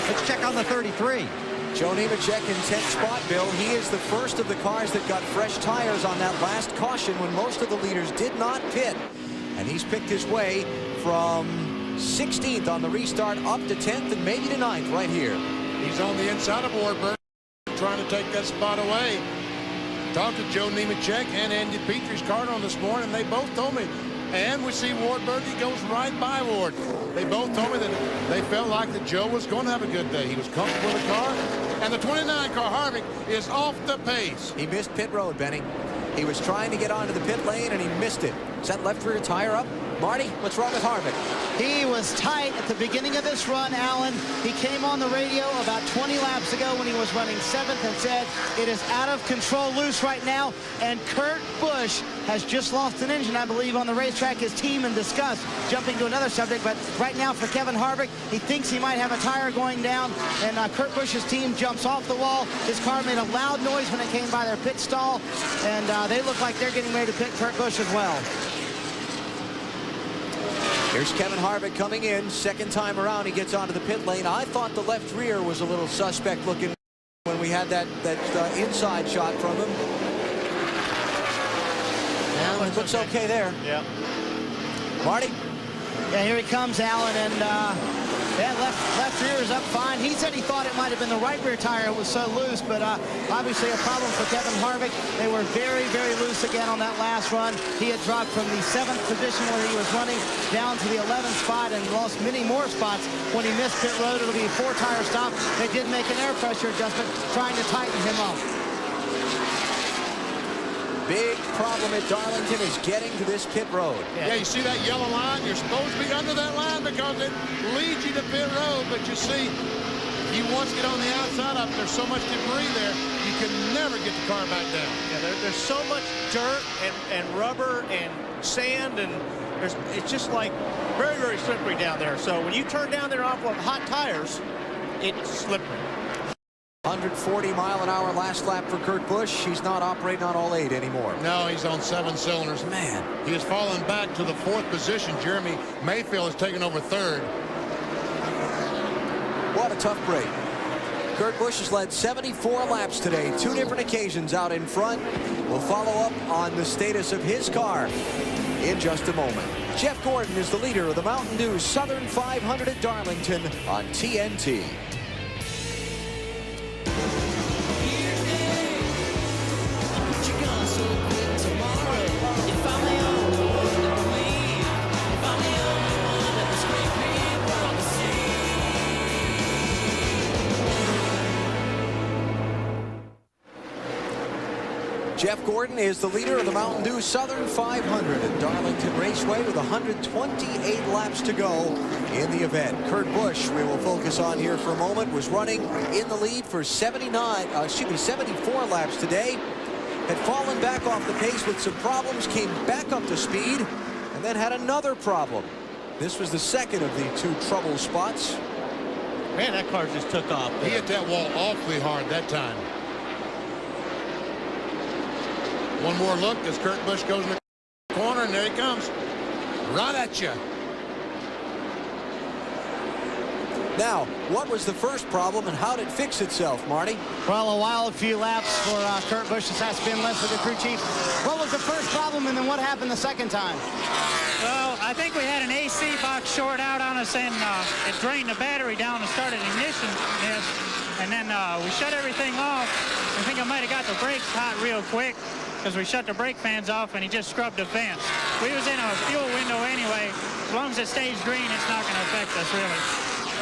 Let's check on the 33. Joe Nemechek in 10th spot, Bill. He is the first of the cars that got fresh tires on that last caution when most of the leaders did not pit. And he's picked his way from 16th on the restart up to 10th and maybe to 9th right here. He's on the inside of Ward Burton, trying to take that spot away. talked to Joe Nemechek and Andy Petrie's car on this morning, and they both told me. And we see Ward Berge goes right by Ward. They both told me that they felt like that Joe was going to have a good day. He was comfortable with the car. And the 29 car, Harvick, is off the pace. He missed pit road, Benny. He was trying to get onto the pit lane, and he missed it. Is that left rear tire up? Marty, what's wrong with Harvick? He was tight at the beginning of this run, Alan. He came on the radio about 20 laps ago when he was running 7th and said, it is out of control, loose right now. And Kurt Busch has just lost an engine, I believe, on the racetrack. His team in disgust, jumping to another subject. But right now for Kevin Harvick, he thinks he might have a tire going down. And Kurt Busch's team jumps off the wall. His car made a loud noise when it came by their pit stall. And they look like they're getting ready to pit Kurt Busch as well. Here's Kevin Harvick coming in. Second time around, he gets onto the pit lane. I thought the left rear was a little suspect looking when we had that inside shot from him. Yeah, it looks okay there. Yeah. Marty? Yeah, here he comes, Alan, and that left rear is up fine. He said he thought it might have been the right rear tire. It was so loose, but obviously a problem for Kevin Harvick. They were very, very loose again on that last run. He had dropped from the 7th position where he was running down to the 11th spot and lost many more spots when he missed pit road. It'll be a 4-tire stop. They did make an air pressure adjustment trying to tighten him up. Big problem at Darlington is getting to this pit road. Yeah, you see that yellow line? You're supposed to be under that line because it leads you to pit road. But you see, you once get on the outside of it, there's so much debris there, you can never get the car back down. Yeah, there's so much dirt and rubber and sand, and it's just like very, very slippery down there. So when you turn down there off of hot tires, it's slippery. 140-mile-an-hour last lap for Kurt Busch. He's not operating on all 8 anymore. No, he's on 7 cylinders. Man. He has fallen back to the 4th position. Jeremy Mayfield has taken over 3rd. What a tough break. Kurt Busch has led 74 laps today, 2 different occasions out in front. We'll follow up on the status of his car in just a moment. Jeff Gordon is the leader of the Mountain Dew Southern 500 at Darlington on TNT. Jeff Gordon is the leader of the Mountain Dew Southern 500 at Darlington Raceway with 128 laps to go in the event. Kurt Busch, we will focus on here for a moment, was running in the lead for 74 laps today. Had fallen back off the pace with some problems, came back up to speed, and then had another problem. This was the second of the 2 trouble spots. Man, that car just took off. He hit that wall awfully hard that time. One more look as Kurt Busch goes in the corner, and there he comes. Right at you. Now, what was the first problem and how did it fix itself, Marty? Well, a wild few laps for Kurt Busch. This has been less of the crew chief. What was the first problem and then what happened the second time? Well, I think we had an AC box short out on us, and it drained the battery down and started ignition. And then we shut everything off. I think I might have got the brakes hot real quick because we shut the brake fans off and he just scrubbed the vents. We was in a fuel window anyway. As long as it stays green, it's not going to affect us really.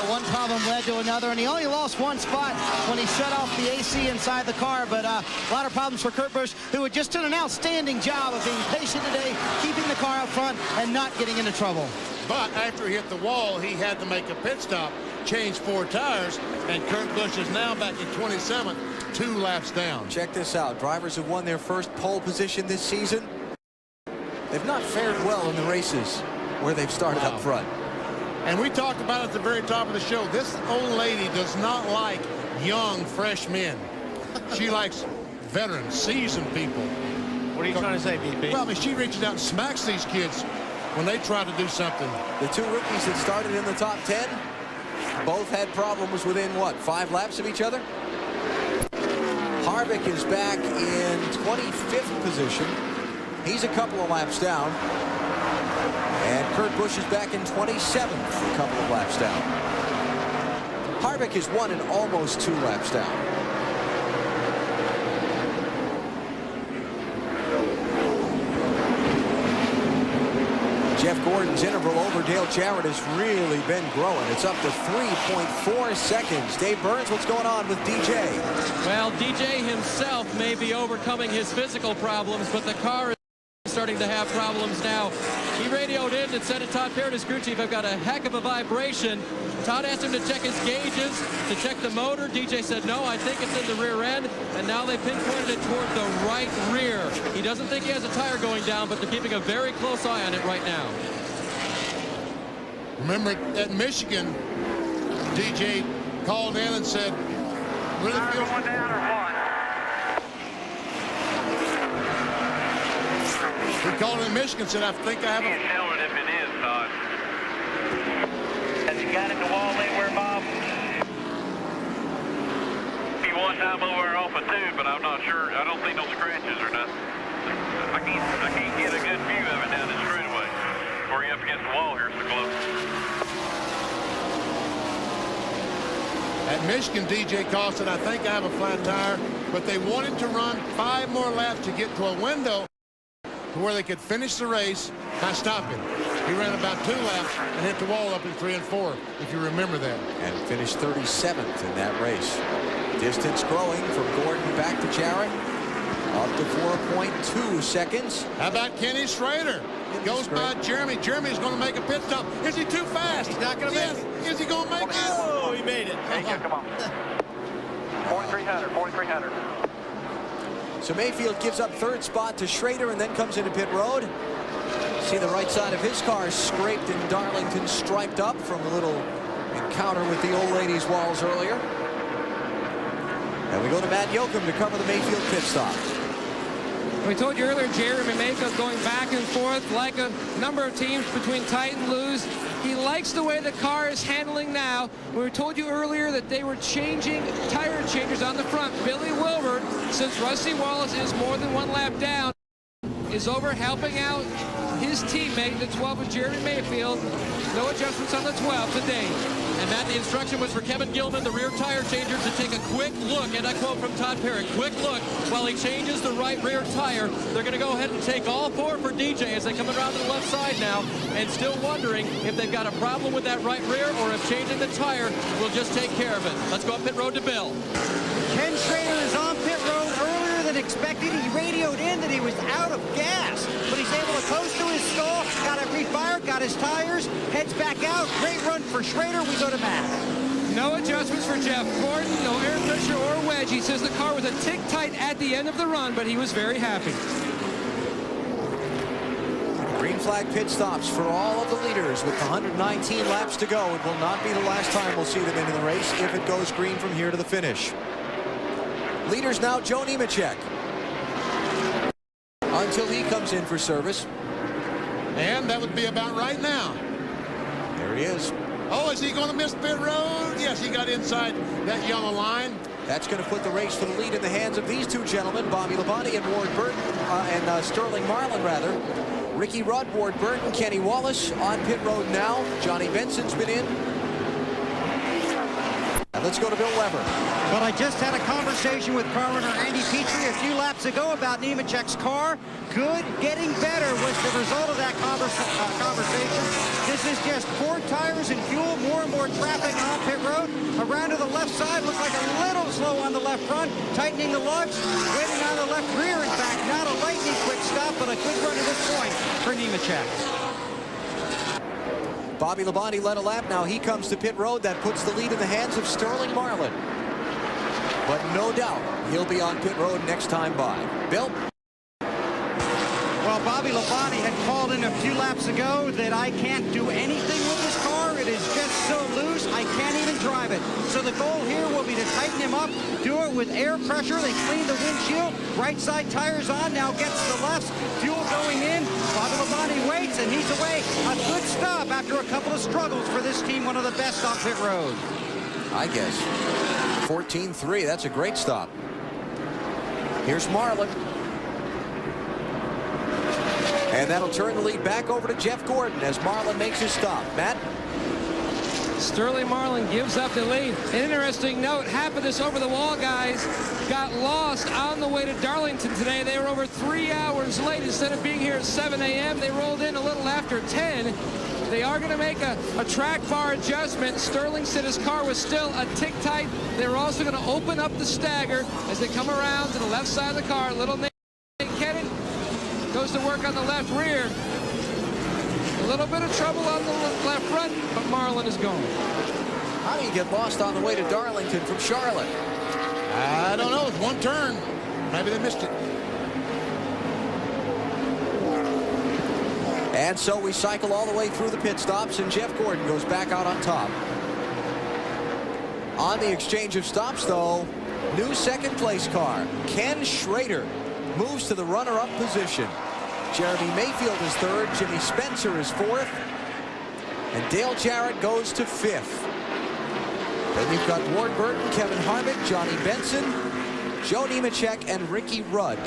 One problem led to another, and he only lost 1 spot when he shut off the AC inside the car. But a lot of problems for Kurt Busch, who had just done an outstanding job of being patient today, keeping the car up front and not getting into trouble. But after he hit the wall, he had to make a pit stop, change 4 tires, and Kurt Busch is now back in 27th, 2 laps down. Check this out. Drivers have won their first pole position this season. They've not fared well in the races where they've started up front. And we talked about it at the very top of the show. This old lady does not like young, fresh men. She likes veteran, seasoned people. What are you trying to say, BP? Well, I mean, she reaches out and smacks these kids when they try to do something. The 2 rookies that started in the top 10 both had problems within, what, 5 laps of each other? Harvick is back in 25th position. He's a couple of laps down. And Kurt Busch is back in 27th, a couple of laps down. Harvick is 1 and almost 2 laps down. Gordon's interval over Dale Jarrett has really been growing. It's up to 3.4 seconds. Dave Burns, what's going on with DJ? Well, DJ himself may be overcoming his physical problems, but the car is starting to have problems now. He radioed in and said to Todd Parrott, his crew chief, I've got a heck of a vibration. Todd asked him to check his gauges, to check the motor. DJ said, no, I think it's in the rear end. And now they pinpointed it toward the right rear. He doesn't think he has a tire going down, but they're keeping a very close eye on it right now. Remember, at Michigan, DJ called in and said, really feels one down or what? He called in Michigan and said, I think I have a... Can't tell it if it is, Todd. Has he got in the wall anywhere, Bob? He one time over off a tube, but I'm not sure. I don't think no scratches or nothing. I can't get a good view of it down the straightaway. Or you up against the wall here so close. At Michigan, DJ called and said, I think I have a flat tire, but they wanted to run 5 more laps to get to a window to where they could finish the race by stopping. He ran about 2 laps and hit the wall up in 3 and 4, if you remember that. And finished 37th in that race. Distance growing from Gordon back to Jarrett. Up to 4.2 seconds. How about Kenny Schrader? Goes by Jeremy. Jeremy's going to make a pit stop. Is he too fast? He's not going to make it. Is he going to make it? Oh, he made it. Come on. 4,300, 4,300. So Mayfield gives up 3rd spot to Schrader and then comes into pit road. See the right side of his car scraped in Darlington, striped up from a little encounter with the old ladies' walls earlier. And we go to Matt Yoakum to cover the Mayfield pit stop. We told you earlier, Jeremy Mayfield going back and forth like a number of teams between tight and loose. He likes the way the car is handling now. We told you earlier that they were changing tire changers on the front. Billy Wilbur, since Rusty Wallace is more than 1 lap down, is over helping out his teammate, the 12 of Jeremy Mayfield. No adjustments on the 12 today. And Matt, the instruction was for Kevin Gilman, the rear tire changer, to take a quick look, and I quote from Todd Parrott, quick look while he changes the right rear tire. They're going to go ahead and take all 4 for DJ as they come around to the left side now, and still wondering if they've got a problem with that right rear or if changing the tire will just take care of it. Let's go up pit road to Bill. Ken Schrader is on pit road earlier than expected. He radioed in that he was out of gas, but he's able to coast to his stall, got it refired, got his tires, heads back out. Great run for Schrader. We go to Matt. No adjustments for Jeff Gordon, no air pressure or wedge. He says the car was a tick tight at the end of the run, but he was very happy. Green flag pit stops for all of the leaders with 119 laps to go. It will not be the last time we'll see them into the race if it goes green from here to the finish. Leaders now, Joe Nemechek. Until he comes in for service. And that would be about right now. There he is. Oh, is he going to miss pit road? Yes, he got inside that yellow line. That's going to put the race for the lead in the hands of these 2 gentlemen, Bobby Labonte and Ward Burton, and Sterling Marlin, rather. Ricky Rudd, Ward Burton, Kenny Wallace on pit road now. Johnny Benson's been in. And let's go to Bill Weber. But I just had a conversation with car owner Andy Petrie a few laps ago about Nemechek's car. Good, getting better was the result of that conversation. This is just 4 tires and fuel, more and more traffic on pit road. Around to the left side, looks like a little slow on the left front, tightening the lugs, waiting on the left rear. In fact, not a lightning quick stop, but a good run to this point for Nemechek. Bobby Labonte led a lap. Now he comes to pit road. That puts the lead in the hands of Sterling Marlin. But no doubt he'll be on pit road next time by. Bill? Well, Bobby Labonte had called in a few laps ago that I can't do anything with this car. It is just so loose, I can't even drive it. So the goal here will be to tighten him up, do it with air pressure. They clean the windshield. Right side tires on, now gets the lefts. Fuel going in. Bobby Labonte waits, and he's away. A good stop after a couple of struggles for this team, one of the best on pit road. I guess. 14-3, that's a great stop. Here's Marlin. And that'll turn the lead back over to Jeff Gordon as Marlin makes his stop. Matt? Sterling Marlin gives up the lead. An interesting note, half of this over the wall, guys, got lost on the way to Darlington today. They were over 3 hours late. Instead of being here at 7 a.m., they rolled in a little after 10. They are going to make a track bar adjustment. Sterling said his car was still a tick tight. They're also going to open up the stagger as they come around to the left side of the car. Little Nate Kennan goes to work on the left rear. A little bit of trouble on the left front, but Marlin is gone. How do you get lost on the way to Darlington from Charlotte? I don't know. It's one turn. Maybe they missed it. And so we cycle all the way through the pit stops, and Jeff Gordon goes back out on top. On the exchange of stops, though, new second place car. Ken Schrader moves to the runner-up position. Jeremy Mayfield is third. Jimmy Spencer is fourth. And Dale Jarrett goes to fifth. Then you've got Ward Burton, Kevin Harvick, Johnny Benson, Joe Nemechek, and Ricky Rudd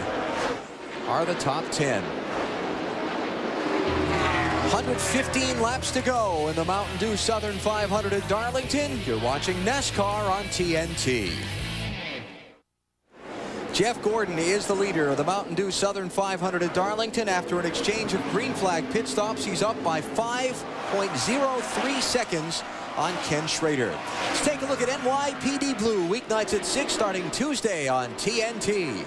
are the top 10. 115 laps to go in the Mountain Dew Southern 500 at Darlington. You're watching NASCAR on TNT. Jeff Gordon is the leader of the Mountain Dew Southern 500 at Darlington. After an exchange of green flag pit stops, he's up by 5.03 seconds on Ken Schrader. Let's take a look at NYPD Blue, weeknights at 6, starting Tuesday on TNT.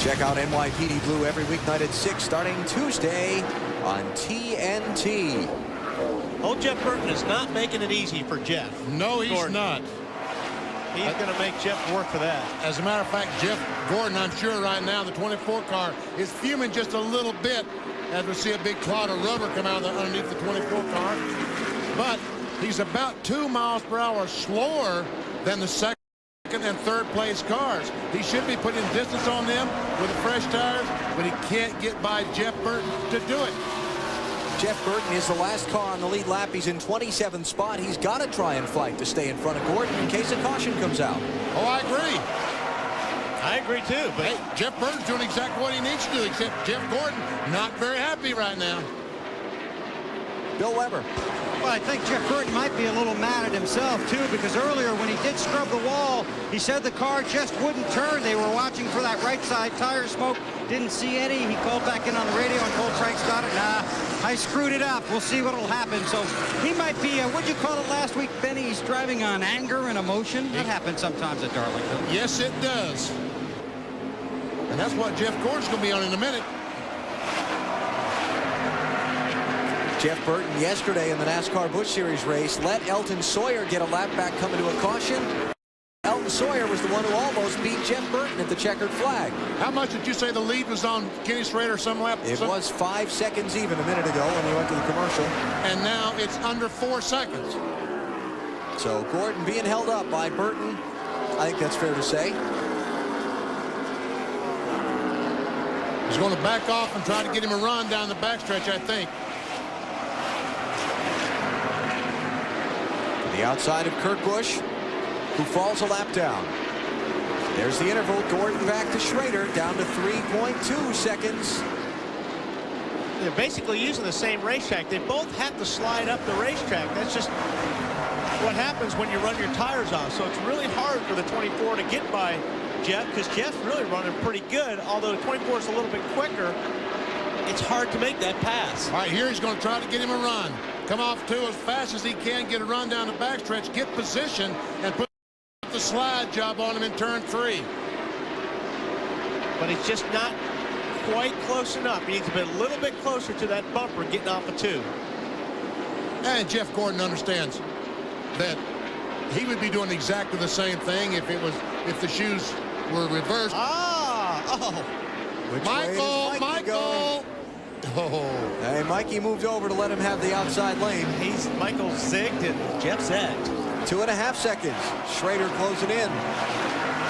Check out NYPD Blue every weeknight at 6, starting Tuesday on TNT. Old Jeff Burton is not making it easy for Jeff. No, he's Gordon. not. He's going to make Jeff work for that. As a matter of fact, Jeff Gordon, I'm sure right now, the 24 car is fuming just a little bit as we see a big cloud of rubber come out of underneath the 24 car. But he's about 2 miles per hour slower than the second and third place cars. He should be putting distance on them with the fresh tires, but he can't get by Jeff Burton to do it. Jeff Burton is the last car on the lead lap. He's in 27th spot. He's got to try and fight to stay in front of Gordon in case a caution comes out. Oh, I agree. I agree too. But hey, Jeff Burton's doing exactly what he needs to do, except Jeff Gordon not very happy right now. Bill Weber. Well, I think Jeff Burton might be a little mad at himself, too, because earlier when he did scrub the wall, he said the car just wouldn't turn. They were watching for that right side tire smoke. Didn't see any. He called back in on the radio and told Frank Stoddard, nah, I screwed it up. We'll see what'll happen. So he might be, what'd you call it last week, Benny? He's driving on anger and emotion. That happens sometimes at Darlington. Yes, it does. And that's what Jeff Gordon's going to be on in a minute. Jeff Burton yesterday in the NASCAR Busch Series race let Elton Sawyer get a lap back coming to a caution. Elton Sawyer was the one who almost beat Jeff Burton at the checkered flag. How much did you say the lead was on Kenny Schrader some lap? It was 5 seconds even a minute ago when we went to the commercial. And now it's under 4 seconds. So Gordon being held up by Burton, I think that's fair to say. He's going to back off and try to get him a run down the backstretch, I think. The outside of Kurt Busch, who falls a lap down. There's the interval. Gordon back to Schrader, down to 3.2 seconds. They're basically using the same racetrack. They both have to slide up the racetrack. That's just what happens when you run your tires off. So it's really hard for the 24 to get by Jeff, because Jeff's really running pretty good. Although the 24 is a little bit quicker, it's hard to make that pass. All right, here he's going to try to get him a run. Come off 2 as fast as he can, get a run down the backstretch, get position, and put the slide job on him in turn 3. But he's just not quite close enough. He needs to be a little bit closer to that bumper getting off of 2. And Jeff Gordon understands that he would be doing exactly the same thing if the shoes were reversed. Michael! Oh. Hey, Mikey moved over to let him have the outside lane. Michael zigged and Jeff zagged. 2.5 seconds. Schrader closing in.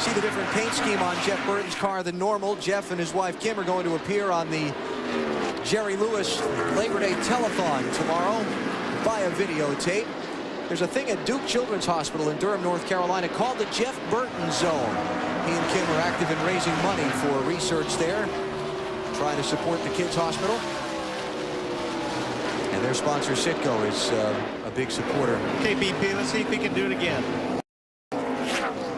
See the different paint scheme on Jeff Burton's car than normal. Jeff and his wife Kim are going to appear on the Jerry Lewis Labor Day telethon tomorrow via videotape. There's a thing at Duke Children's Hospital in Durham, North Carolina called the Jeff Burton Zone. He and Kim are active in raising money for research there, trying to support the kids' hospital. And their sponsor, Citgo, is a big supporter. Okay, BP, let's see if he can do it again.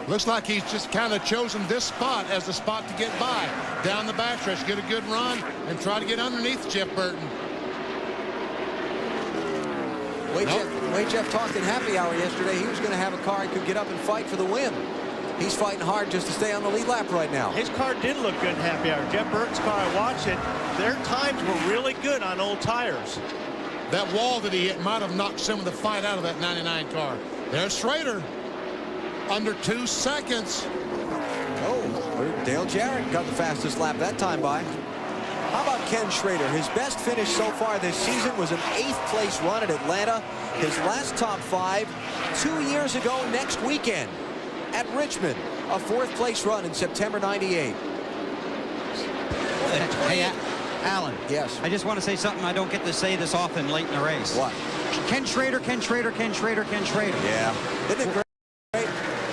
Looks like he's just kind of chosen this spot as the spot to get by. Down the backstretch, get a good run, and try to get underneath Jeff Burton. Wade Jeff talked in happy hour yesterday. He was going to have a car he could get up and fight for the win. He's fighting hard just to stay on the lead lap right now. His car did look good in happy hour. Jeff Burton's car, I watched it. Their times were really good on old tires. That wall that he hit might have knocked some of the fight out of that 99 car. There's Schrader. Under 2 seconds. Oh, Dale Jarrett got the fastest lap that time by. How about Ken Schrader? His best finish so far this season was an 8th place run at Atlanta. His last top 5 2 years ago next weekend at Richmond. A 4th place run in September '98. Hey, Alan. Yes. I just want to say something. I don't get to say this often late in the race. What? Ken Schrader, Ken Schrader, Ken Schrader, Ken Schrader. Yeah. Isn't it great?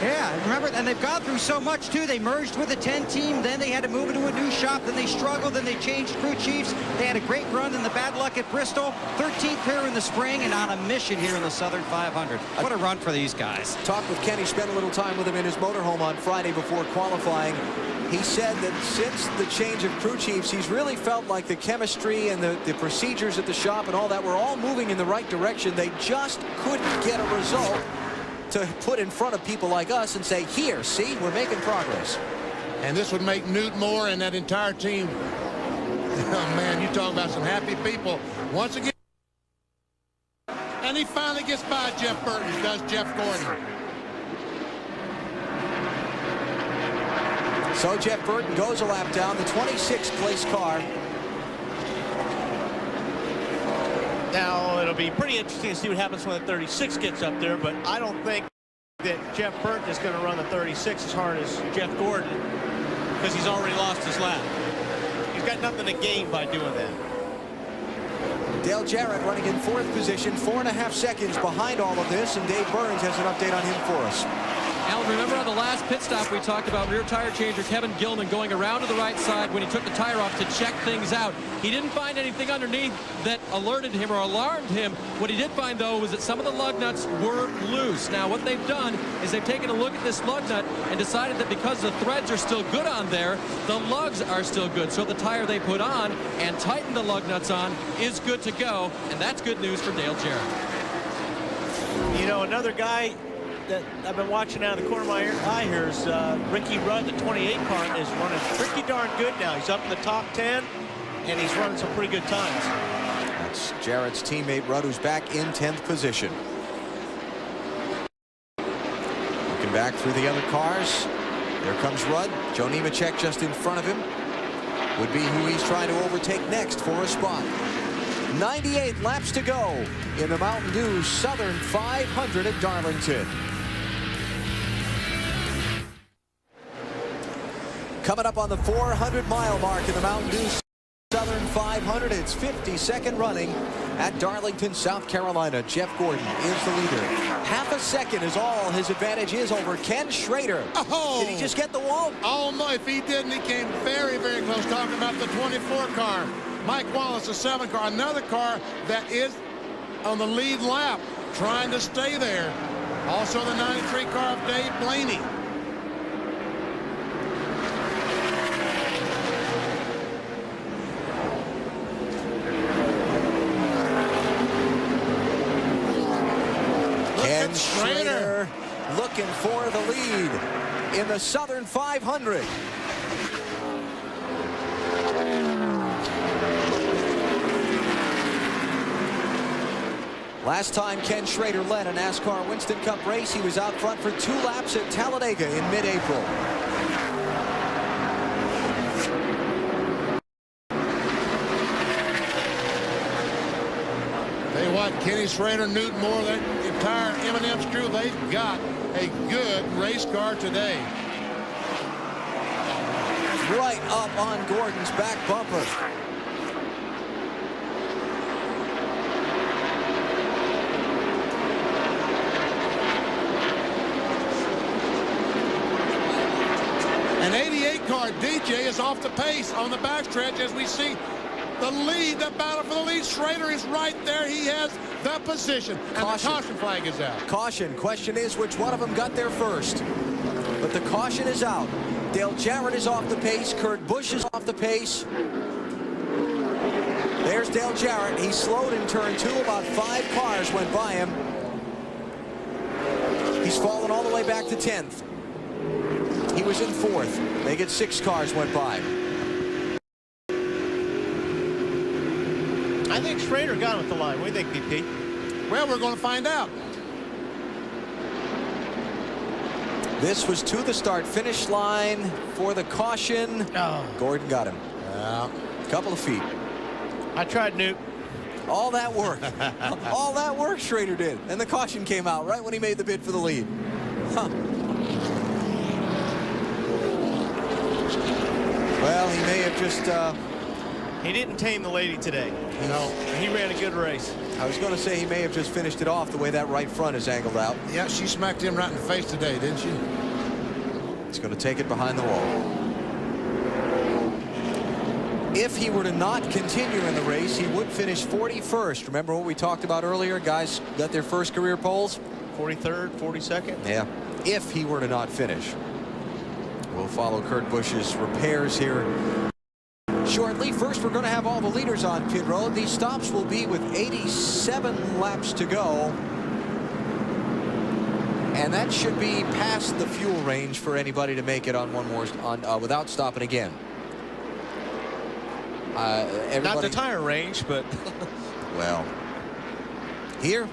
Yeah, remember, and they've gone through so much, too. They merged with the 10 team, then they had to move into a new shop, then they struggled, then they changed crew chiefs. They had a great run in the bad luck at Bristol, 13th here in the spring, and on a mission here in the Southern 500. What a run for these guys. Talked with Kenny, spent a little time with him in his motorhome on Friday before qualifying. He said that since the change of crew chiefs, he's really felt like the chemistry and the procedures at the shop and all that were all moving in the right direction. They just couldn't get a result to put in front of people like us and say, here, see, we're making progress. And this would make Newt Moore and that entire team. Oh, man, you talk about some happy people. Once again. And he finally gets by Jeff Burton, does Jeff Gordon. So Jeff Burton goes a lap down, the 26th place car. Now, it'll be pretty interesting to see what happens when the 36 gets up there, but I don't think that Jeff Burton is going to run the 36 as hard as Jeff Gordon, because he's already lost his lap. He's got nothing to gain by doing that. Dale Jarrett running in 4th position, 4.5 seconds behind all of this, and Dave Burns has an update on him for us. Alan, remember on the last pit stop we talked about rear tire changer Kevin Gilman going around to the right side when he took the tire off to check things out. He didn't find anything underneath that alerted him or alarmed him. What he did find, though, was that some of the lug nuts were loose. Now, what they've done is they've taken a look at this lug nut and decided that because the threads are still good on there, the lugs are still good. So the tire they put on and tightened the lug nuts on is good to go, and that's good news for Dale Jarrett. You know, another guy that I've been watching out of the corner of my eye here is Ricky Rudd. The 28 car is running pretty darn good now. He's up in the top 10, and he's running some pretty good times. That's Jarrett's teammate Rudd, who's back in 10th position. Looking back through the other cars. There comes Rudd. Joe Nemechek just in front of him. Would be who he's trying to overtake next for a spot. 98 laps to go in the Mountain Dew Southern 500 at Darlington. Coming up on the 400-mile mark in the Mountain Dew Southern 500, it's 52nd running at Darlington, South Carolina. Jeff Gordon is the leader. Half a second is all his advantage is over Ken Schrader. Oh! Did he just get the wall? Oh, no, if he didn't, he came very, very close, talking about the 24 car. Mike Wallace, the 7 car, another car that is on the lead lap, trying to stay there. Also the 93 car of Dave Blaney. Ken Schrader looking for the lead in the Southern 500. Last time Ken Schrader led a NASCAR Winston Cup race, he was out front for 2 laps at Talladega in mid-April. Tell you what, Kenny Schrader, Newt Moore, that entire M&M's crew, they've got a good race car today. Right up on Gordon's back bumper. car, DJ, is off the pace on the backstretch as we see the lead, the battle for the lead. Schrader is right there. He has the position. And Caution. the caution flag is out. Caution. Question is which one of them got there first. But the caution is out. Dale Jarrett is off the pace. Kurt Busch is off the pace. There's Dale Jarrett. He slowed in turn 2. About 5 cars went by him. He's fallen all the way back to 10th. He was in 4th. They get 6 cars went by. I think Schrader got him at the line. What do you think, BP? Well, we're going to find out. This was to the start-finish line for the caution. Oh. Gordon got him. A couple of feet. I tried Newt. All that work. All that work Schrader did. And the caution came out right when he made the bid for the lead. Huh. Well, he may have just... He didn't tame the lady today. No. He ran a good race. I was going to say he may have just finished it off the way that right front is angled out. Yeah, she smacked him right in the face today, didn't she? He's going to take it behind the wall. If he were to not continue in the race, he would finish 41st. Remember what we talked about earlier? Guys got their first career poles. 43rd, 42nd. Yeah, if he were to not finish. We'll follow Kurt Busch's repairs here shortly. First, we're going to have all the leaders on pit road. These stops will be with 87 laps to go. And that should be past the fuel range for anybody to make it on one more without stopping again. Not the tire range, but well, here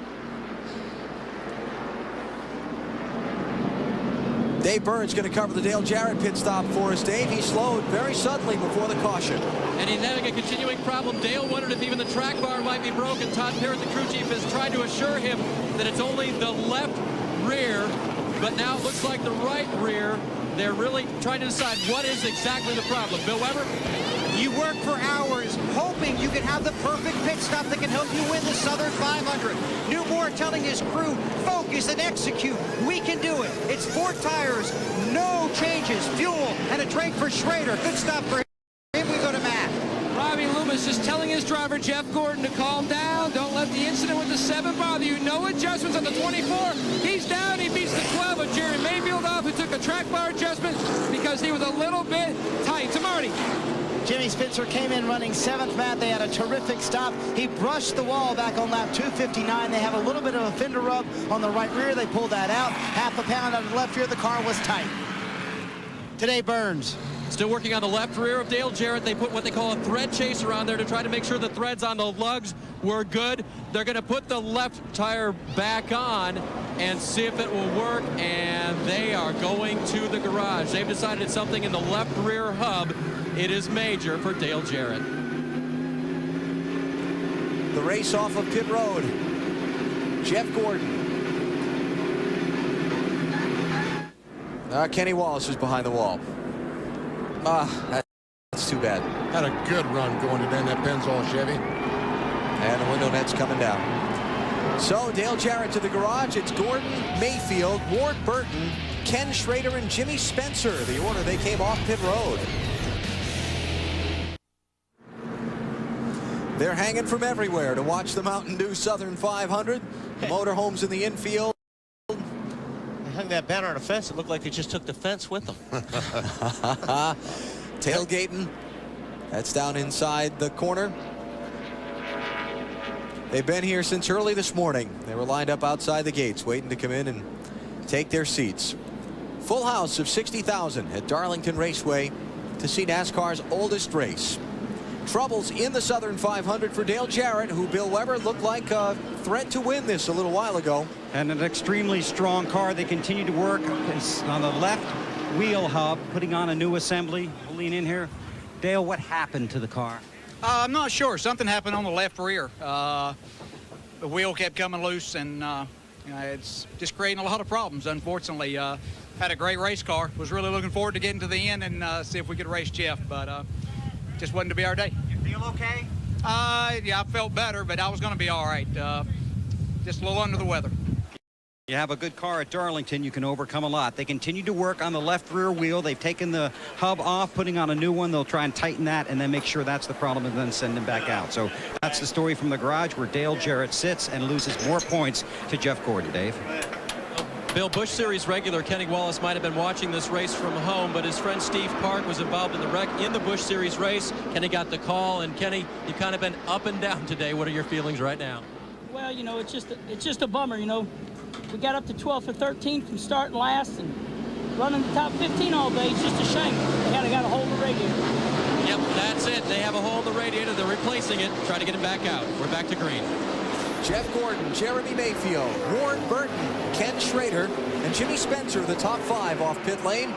Dave Burns going to cover the Dale Jarrett pit stop for us. Dave, he slowed very suddenly before the caution. And he's having a continuing problem. Dale wondered if even the track bar might be broken. Todd Parrott, the crew chief, has tried to assure him that it's only the left rear, but now it looks like the right rear. They're really trying to decide what is exactly the problem. Bill Weber? You work for hours hoping you can have the perfect pit stop that can help you win the Southern 500. New Moore telling his crew, focus and execute. We can do it. It's 4 tires, no changes, fuel, and a drink for Schrader. Good stuff for him. We go to Matt. Robbie Loomis just telling his driver, Jeff Gordon, to calm down. Don't let the incident with the 7 bother you. No adjustments on the 24. He's down. He beats the 12 of Jerry Mayfield off, who took a track bar adjustment because he was a little bit tight. To Marty. Jimmy Spencer came in running 7th, Matt. They had a terrific stop. He brushed the wall back on lap 259. They have a little bit of a fender rub on the right rear. They pulled that out. Half a pound out of the left rear. The car was tight. Today, Burns. Still working on the left rear of Dale Jarrett. They put what they call a thread chaser on there to try to make sure the threads on the lugs were good. They're going to put the left tire back on and see if it will work, and they are going to the garage. They've decided it's something in the left rear hub. It is major for Dale Jarrett. The race off of pit road. Jeff Gordon. Kenny Wallace is behind the wall. That's too bad. Had a good run going today in that Pennzoil Chevy. And the window net's coming down. So Dale Jarrett to the garage. It's Gordon, Mayfield, Ward Burton, Ken Schrader, and Jimmy Spencer. The order they came off pit road. They're hanging from everywhere to watch the Mountain Dew Southern 500. The motorhomes in the infield. They hung that banner on a fence. It looked like they just took the fence with them. Tailgating. That's down inside the corner. They've been here since early this morning. They were lined up outside the gates waiting to come in and take their seats. Full house of 60,000 at Darlington Raceway to see NASCAR's oldest race. Troubles in the Southern 500 for Dale Jarrett, who Bill Weber looked like a threat to win this a little while ago. And an extremely strong car. They continue to work on the left wheel hub, putting on a new assembly. We'll lean in here. Dale, what happened to the car? I'm not sure. Something happened on the left rear. The wheel kept coming loose, and it's just creating a lot of problems, unfortunately. Had a great race car. Was really looking forward to getting to the end and see if we could race Jeff, but just wasn't to be our day. You feel okay? Yeah, I felt better, but I was going to be all right. Just a little under the weather. You have a good car at Darlington, you can overcome a lot. They continue to work on the left rear wheel. They've taken the hub off, putting on a new one. They'll try and tighten that and then make sure that's the problem and then send them back out. So that's the story from the garage where Dale Jarrett sits and loses more points to Jeff Gordon. Dave? Bill, Busch Series regular Kenny Wallace might have been watching this race from home, but his friend Steve Park was involved in the wreck in the Busch Series race. Kenny got the call, and Kenny, you've kind of been up and down today. What are your feelings right now? Well, you know, it's just a bummer, you know. We got up to 12 for 13 from start and last, and running the top 15 all day. It's just a shame. They kind of got a hold of the radiator. Yep, that's it. They have a hole in the radiator. They're replacing it, trying to get him back out. We're back to green. Jeff Gordon, Jeremy Mayfield, Warren Burton, Ken Schrader, and Jimmy Spencer, the top 5 off pit lane,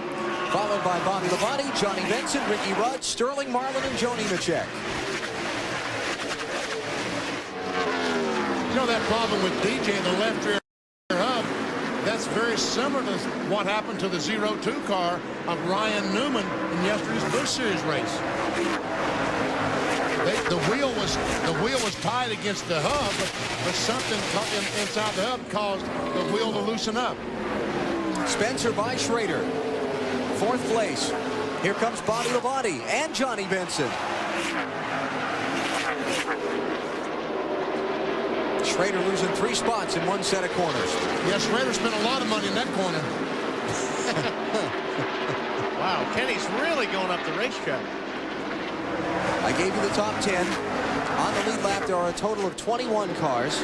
followed by Bobby Labonte, Johnny Benson, Ricky Rudd, Sterling Marlin, and Joni Nemechek. You know that problem with DJ in the left rear hub, that's very similar to what happened to the 02 car of Ryan Newman in yesterday's Busch Series race. The wheel was tied against the hub, but something inside the hub caused the wheel to loosen up. Spencer by Schrader. 4th place. Here comes Bobby Labonte and Johnny Benson. Schrader losing 3 spots in 1 set of corners. Yeah, Schrader spent a lot of money in that corner. Wow, Kenny's really going up the racetrack. I gave you the top 10. On the lead lap, there are a total of 21 cars.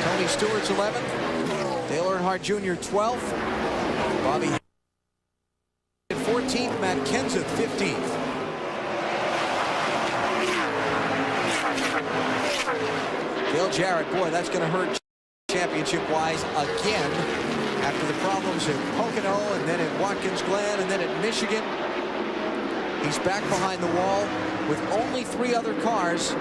Tony Stewart's 11th. Dale Earnhardt Jr. 12th. Bobby 14th. Matt Kenseth 15th. Dale Jarrett, boy, that's going to hurt championship-wise again after the problems at Pocono and then at Watkins Glen and then at Michigan. He's back behind the wall with only 3 other cars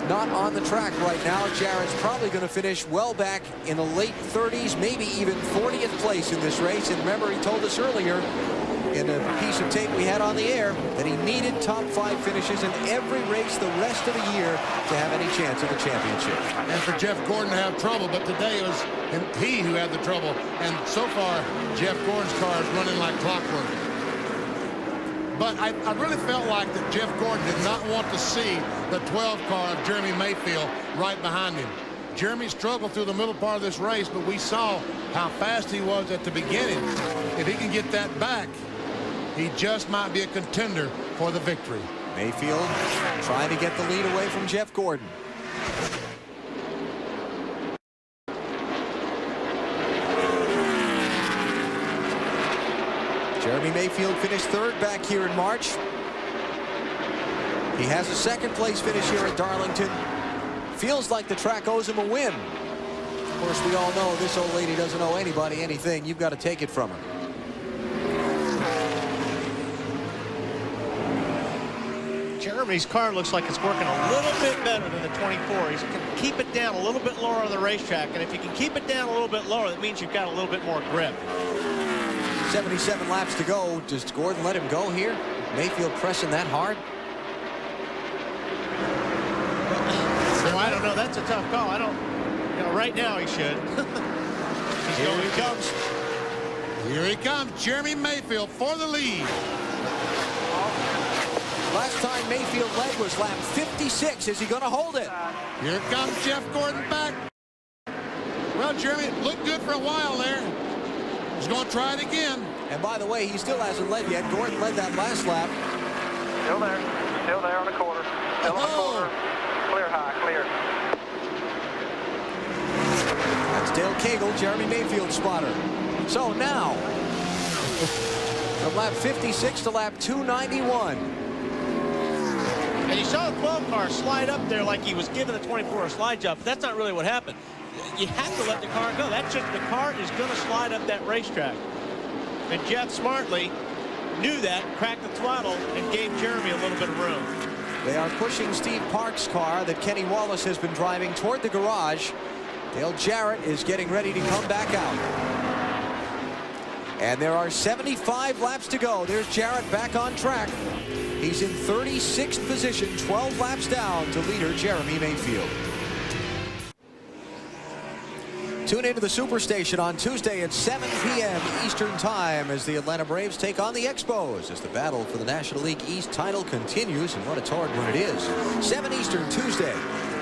not on the track right now. Jarrett's probably going to finish well back in the late 30s, maybe even 40th place in this race. And remember, he told us earlier in a piece of tape we had on the air that he needed top 5 finishes in every race the rest of the year to have any chance at the championship. And for Jeff Gordon to have trouble, but today it was he who had the trouble. And so far, Jeff Gordon's car is running like clockwork. But I really felt like that Jeff Gordon did not want to see the 12 car of Jeremy Mayfield right behind him. Jeremy struggled through the middle part of this race, but we saw how fast he was at the beginning. If he can get that back, he just might be a contender for the victory. Mayfield trying to get the lead away from Jeff Gordon. Jeremy Mayfield finished 3rd back here in March. He has a 2nd place finish here at Darlington. Feels like the track owes him a win. Of course, we all know this old lady doesn't owe anybody anything. You've got to take it from her. Jeremy's car looks like it's working a little bit better than the 24. He's going to keep it down a little bit lower on the racetrack, and if you can keep it down a little bit lower, that means you've got a little bit more grip. 77 laps to go. Does Gordon let him go here? Mayfield pressing that hard? So I don't know. That's a tough call. I don't, you know, right now he should. Here he comes. Here he comes. Jeremy Mayfield for the lead. Last time Mayfield led was lap 56. Is he going to hold it? Here comes Jeff Gordon back. Well, Jeremy looked good for a while there. He's going to try it again. And by the way, he still hasn't led yet. Gordon led that last lap. Still there. Still there on the quarter. Still on the quarter. Clear high. Clear. That's Dale Cagle, Jeremy Mayfield spotter. So now, from lap 56 to lap 291. And you saw the 12 car slide up there like he was giving the 24 a slide job, but that's not really what happened. You have to let the car go. That's just, the car is going to slide up that racetrack. And Jeff smartly knew that, cracked the throttle, and gave Jeremy a little bit of room. They are pushing Steve Park's car that Kenny Wallace has been driving toward the garage. Dale Jarrett is getting ready to come back out. And there are 75 laps to go. There's Jarrett back on track. He's in 36th position, 12 laps down to leader Jeremy Mayfield. Tune into the Superstation on Tuesday at 7 p.m. Eastern Time as the Atlanta Braves take on the Expos as the battle for the National League East title continues, and what a torrid one it is. 7 Eastern Tuesday.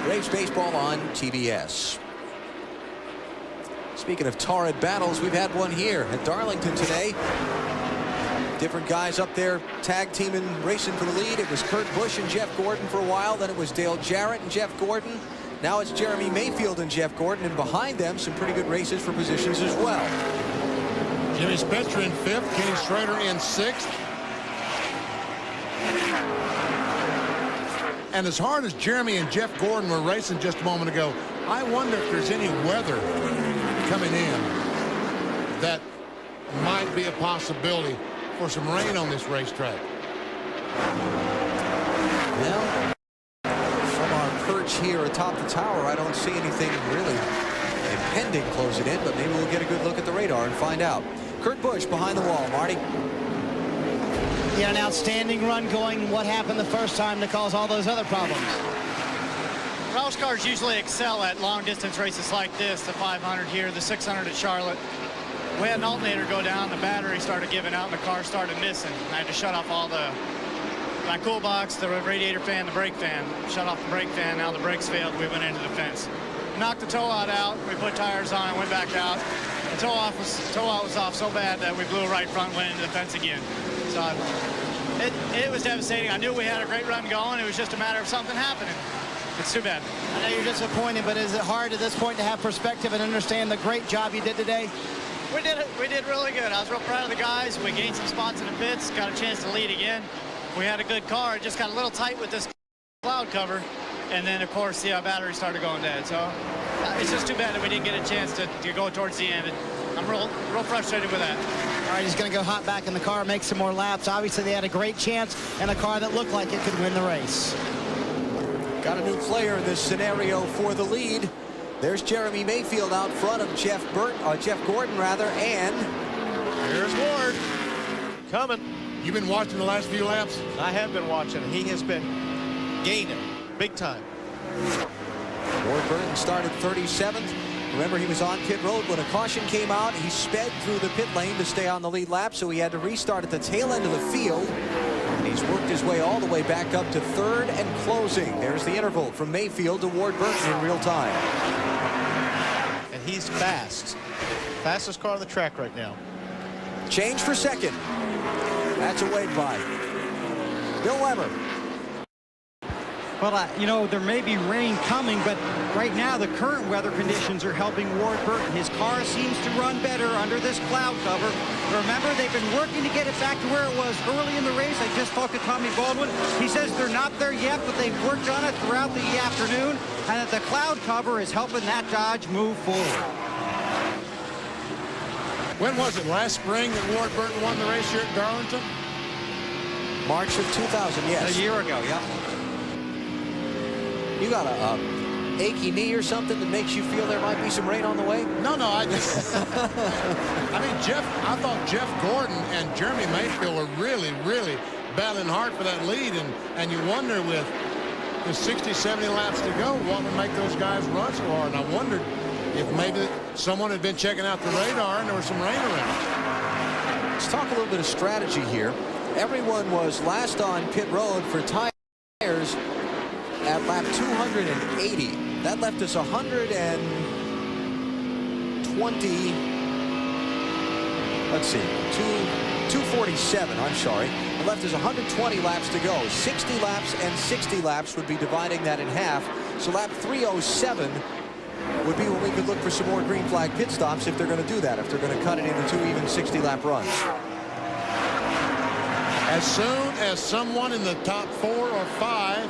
Braves baseball on TBS. Speaking of torrid battles, we've had one here at Darlington today. Different guys up there tag teaming, racing for the lead. It was Kurt Busch and Jeff Gordon for a while. Then it was Dale Jarrett and Jeff Gordon. Now it's Jeremy Mayfield and Jeff Gordon, and behind them some pretty good races for positions as well. Jimmy Spencer in 5th, Kenny Schrader in 6th. And as hard as Jeremy and Jeff Gordon were racing just a moment ago, I wonder if there's any weather coming in that might be a possibility for some rain on this racetrack. Well, from our perch here atop the tower, I don't see anything really impending closing in, but maybe we'll get a good look at the radar and find out. Kurt Busch behind the wall. Marty? He had an outstanding run going. What happened the first time to cause all those other problems? Roush cars usually excel at long distance races like this, the 500 here, the 600 at Charlotte. We had an alternator go down, the battery started giving out, and the car started missing. I had to shut off all my cool box, the radiator fan, the brake fan. Shut off the brake fan, now the brakes failed, we went into the fence. Knocked the tow out, we put tires on, and went back out. The tow out was off so bad that we blew a right front, went into the fence again. So it was devastating. I knew we had a great run going. It was just a matter of something happening. It's too bad. I know you're disappointed, but is it hard at this point to have perspective and understand the great job you did today? We did really good. I was real proud of the guys. We gained some spots in the pits, got a chance to lead again. We had a good car. It just got a little tight with this cloud cover. And then, of course, the battery started going dead. So it's just too bad that we didn't get a chance to go towards the end. I'm real frustrated with that. All right, he's going to go hot back in the car, make some more laps. Obviously, they had a great chance and a car that looked like it could win the race. Got a new player in this scenario for the lead. There's Jeremy Mayfield out front of Jeff Gordon, and here's Ward coming. You've been watching the last few laps? I have been watching. He has been gaining big time. Ward Burton started 37th. Remember, he was on pit road when a caution came out. He sped through the pit lane to stay on the lead lap, so he had to restart at the tail end of the field. And he's worked his way all the way back up to 3rd and closing. There's the interval from Mayfield to Ward Burton in real time. And he's fast. Fastest car on the track right now. Change for 2nd. That's a wait by Bill Weber. Well, you know, there may be rain coming, but right now the current weather conditions are helping Ward Burton. His car seems to run better under this cloud cover. Remember, they've been working to get it back to where it was early in the race. I just talked to Tommy Baldwin. He says they're not there yet, but they've worked on it throughout the afternoon, and that the cloud cover is helping that Dodge move forward. When was it? Last spring that Ward Burton won the race here at Darlington? March of 2000, yes. A year ago, yeah. You got a achy knee or something that makes you feel there might be some rain on the way? No, I just... I mean, I thought Jeff Gordon and Jeremy Mayfield were really, really battling hard for that lead, and you wonder with 60, 70 laps to go, what would make those guys run so hard? And I wondered if maybe someone had been checking out the radar and there was some rain around. Let's talk a little bit of strategy here. Everyone was last on pit road for tires at lap 280. That left us 120. Let's see, 247. I'm sorry. It left us 120 laps to go. 60 laps and 60 laps would be dividing that in half. So lap 307 would be when we could look for some more green flag pit stops if they're going to do that, if they're going to cut it into 2 even 60-lap runs. As soon as someone in the top 4 or 5,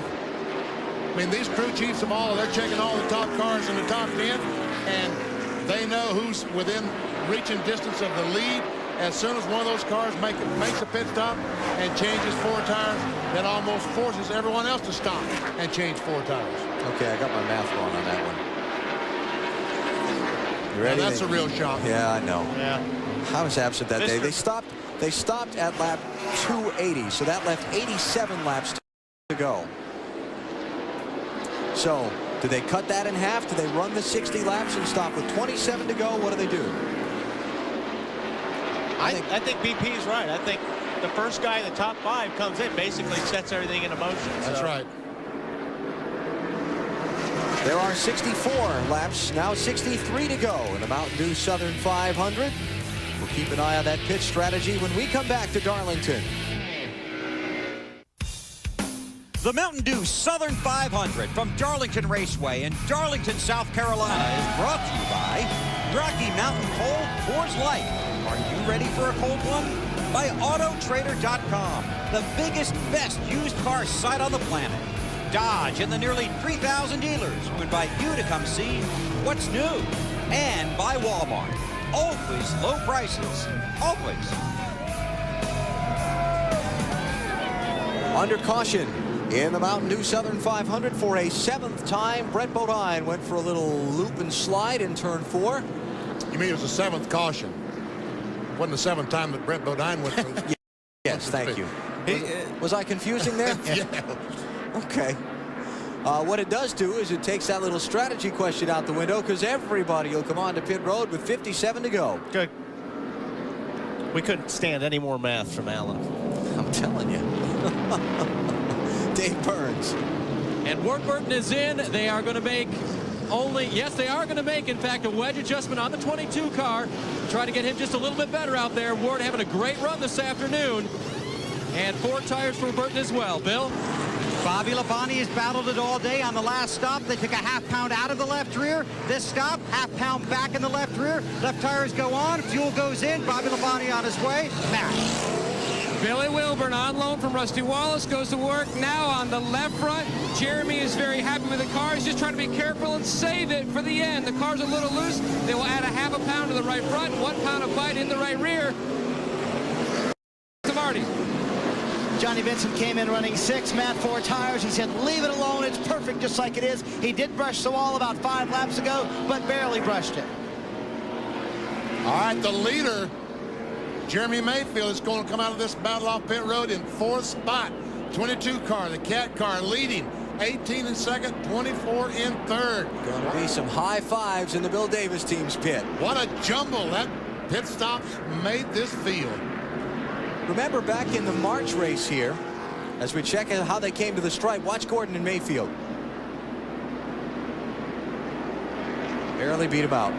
I mean, these crew chiefs of all, they're checking all the top cars in the top 10, and they know who's within reaching distance of the lead. As soon as one of those cars makes a pit stop and changes 4 tires, that almost forces everyone else to stop and change 4 tires. Okay, I got my math wrong on that one. You ready? Now that's a real shock. Yeah, I know. Yeah. I was absent that day. They stopped at lap 280, so that left 87 laps to go. So Do they cut that in half? Do they run the 60 laps and stop with 27 to go? What do they do? I think BP is right. I think the first guy in the top 5 comes in, basically sets everything into motion. That's right. There are 64 laps, now 63 to go in the Mountain Dew Southern 500. We'll keep an eye on that pit strategy when we come back to Darlington. The Mountain Dew Southern 500 from Darlington Raceway in Darlington, South Carolina is brought to you by Rocky Mountain Cold Coors Light. Are you ready for a cold one? By Autotrader.com, the biggest, best used car site on the planet. Dodge and the nearly 3,000 dealers who invite you to come see what's new. And by Walmart. Always low prices. Always. Under caution in the Mountain Dew Southern 500 for a 7th time. Brett Bodine went for a little loop and slide in turn 4. You mean it was the 7th caution? It wasn't the 7th time that Brett Bodine went through. Yes, thank you. Was I confusing there? Yeah. Okay. What it does do is it takes that little strategy question out the window because everybody will come on to pit road with 57 to go. Good. We couldn't stand any more math from Alan. I'm telling you. Dave Burns. And Ward Burton is in. They are going to make yes, they are going to make, in fact, a wedge adjustment on the 22 car. Try to get him just a little bit better out there. Ward having a great run this afternoon. And 4 tires for Burton as well. Bill? Bobby Labonte has battled it all day. On the last stop, they took a ½ pound out of the left rear. This stop, ½ pound back in the left rear. Left tires go on, fuel goes in. Bobby Labonte on his way. Matt. Billy Wilburn on loan from Rusty Wallace goes to work now on the left front. Jeremy is very happy with the car. He's just trying to be careful and save it for the end. The car's a little loose. They will add a ½ pound to the right front, 1 pound of bite in the right rear. To Marty. Johnny Vincent came in running 6, Matt 4 tires. He said, leave it alone. It's perfect just like it is. He did brush the wall about 5 laps ago, but barely brushed it. All right, the leader, Jeremy Mayfield, is going to come out of this battle off pit road in 4th spot. 22 car, the Cat car, leading. 18 in 2nd, 24 in 3rd. Going to be some high fives in the Bill Davis team's pit. What a jumble that pit stops made this field. Remember back in the March race here, as we check out how they came to the stripe, watch Gordon and Mayfield. Barely beat him out.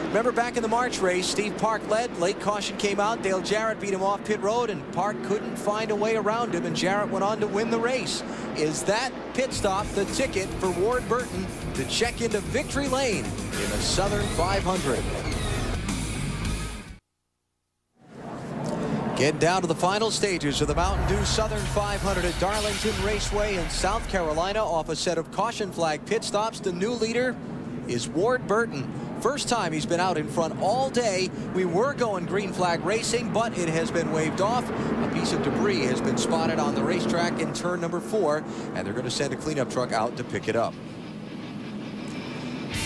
Remember back in the March race, Steve Park led, late caution came out, Dale Jarrett beat him off pit road, and Park couldn't find a way around him, and Jarrett went on to win the race. Is that pit stop the ticket for Ward Burton to check into victory lane in the Southern 500? Getting down to the final stages of the Mountain Dew Southern 500 at Darlington Raceway in South Carolina. Off a set of caution flag pit stops, the new leader is Ward Burton. First time he's been out in front all day. We were going green flag racing, but it has been waved off. A piece of debris has been spotted on the racetrack in turn number 4, and they're going to send a cleanup truck out to pick it up.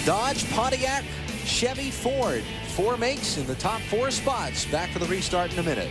Dodge, Pontiac, Chevy, Ford. 4 makes in the top 4 spots. Back for the restart in a minute.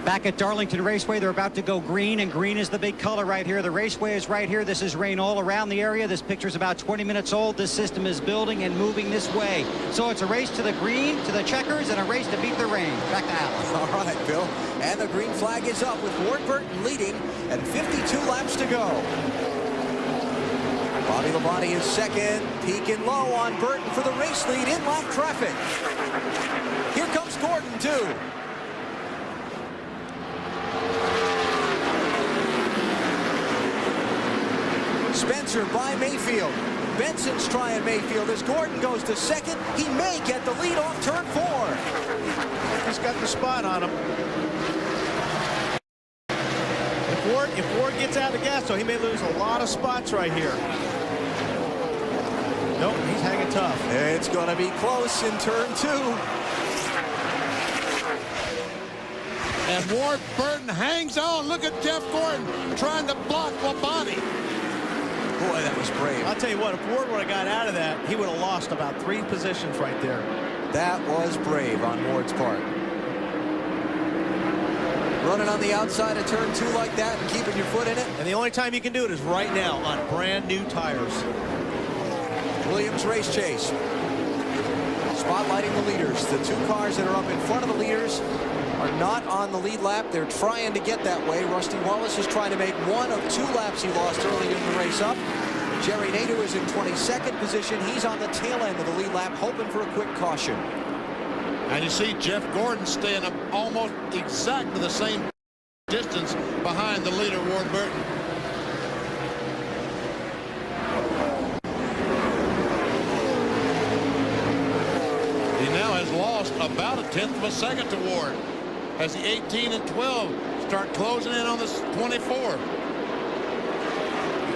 Back at Darlington Raceway, they're about to go green, and green is the big color right here. The raceway is right here. This is rain all around the area. This picture's about 20 minutes old. This system is building and moving this way. So it's a race to the green, to the checkers, and a race to beat the rain. Back to Alan. All right, Bill. And the green flag is up with Ward Burton leading and 52 laps to go. Bobby Labonte is second, peaking low on Burton for the race lead in lap traffic. Here comes Gordon, too. Spencer by Mayfield. Benson's trying Mayfield as Gordon goes to second. He may get the lead off turn 4. He's got the spot on him. If Ward gets out of gas, though, he may lose a lot of spots right here. Nope, he's hanging tough. It's going to be close in turn 2. And Ward Burton hangs on. Look at Jeff Gordon trying to block Labonte. Boy, that was brave. I'll tell you what, if Ward would have got out of that, he would have lost about 3 positions right there. That was brave on Ward's part. Running on the outside of turn 2 like that and keeping your foot in it. And the only time you can do it is right now on brand new tires. Williams Race Chase. Spotlighting the leaders. The 2 cars that are up in front of the leaders are not on the lead lap. They're trying to get that way. Rusty Wallace is trying to make 1 of 2 laps he lost early in the race up. Jerry Nadeau is in 22nd position. He's on the tail end of the lead lap, hoping for a quick caution. And you see Jeff Gordon staying up almost exactly the same distance behind the leader, Ward Burton. He now has lost about 1/10 of a second to Ward as the 18 and 12 start closing in on the 24.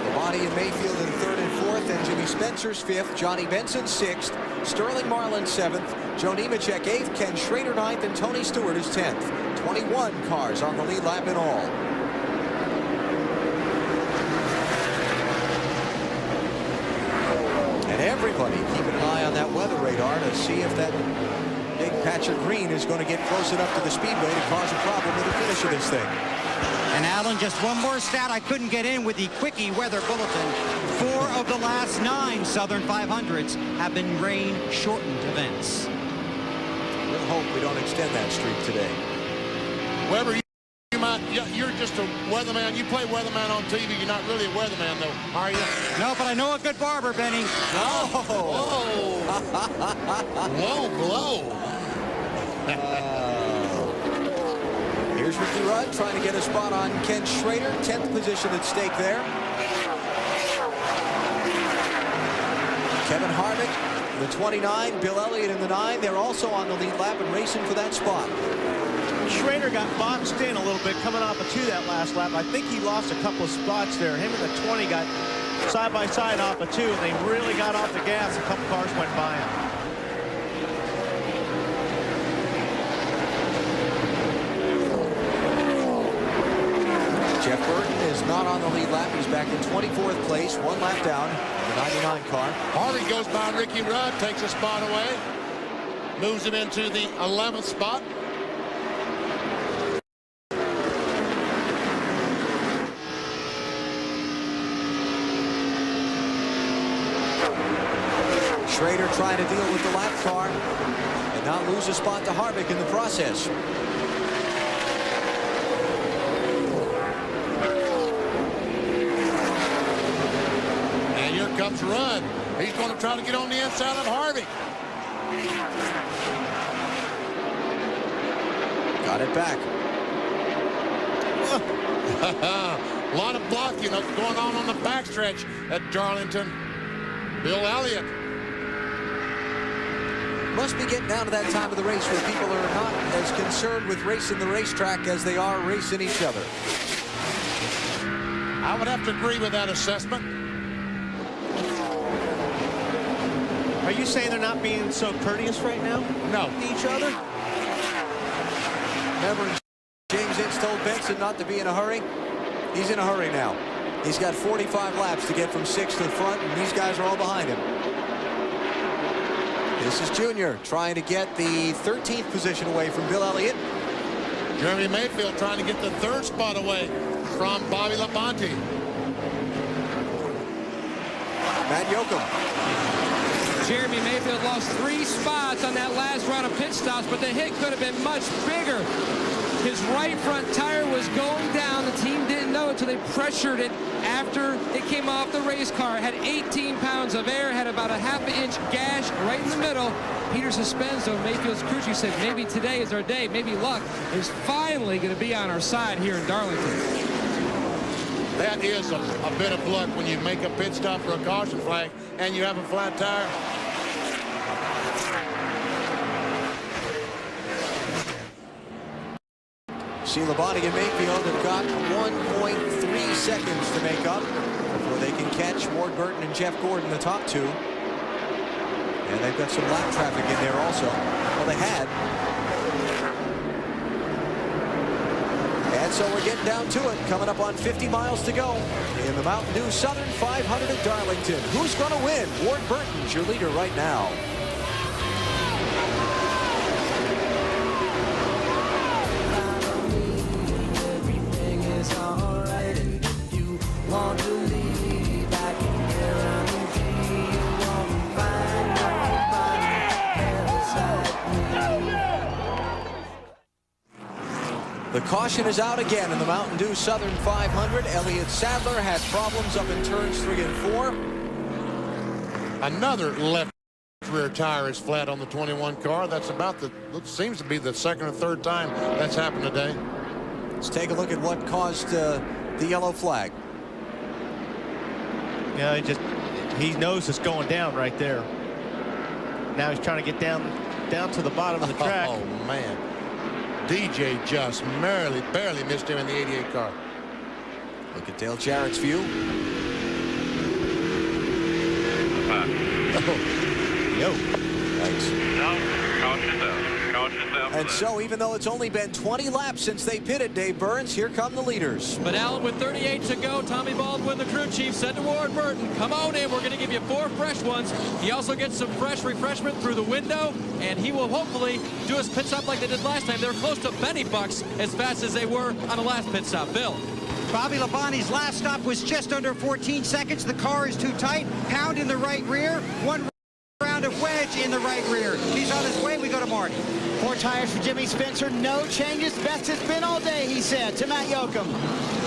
Labonte and Mayfield in 3rd and 4th, and Jimmy Spencer's 5th, Johnny Benson 6th, Sterling Marlin 7th, Joe Nemechek 8th, Ken Schrader 9th, and Tony Stewart is 10th. 21 cars on the lead lap in all. And everybody keeping an eye on that weather radar to see if that big patch of green is going to get close enough to the speedway to cause a problem with the finish of this thing. And Alan, just one more stat I couldn't get in with the Quickie Weather Bulletin. 4 of the last 9 Southern 500s have been rain-shortened events. We'll hope we don't extend that streak today. Weber, you're just a weatherman. You play weatherman on TV. You're not really a weatherman, though, are you? No, but I know a good barber, Benny. Oh! Whoa, blow. Here's Ricky Rudd trying to get a spot on Ken Schrader. 10th position at stake there. Kevin Harvick, the 29. Bill Elliott in the 9. They're also on the lead lap and racing for that spot. Schrader got boxed in a little bit coming off of 2 that last lap. I think he lost a couple of spots there. Him and the 20 got side by side off of 2, and they really got off the gas. A couple cars went by him. Jeff Burton is not on the lead lap. He's back in 24th place, 1 lap down, the 99 car. Harvey goes by Ricky Rudd, takes a spot away, moves him into the 11th spot. Schrader trying to deal with the lap car and not lose a spot to Harvick in the process. And here comes Rudd. He's going to try to get on the inside of Harvick. Got it back. A lot of blocking going on the backstretch at Darlington. Bill Elliott. Must be getting down to that time of the race where people are not as concerned with racing the racetrack as they are racing each other. I would have to agree with that assessment. Are you saying they're not being so courteous right now? No. To each other? Remember, James Ince told Benson not to be in a hurry. He's in a hurry now. He's got 45 laps to get from 6th to the front, and these guys are all behind him. This is Junior trying to get the 13th position away from Bill Elliott. Jeremy Mayfield trying to get the 3rd spot away from Bobby Labonte. Matt Yoakum. Jeremy Mayfield lost 3 spots on that last round of pit stops, but the hit could have been much bigger. His right front tire was going down. The team didn't know it until they pressured it after it came off the race car. It had 18 pounds of air, had about a ½ inch gash right in the middle. Peter Suspenzo, Mayfield's crew chief, said maybe today is our day, maybe luck is finally going to be on our side here in Darlington. That is a bit of luck when you make a pit stop for a caution flag and you have a flat tire. See, Labonte and Mayfield have got 1.3 seconds to make up before they can catch Ward Burton and Jeff Gordon, the top 2. And they've got some lap traffic in there also. Well, they had. And so we're getting down to it. Coming up on 50 miles to go in the Mountain Dew Southern 500 at Darlington. Who's going to win? Ward Burton's your leader right now. The caution is out again in the Mountain Dew Southern 500. Elliott Sadler had problems up in turns 3 and 4. Another left rear tire is flat on the 21 car. That's about seems to be the second or third time that's happened today. Let's take a look at what caused the yellow flag. Yeah, he knows it's going down right there. Now he's trying to get down to the bottom of the track. Oh man, DJ just barely missed him in the 88 car. Look at Dale Jarrett's view. Yo. Thanks. Cautious out. And so even though it's only been 20 laps since they pitted, Dave Burns, here come the leaders. But Alan, with 38 to go, Tommy Baldwin, the crew chief, said to Ward Burton, come on in, we're going to give you 4 fresh ones. He also gets some fresh refreshment through the window, and he will hopefully do his pit stop like they did last time. They're close to Benny Bucks as fast as they were on the last pit stop. Bill. Bobby Labonte's last stop was just under 14 seconds. The car is too tight. Pound in the right rear. One round of wedge in the right rear. He's on his way. We go to Marty. 4 tires for Jimmy Spencer. No changes. Best it's been all day, he said to Matt Yoakum.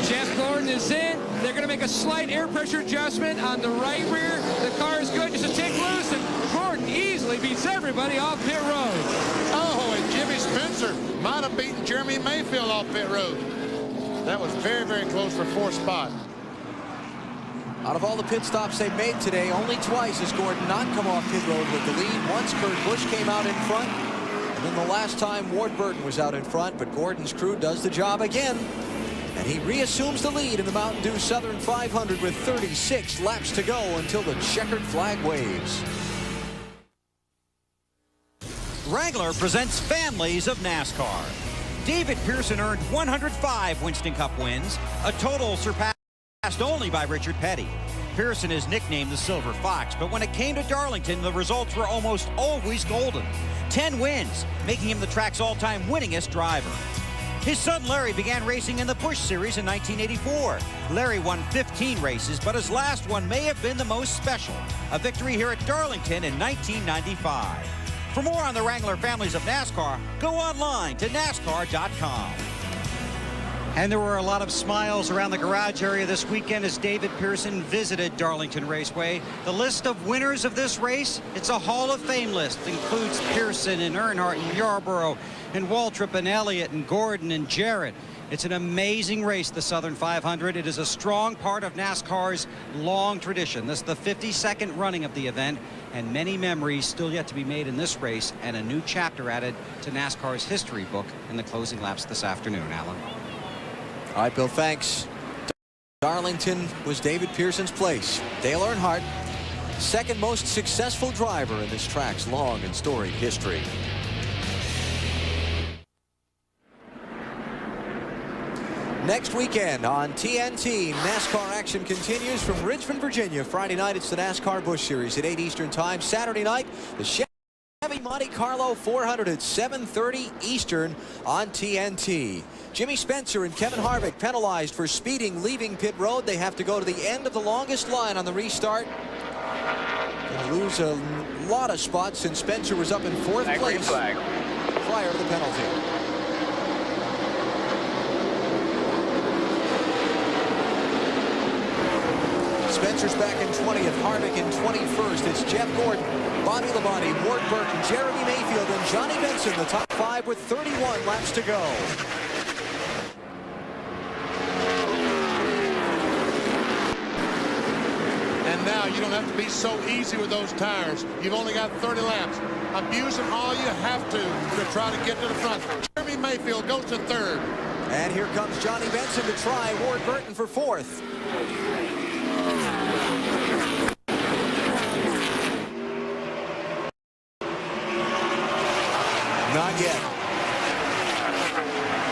Jeff Gordon is in. They're going to make a slight air pressure adjustment on the right rear. The car is good. Just a tick loose, and Gordon easily beats everybody off pit road. Oh, and Jimmy Spencer might have beaten Jeremy Mayfield off pit road. That was very, very close for 4th spot. Out of all the pit stops they made today, only twice has Gordon not come off pit road with the lead. Once Kurt Busch came out in front, and then the last time Ward Burton was out in front, but Gordon's crew does the job again. And he reassumes the lead in the Mountain Dew Southern 500 with 36 laps to go until the checkered flag waves. Wrangler presents Families of NASCAR. David Pearson earned 105 Winston Cup wins, a total surpassed only by Richard Petty. Pearson is nicknamed the Silver Fox, but when it came to Darlington, the results were almost always golden. 10 wins, making him the track's all-time winningest driver. His son Larry began racing in the Busch Series in 1984. Larry won 15 races, but his last one may have been the most special, a victory here at Darlington in 1995. For more on the Wrangler Families of NASCAR, go online to NASCAR.com. And there were a lot of smiles around the garage area this weekend as David Pearson visited Darlington Raceway. The list of winners of this race, it's a Hall of Fame list. It includes Pearson and Earnhardt and Yarborough and Waltrip and Elliott and Gordon and Jarrett. It's an amazing race, the Southern 500. It is a strong part of NASCAR's long tradition. This is the 52nd running of the event, and many memories still yet to be made in this race, and a new chapter added to NASCAR's history book in the closing laps this afternoon, Alan. All right, Bill, thanks. Darlington was David Pearson's place. Dale Earnhardt, second most successful driver in this track's long and storied history. Next weekend on TNT, NASCAR action continues from Richmond, Virginia. Friday night, it's the NASCAR Busch Series at 8 Eastern Time. Saturday night, the Chevy Monte Carlo 400 at 7:30 Eastern on TNT. Jimmy Spencer and Kevin Harvick penalized for speeding leaving pit road. They have to go to the end of the longest line on the restart. They lose a lot of spots since Spencer was up in 4th place prior to the penalty. Spencer's back in 20th, Harvick in 21st. It's Jeff Gordon, Bobby Labonte, Ward Burton, Jeremy Mayfield, and Johnny Benson, the top 5 with 31 laps to go. And now you don't have to be so easy with those tires. You've only got 30 laps. Abuse them all you have to try to get to the front. Jeremy Mayfield goes to 3rd. And here comes Johnny Benson to try Ward Burton for 4th. Not yet.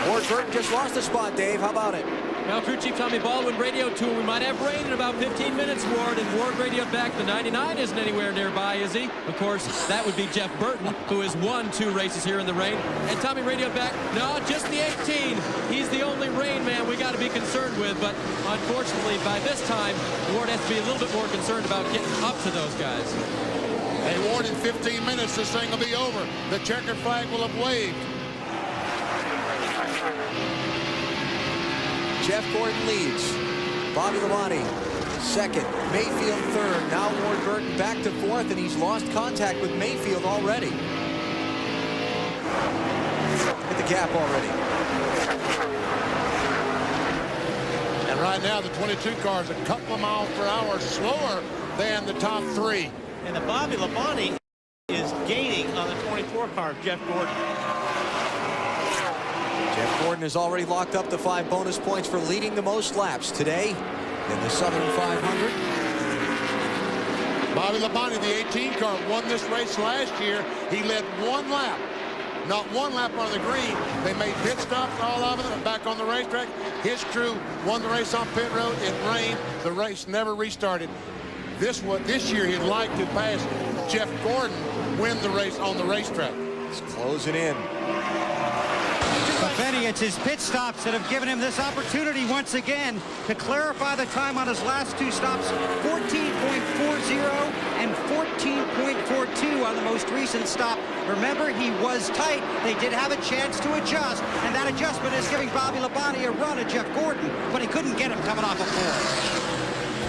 Ward Burton just lost a spot, Dave. How about it? Now, crew chief Tommy Baldwin radioed to him. We might have rain in about 15 minutes, Ward. And Ward radioed back. The 99 isn't anywhere nearby, is he? Of course, that would be Jeff Burton, who has won 2 races here in the rain. And Tommy radioed back, no, just the 18. He's the only rain man we got to be concerned with. But unfortunately, by this time, Ward has to be a little bit more concerned about getting up to those guys. Hey, Ward, in 15 minutes, this thing will be over. The checkered flag will have waved. Jeff Gordon leads. Bobby Labonte second. Mayfield third. Now Ward Burton back to fourth, and he's lost contact with Mayfield already. Hit the gap already. And right now, the 22 car is a couple of miles per hour slower than the top three. And the Bobby Labonte is gaining on the 24 car of Jeff Gordon. Jeff Gordon has already locked up the 5 bonus points for leading the most laps today in the Southern 500. Bobby Labonte, the 18 car, won this race last year. He led 1 lap. Not 1 lap on the green. They made pit stops, all of them, back on the racetrack. His crew won the race on pit road. It rained. The race never restarted. This year he'd like to pass Jeff Gordon, win the race on the racetrack. It's closing in. But Benny, it's his pit stops that have given him this opportunity once again to clarify the time on his last 2 stops, 14.40 and 14.42 on the most recent stop. Remember, he was tight. They did have a chance to adjust, and that adjustment is giving Bobby Labonte a run at Jeff Gordon, but he couldn't get him coming off a 4.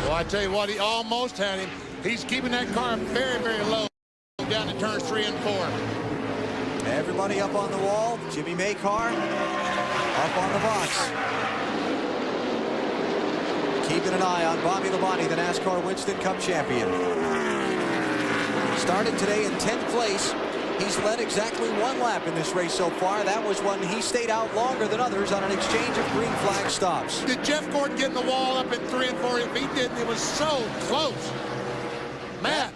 Well, I tell you what, he almost had him. He's keeping that car very, very low down to turns 3 and 4. Everybody up on the wall. Jimmy Maycar up on the box. Keeping an eye on Bobby Labonte, the NASCAR Winston Cup champion. Started today in 10th place. He's led exactly 1 lap in this race so far. That was when he stayed out longer than others on an exchange of green flag stops. Did Jeff Gordon get in the wall up in 3 and 4? If he didn't, it was so close. Matt.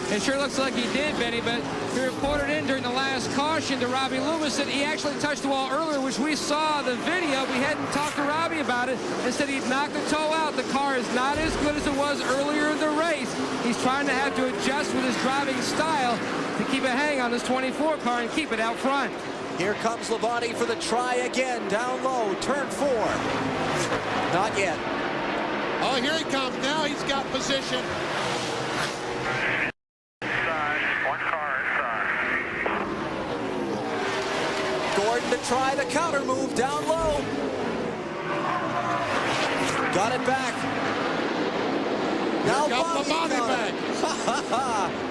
It sure looks like he did, Benny, but he reported in during the last caution to Robbie Loomis that he actually touched the wall earlier, which we saw the video. We hadn't talked to Robbie about it, and said he'd knocked the toe out. The car is not as good as it was earlier in the race. He's trying to have to adjust with his driving style to keep a hang on this 24 car and keep it out front. Here comes Labonte for the try again, down low, turn 4. Not yet. Oh, here he comes now. He's got position. Gordon to try the counter move, down low. Got it back. Now Labonte back.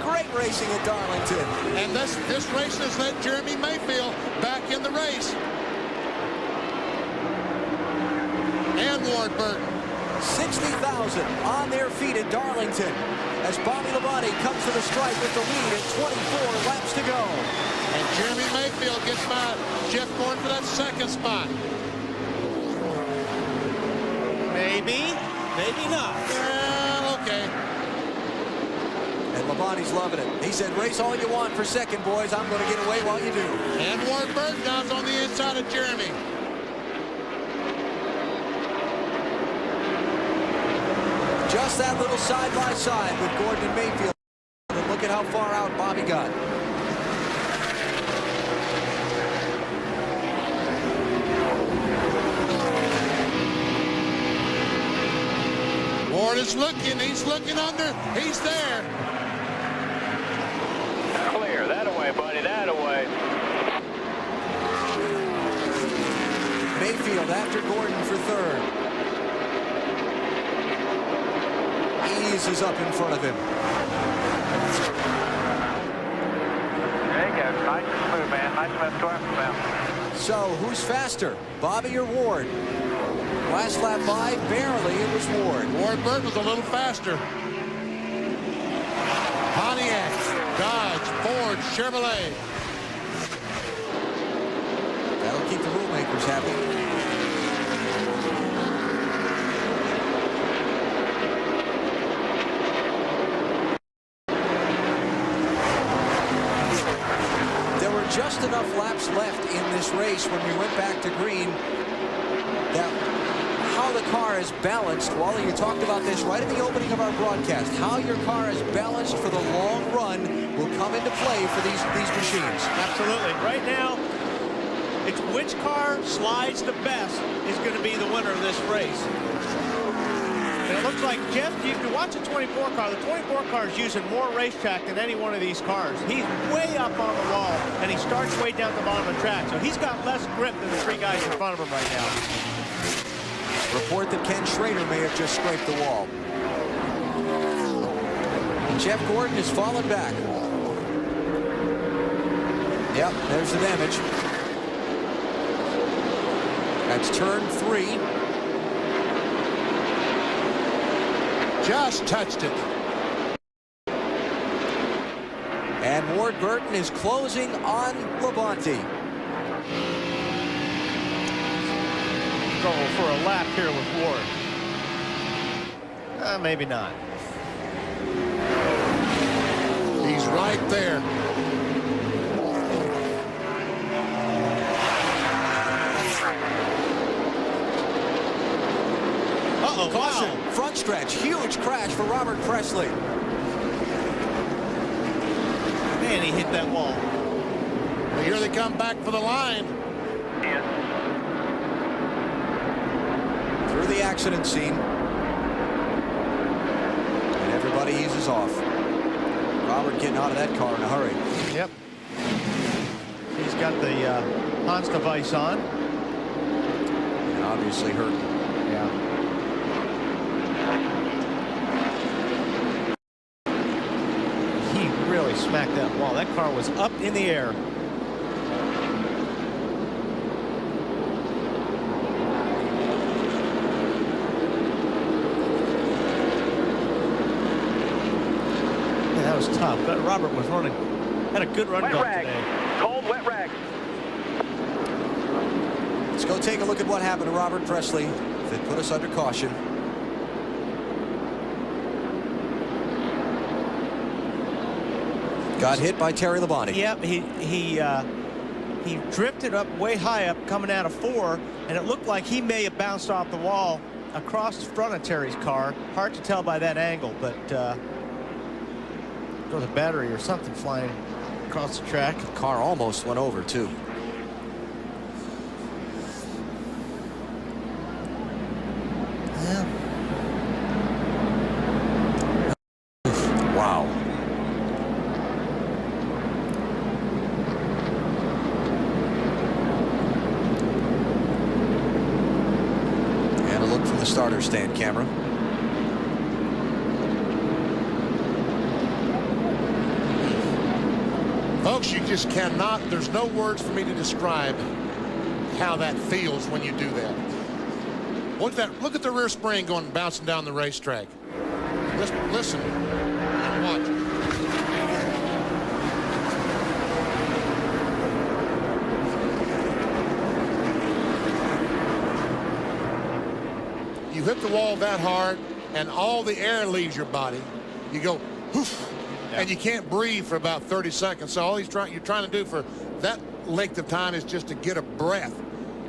Great racing at Darlington. And this race has led Jeremy Mayfield back in the race. And Ward Burton. 60,000 on their feet at Darlington as Bobby Labonte comes to the stripe with the lead at 24 laps to go. And Jeremy Mayfield gets by Jeff Gordon for that 2nd spot. Maybe, maybe not. Well, okay. And Labonte's loving it. He said, race all you want for 2nd, boys. I'm going to get away while you do. And Ward Burton down on the inside of Jeremy. Just that little side-by-side with Gordon and Mayfield. And look at how far out Bobby got. Ward is looking. He's looking under. He's there. Clear. That away, buddy. That away. Mayfield after Gordon for 3rd. Ease is up in front of him. There you go. Nice and smooth, man. Nice and smooth. Go after them. So, who's faster, Bobby or Ward? Last lap by, barely, it was Ward. Ward Burton was a little faster. Pontiac, Dodge, Ford, Chevrolet. That'll keep the rule makers happy. Just enough laps left in this race when we went back to green that how the car is balanced. Wally, you talked about this right at the opening of our broadcast. How your car is balanced for the long run will come into play for these machines. Absolutely. Right now, it's which car slides the best is going to be the winner of this race. And it looks like Jeff, if you watch the 24 car, the 24 car is using more racetrack than any one of these cars. He's way up on the wall, and he starts way down the bottom of the track. So he's got less grip than the 3 guys in front of him right now. Report that Ken Schrader may have just scraped the wall. Jeff Gordon has fallen back. Yep, there's the damage. That's turn 3. Just touched it. And Ward Burton is closing on Labonte. Go for a lap here with Ward. Maybe not. He's right there. Uh-oh, caution. Wow. Front stretch. Huge crash for Robert Pressley. Man, he hit that wall. Well, here they come back for the line. Through the accident scene. And everybody eases off. Robert getting out of that car in a hurry. Yep. He's got the Hans device on. And obviously hurt. Yeah. He really smacked that wall. That car was up in the air. That was tough. But Robert was running, had a good run today. Cold wet rag. Let's go take a look at what happened to Robert Pressley that put us under caution. Got hit by Terry Labonte. Yep, he drifted up way high up coming out of 4, and it looked like he may have bounced off the wall across the front of Terry's car. Hard to tell by that angle, but there was a battery or something flying across the track. The car almost went over too. Yeah. Wow. And a look from the starter stand camera. Folks, you just cannot, there's no words for me to describe how that feels when you do that. Look at the rear spring going bouncing down the racetrack. Listen and watch. You hit the wall that hard and all the air leaves your body. You go, whoosh. And you can't breathe for about 30 seconds. So all you're trying to do for that length of time is just to get a breath,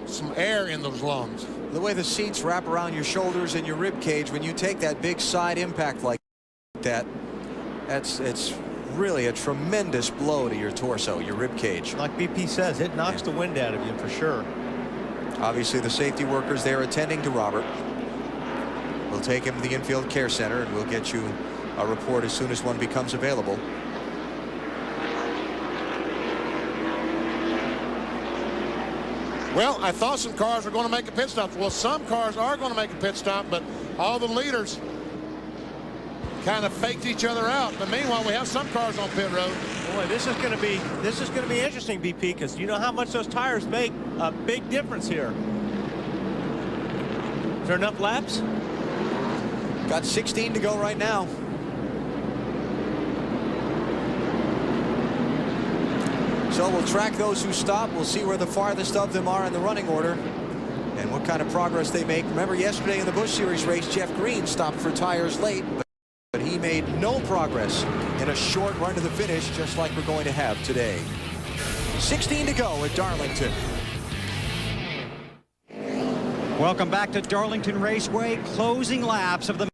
some air in those lungs. The way the seats wrap around your shoulders and your rib cage when you take that big side impact like that, it's really a tremendous blow to your torso, your rib cage. Like BP says, it knocks the wind out of you for sure. Obviously, the safety workers there attending to Robert. We'll take him to the infield care center, and we'll get you a report as soon as one becomes available. Well, I thought some cars were going to make a pit stop. Well, some cars are going to make a pit stop, but all the leaders kind of faked each other out. But meanwhile, we have some cars on pit road. Boy, this is going to be interesting, BP, because you know how much those tires make a big difference here. Is there enough laps? Got 16 to go right now. So we'll track those who stop. We'll see where the farthest of them are in the running order and what kind of progress they make. Remember, yesterday in the Busch Series race, Jeff Green stopped for tires late, but he made no progress in a short run to the finish, just like we're going to have today. 16 to go at Darlington. Welcome back to Darlington Raceway. Closing laps of the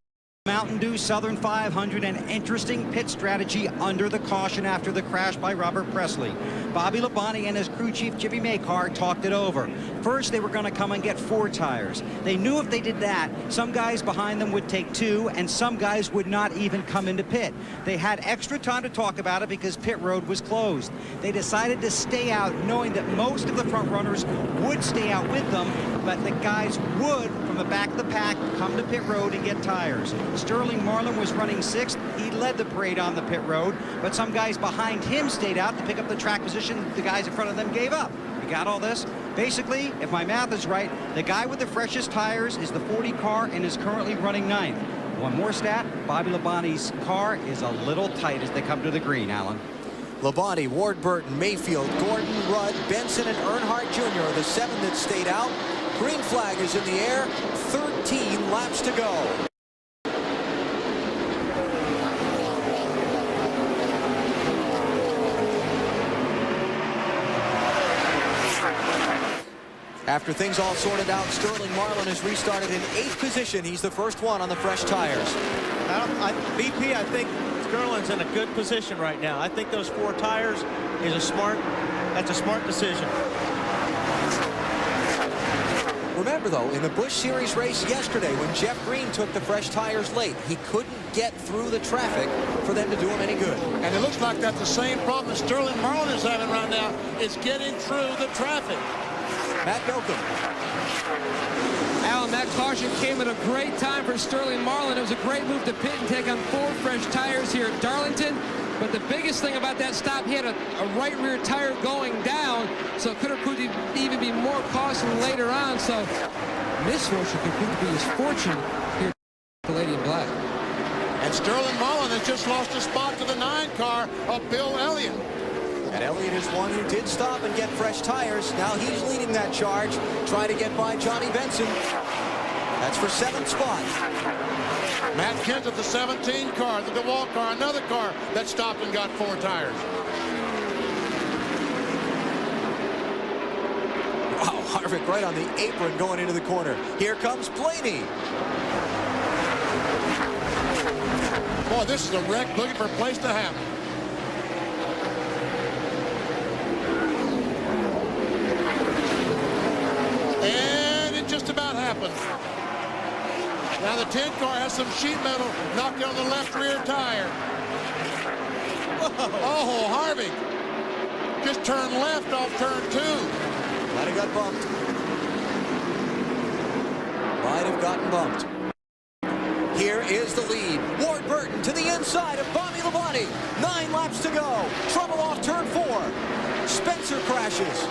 Mountain Dew Southern 500, an interesting pit strategy under the caution after the crash by Robert Presley. Bobby Labonte and his crew chief Jimmy Makar talked it over. First, they were going to come and get 4 tires. They knew if they did that, some guys behind them would take 2, and some guys would not even come into pit. They had extra time to talk about it because pit road was closed. They decided to stay out, knowing that most of the front runners would stay out with them, but the guys would, from the back of the pack, come to pit road and get tires. Sterling Marlin was running 6th. He led the parade on the pit road, but some guys behind him stayed out to pick up the track position the guys in front of them gave up. You got all this? Basically, if my math is right, the guy with the freshest tires is the 40 car and is currently running 9th. One more stat, Bobby Labonte's car is a little tight as they come to the green, Alan. Labonte, Ward Burton, Mayfield, Gordon, Rudd, Benson, and Earnhardt Jr. are the 7 that stayed out. Green flag is in the air. 13 laps to go. After things all sorted out, Sterling Marlin has restarted in 8th position. He's the first one on the fresh tires. BP, I think Sterling's in a good position right now. I think those 4 tires is that's a smart decision. Remember, though, in the Busch Series race yesterday, when Jeff Green took the fresh tires late, he couldn't get through the traffic for them to do him any good. And it looks like that's the same problem that Sterling Marlin is having right now, is getting through the traffic. Matt Milcom. Alan, that caution came at a great time for Sterling Marlin. It was a great move to pit and take on 4 fresh tires here at Darlington. But the biggest thing about that stop, he had a right rear tire going down, so it could have proved to even be more costly later on. So misfortune could prove to be his fortune here at the Lady in Black. And Sterling Marlin has just lost a spot to the 9 car of Bill Elliott. And Elliott is one who did stop and get fresh tires. Now he's leading that charge, trying to get by Johnny Benson. That's for 7th spot. Matt Kent of the 17 car, the DeWalt car, another car that stopped and got 4 tires. Wow, Harvick right on the apron going into the corner. Here comes Blaney. Boy, this is a wreck looking for a place to happen. And it just about happened. Now the 10 car has some sheet metal knocked on the left rear tire. Oh, Harvick just turned left off turn 2. Might have got bumped. Might have gotten bumped. Here is the lead. Ward Burton to the inside of Bobby Labonte. 9 laps to go. Trouble off turn 4. Spencer crashes.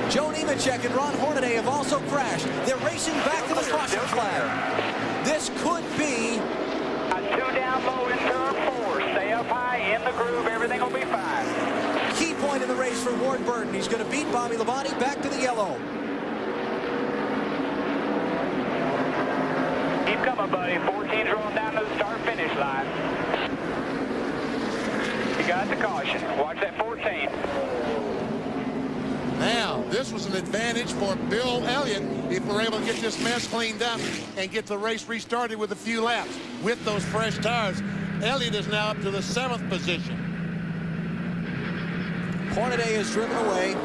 Joe Nemechek and Ron Hornaday have also crashed. They're racing back to the caution flag. This could be... 2 down low in turn 4. Stay up high, in the groove, everything will be fine. Key point in the race for Ward Burton. He's going to beat Bobby Labonte back to the yellow. Keep coming, buddy. 14's rolling down to the start-finish line. You got the caution. Watch that 14. Now, this was an advantage for Bill Elliott if we're able to get this mess cleaned up and get the race restarted with a few laps. With those fresh tires, Elliott is now up to the 7th position. Hornaday is driven away.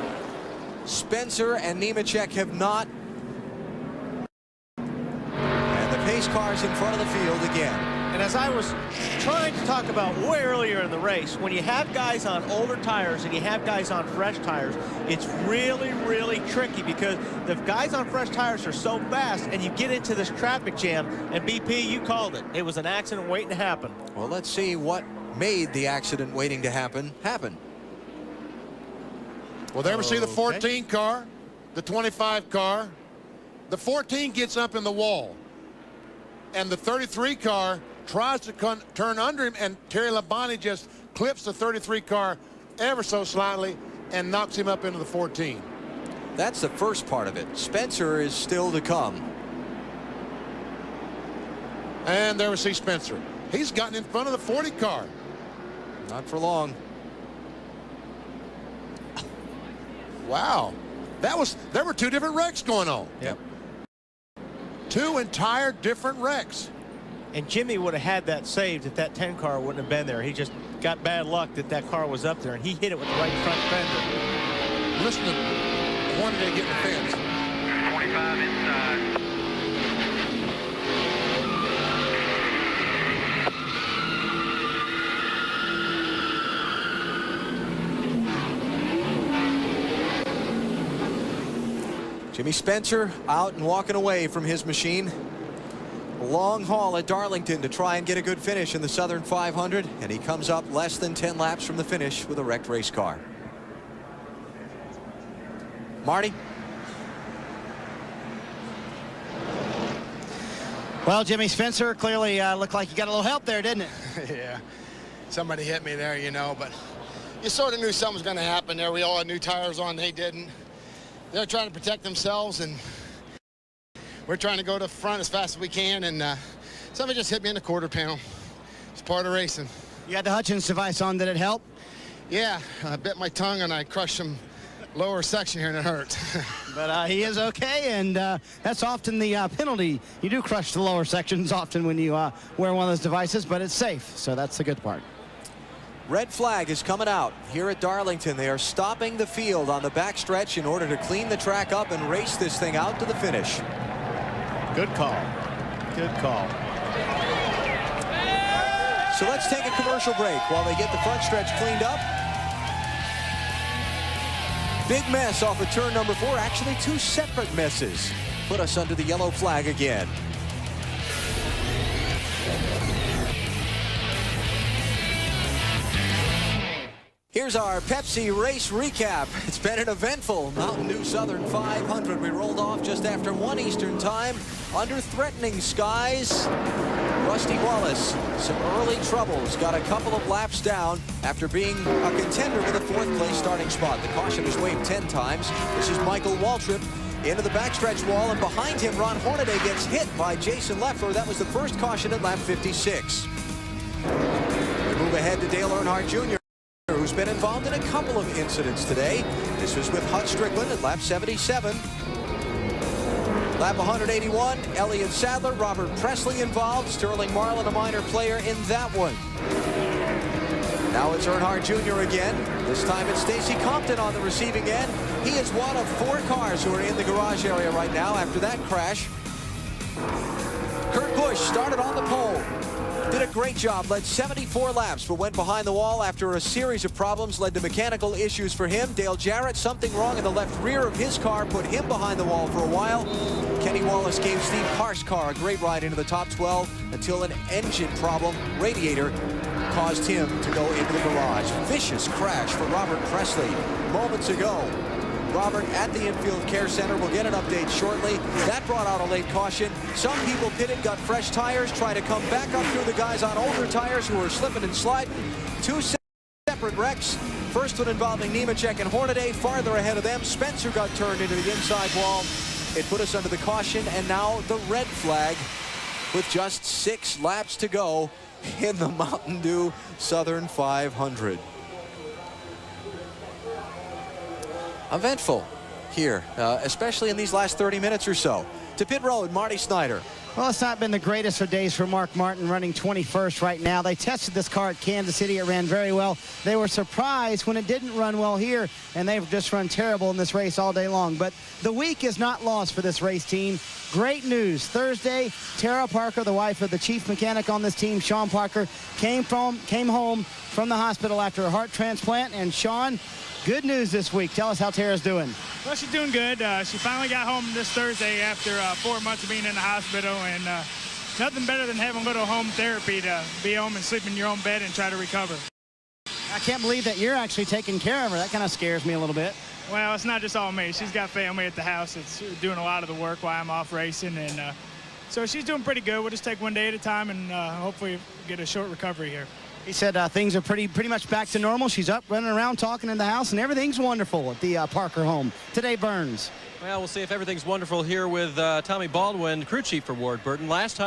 Spencer and Nemechek have not. And the pace car's in front of the field again. And as I was trying to talk about way earlier in the race, when you have guys on older tires and you have guys on fresh tires, it's really, really tricky because the guys on fresh tires are so fast and you get into this traffic jam, and BP, you called it. It was an accident waiting to happen. Well, let's see what made the accident waiting to happen. Well, there we see the 14 car, the 25 car. The 14 gets up in the wall. And the 33 car tries to turn under him, and Terry Labonte just clips the 33 car ever so slightly and knocks him up into the 14. That's the first part of it. Spencer is still to come. And there we see Spencer. He's gotten in front of the 40 car. Not for long. Wow. There were 2 different wrecks going on. Yep. 2 entire different wrecks. And Jimmy would have had that saved if that 10 car wouldn't have been there. He just got bad luck that that car was up there, and he hit it with the right front fender. Listen to Hornaday getting the fence. 25 inside. Jimmy Spencer out and walking away from his machine. Long haul at Darlington to try and get a good finish in the Southern 500, and he comes up less than 10 laps from the finish with a wrecked race car. Marty? Well, Jimmy Spencer clearly looked like he got a little help there, didn't it? Yeah, somebody hit me there, you know, but you sort of knew something was going to happen there. We all had new tires on, they didn't. They're trying to protect themselves, and we're trying to go to the front as fast as we can, and somebody just hit me in the quarter panel. It's part of racing. You had the Hutchins device on. Did it help? Yeah, I bit my tongue, and I crushed some lower section here, and it hurt. But he is okay, and that's often the penalty. You do crush the lower sections often when you wear one of those devices, but it's safe, so that's the good part. Red flag is coming out here at Darlington. They are stopping the field on the backstretch in order to clean the track up and race this thing out to the finish. Good call. Good call. So let's take a commercial break while they get the front stretch cleaned up. Big mess off of turn number 4. Actually, 2 separate messes put us under the yellow flag again. Here's our Pepsi race recap. It's been an eventful Mountain Dew Southern 500. We rolled off just after 1 Eastern time under threatening skies. Rusty Wallace, some early troubles, got a couple of laps down after being a contender with a 4th place starting spot. The caution is waved 10 times. This is Michael Waltrip into the backstretch wall, and behind him Ron Hornaday gets hit by Jason Leffler. That was the first caution at lap 56. We move ahead to Dale Earnhardt Jr., who's been involved in a couple of incidents today. This was with Hut Strickland at lap 77. Lap 181, Elliott Sadler, Robert Presley involved. Sterling Marlin, a minor player in that one. Now it's Earnhardt Jr. again. This time it's Stacy Compton on the receiving end. He is one of 4 cars who are in the garage area right now after that crash. Kurt Busch started on the pole. Did a great job, led 74 laps, but went behind the wall after a series of problems led to mechanical issues for him. Dale Jarrett, something wrong in the left rear of his car, put him behind the wall for a while. Kenny Wallace gave Steve Park's car a great ride into the top 12 until an engine problem, radiator, caused him to go into the garage. Vicious crash for Robert Presley moments ago. Robert at the infield care center. We'll get an update shortly. That brought out a late caution. Some people pitted, got fresh tires, try to come back up through the guys on older tires who were slipping and sliding. 2 separate wrecks. First one involving Nemechek and Hornaday. Farther ahead of them, Spencer got turned into the inside wall. It put us under the caution, and now the red flag with just 6 laps to go in the Mountain Dew Southern 500. Eventful here, especially in these last 30 minutes or so. To pit road, Marty Snyder. Well, it's not been the greatest of days for Mark Martin, running 21st right now. They tested this car at Kansas City. It ran very well. They were surprised when it didn't run well here, and they've just run terrible in this race all day long. But the week is not lost for this race team. Great news. Thursday, Tara Parker, the wife of the chief mechanic on this team, Sean Parker, came home from the hospital after a heart transplant. And Sean, good news this week. Tell us how Tara's doing. Well, she's doing good. She finally got home this Thursday after 4 months of being in the hospital, and nothing better than having a little home therapy to be home and sleep in your own bed and try to recover. I can't believe that you're actually taking care of her. That kind of scares me a little bit. Well, it's not just all me. She's got family at the house that's doing a lot of the work while I'm off racing, and so she's doing pretty good. We'll just take one day at a time and hopefully get a short recovery here. He said things are pretty much back to normal. She's up, running around, talking in the house, and everything's wonderful at the Parker home. Today, Burns. Well, we'll see if everything's wonderful here with Tommy Baldwin, crew chief for Ward Burton. Last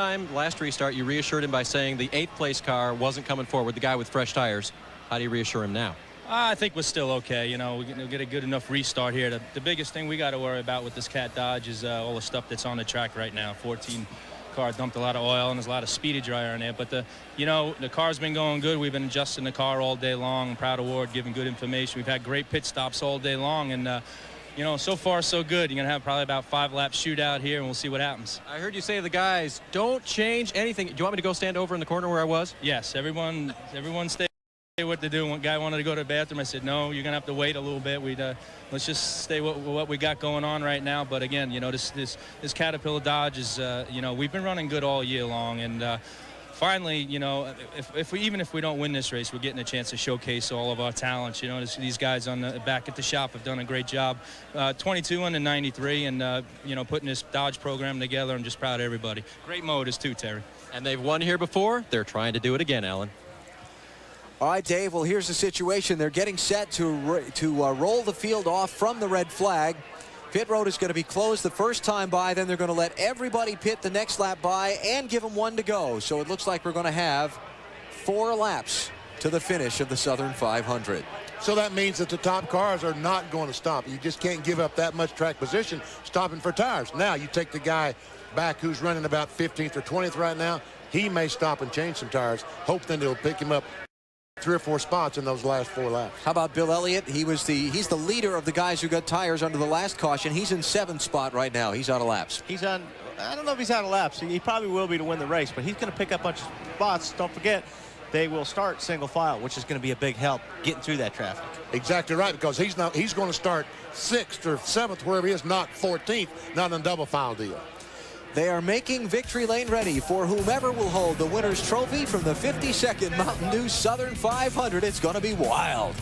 restart, you reassured him by saying the 8th place car wasn't coming forward, the guy with fresh tires. How do you reassure him now? I think we're still okay. You know, we'll get a good enough restart here. The biggest thing we got to worry about with this Cat Dodge is all the stuff that's on the track right now. 14 car dumped a lot of oil, and there's a lot of speedy dryer in there. But the car's been going good. We've been adjusting the car all day long. Proud of Ward, giving good information. We've had great pit stops all day long, and you know, so far so good. You're gonna have probably about 5 lap shootout here, and we'll see what happens. I heard you say to the guys, don't change anything. Do you want me to go stand over in the corner where I was? Yes, everyone stay what to do. One guy wanted to go to the bathroom. I said, no, you're gonna have to wait a little bit. Let's just stay what we got going on right now. But again, you know, this Caterpillar Dodge is, you know, we've been running good all year long, and finally, you know, even if we don't win this race, we're getting a chance to showcase all of our talents. You know, these guys back at the shop have done a great job. 22 and 93, and you know, putting this Dodge program together. I'm just proud of everybody. Great motors too, Terry. And they've won here before. They're trying to do it again, Alan. All right, Dave. Well, here's the situation. They're getting set to roll the field off from the red flag. Pit road is going to be closed the first time by. Then they're going to let everybody pit the next lap by and give them 1 to go. So it looks like we're going to have 4 laps to the finish of the Southern 500. So that means that the top cars are not going to stop. You just can't give up that much track position stopping for tires. Now you take the guy back who's running about 15th or 20th right now. He may stop and change some tires. Hope then it'll pick him up 3 or 4 spots in those last 4 laps. How about Bill Elliott? He's the leader of the guys who got tires under the last caution. He's in 7th spot right now. He's out of laps. He's on, I don't know if he's out of laps. He probably will be to win the race, but he's going to pick up a bunch of spots. Don't forget, they will start single file, which is going to be a big help getting through that traffic. Exactly right, because he's going to start 6th or 7th, wherever he is, not 14th, not in a double file deal. They are making victory lane ready for whomever will hold the winner's trophy from the 52nd Mountain Dew Southern 500. It's going to be wild.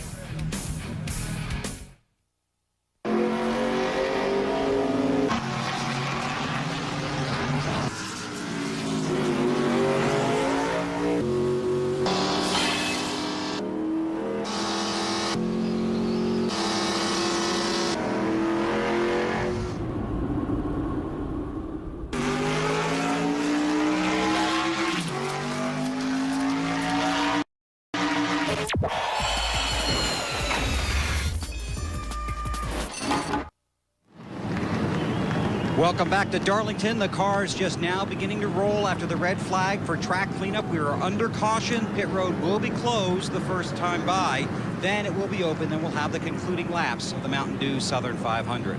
Welcome back to Darlington. The cars just now beginning to roll after the red flag for track cleanup. We are under caution. Pit road will be closed the first time by. Then it will be open. Then we'll have the concluding laps of the Mountain Dew Southern 500.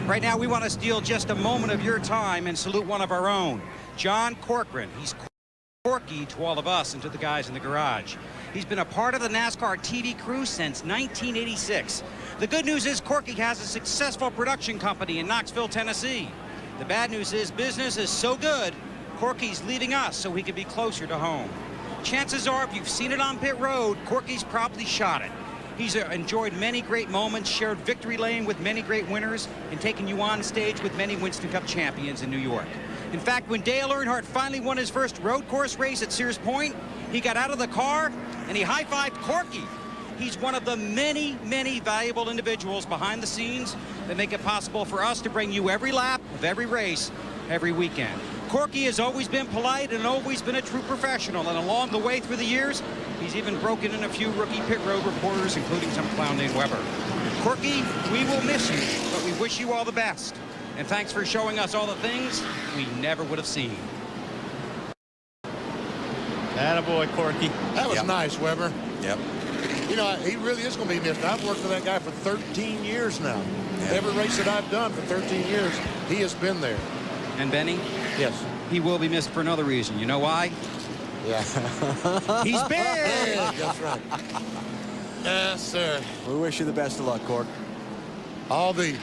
Right now, we want to steal just a moment of your time and salute one of our own, John Corcoran. He's Corky to all of us and to the guys in the garage. He's been a part of the NASCAR TV crew since 1986. The good news is Corky has a successful production company in Knoxville, Tennessee. The bad news is business is so good, Corky's leaving us so he can be closer to home. Chances are, if you've seen it on pit road, Corky's probably shot it. He's enjoyed many great moments, shared victory lane with many great winners, and taken you on stage with many Winston Cup champions in New York. In fact, when Dale Earnhardt finally won his first road course race at Sears Point, he got out of the car and he high-fived Corky. He's one of the many, many valuable individuals behind the scenes that make it possible for us to bring you every lap of every race, every weekend. Corky has always been polite and always been a true professional, and along the way through the years, he's even broken in a few rookie pit road reporters, including some clown named Weber. Corky, we will miss you, but we wish you all the best. And thanks for showing us all the things we never would have seen. Attaboy, Corky. That was nice, Weber. Yep. You know, he really is going to be missed. I've worked for that guy for 13 years now. Every race that I've done for 13 years, he has been there. And Benny? Yes. He will be missed for another reason. You know why? Yeah. He's big! That's right. Yes, sir. We wish you the best of luck, Cork. All the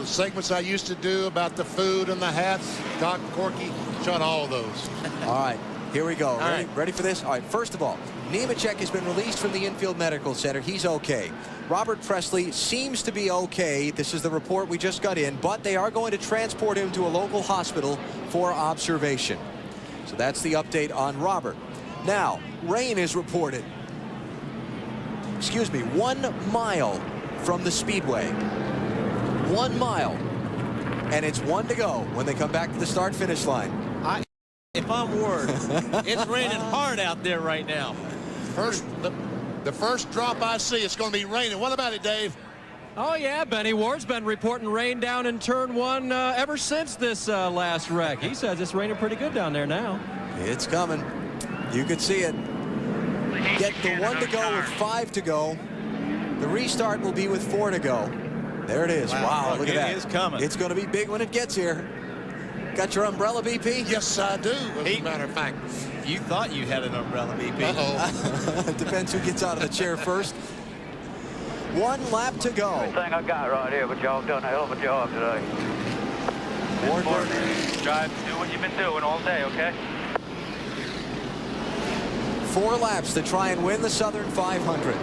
segments I used to do about the food and the hats, Doc Corky shot all of those. All right, here we go. Ready for this? All right, first of all, Nemechek has been released from the infield medical center. He's okay. Robert Presley seems to be okay. This is the report we just got in, but they are going to transport him to a local hospital for observation. So that's the update on Robert. Now, rain is reported. 1 mile from the speedway. 1 mile. And it's 1 to go when they come back to the start-finish line. If I'm Ward, it's raining hard out there right now. First, The first drop I see, it's going to be raining. What about it, Dave? Oh, yeah, Benny Ward's been reporting rain down in turn 1 ever since this last wreck. He says it's raining pretty good down there now. It's coming. You could see it. Get the 1 to go with 5 to go. The restart will be with 4 to go. There it is. Wow, look at that. It is coming. It's going to be big when it gets here. Got your umbrella, BP? Yes, I do, as a matter of fact. You thought you had an umbrella, BP. Uh-oh. Depends who gets out of the chair first. 1 lap to go. Everything I got right here, but y'all done a hell of a job today. Ward Burton. Drive, do what you've been doing all day, okay? 4 laps to try and win the Southern 500.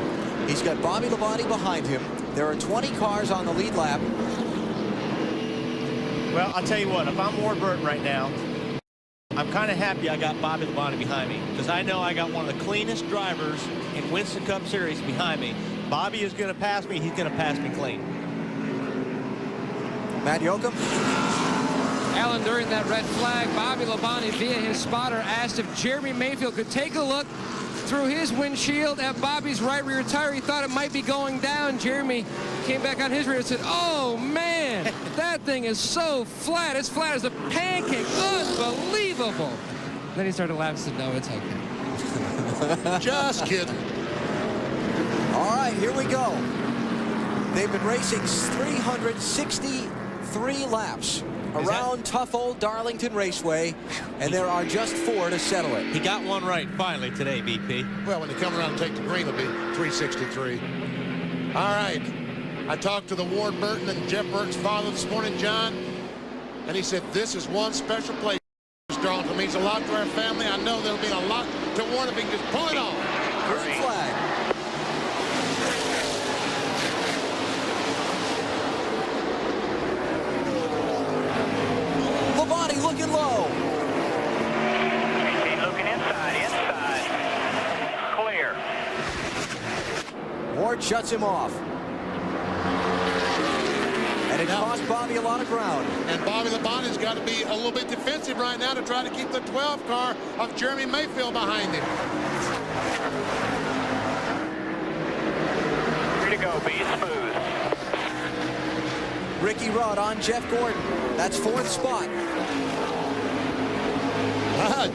He's got Bobby Labonte behind him. There are 20 cars on the lead lap. Well, I'll tell you what, if I'm Ward Burton right now, I'm kind of happy I got Bobby Labonte behind me, because I know I got one of the cleanest drivers in Winston Cup Series behind me. Bobby is going to pass me. He's going to pass me clean. Matt Yoakum. Alan, during that red flag, Bobby Labonte, via his spotter, asked if Jeremy Mayfield could take a look through his windshield at Bobby's right rear tire. He thought it might be going down. Jeremy came back on his rear and said, "Oh, man, that thing is so flat. It's flat as a pancake. Unbelievable." Then he started laughing and said, "No, it's okay." Just kidding. All right, here we go. They've been racing 363 laps around tough old Darlington Raceway, and there are just 4 to settle it. He got one right finally today, BP. Well, when they come around and take the green, it'll be 363. All right. I talked to the Ward Burton and Jeff Burton's father this morning, John, and he said, this is one special place. Darlington. It means a lot to our family. I know there'll be a lot to Ward if he can just pull it off. Green flag. Labonte looking low. Keep looking inside. Clear. Ward shuts him off. And it cost Bobby a lot of ground. And Bobby Labonte's got to be a little bit defensive right now to try to keep the 12 car of Jeremy Mayfield behind him. Ready to go, be smooth. Ricky Rudd on Jeff Gordon. That's 4th spot.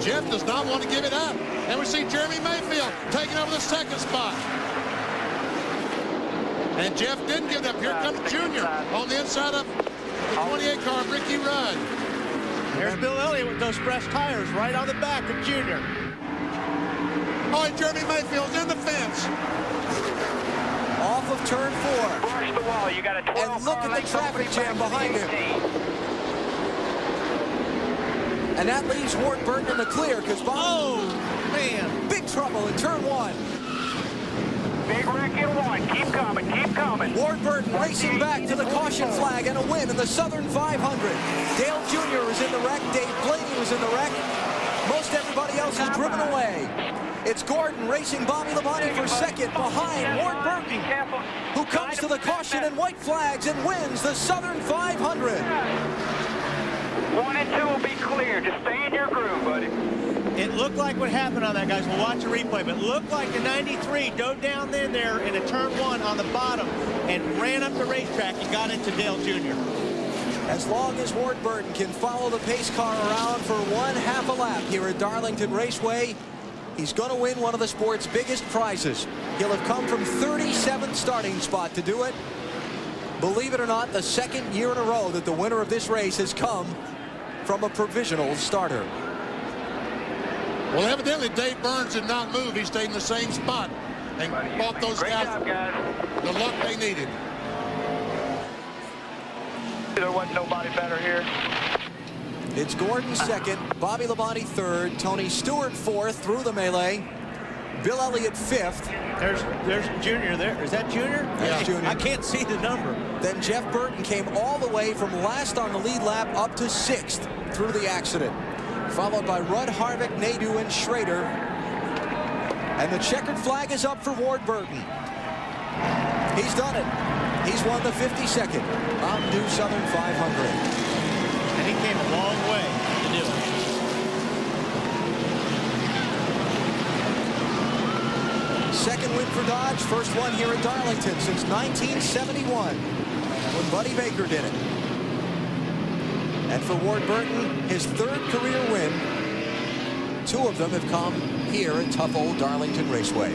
Jeff does not want to give it up. And we see Jeremy Mayfield taking over the 2nd spot. And Jeff didn't give it up. Here comes Junior on the inside of the 28 car of Ricky Rudd. There's Bill Elliott with those fresh tires right on the back of Junior. Oh, and Jeremy Mayfield's in the fence. Off of turn 4. Brush the wall. You got a 12 And look at the traffic jam behind him. And that leaves Ward Burton in the clear because Oh, man. Big trouble in turn 1. Big wreck in 1. Keep coming. Keep coming. Ward Burton racing back to the caution flag and a win in the Southern 500. Dale Jr. was in the wreck. Dave Blaney was in the wreck. Most everybody else is driven away. It's Gordon racing Bobby Labonte for 2nd behind Ward Burton, who comes to the caution and white flags and wins the Southern 500. 1 and 2 will be clear. Just stay in your groove, buddy. It looked like what happened on that, guys. We'll watch the replay, but it looked like the 93 dove down in there in a turn 1 on the bottom and ran up the racetrack and got into Dale Jr. As long as Ward Burton can follow the pace car around for 1/2 a lap here at Darlington Raceway, he's going to win one of the sport's biggest prizes. He'll have come from 37th starting spot to do it. Believe it or not, the 2nd year in a row that the winner of this race has come from a provisional starter. Well, evidently Dave Burns did not move. He stayed in the same spot and bought those guys the luck they needed. There wasn't nobody better here. It's Gordon 2nd, Bobby Labonte 3rd, Tony Stewart 4th through the melee, Bill Elliott 5th. There's Junior there. Is that Junior? That's Junior. I can't see the number. Then Jeff Burton came all the way from last on the lead lap up to 6th through the accident, followed by Rudd, Harvick, Nadeau, and Schrader. And the checkered flag is up for Ward Burton. He's done it. He's won the 52nd Mountain Dew Southern 500. And he came a long way to do it. second win for Dodge, first one here at Darlington since 1971 when Buddy Baker did it. And for Ward Burton, his third career win. Two of them have come here at tough old Darlington Raceway.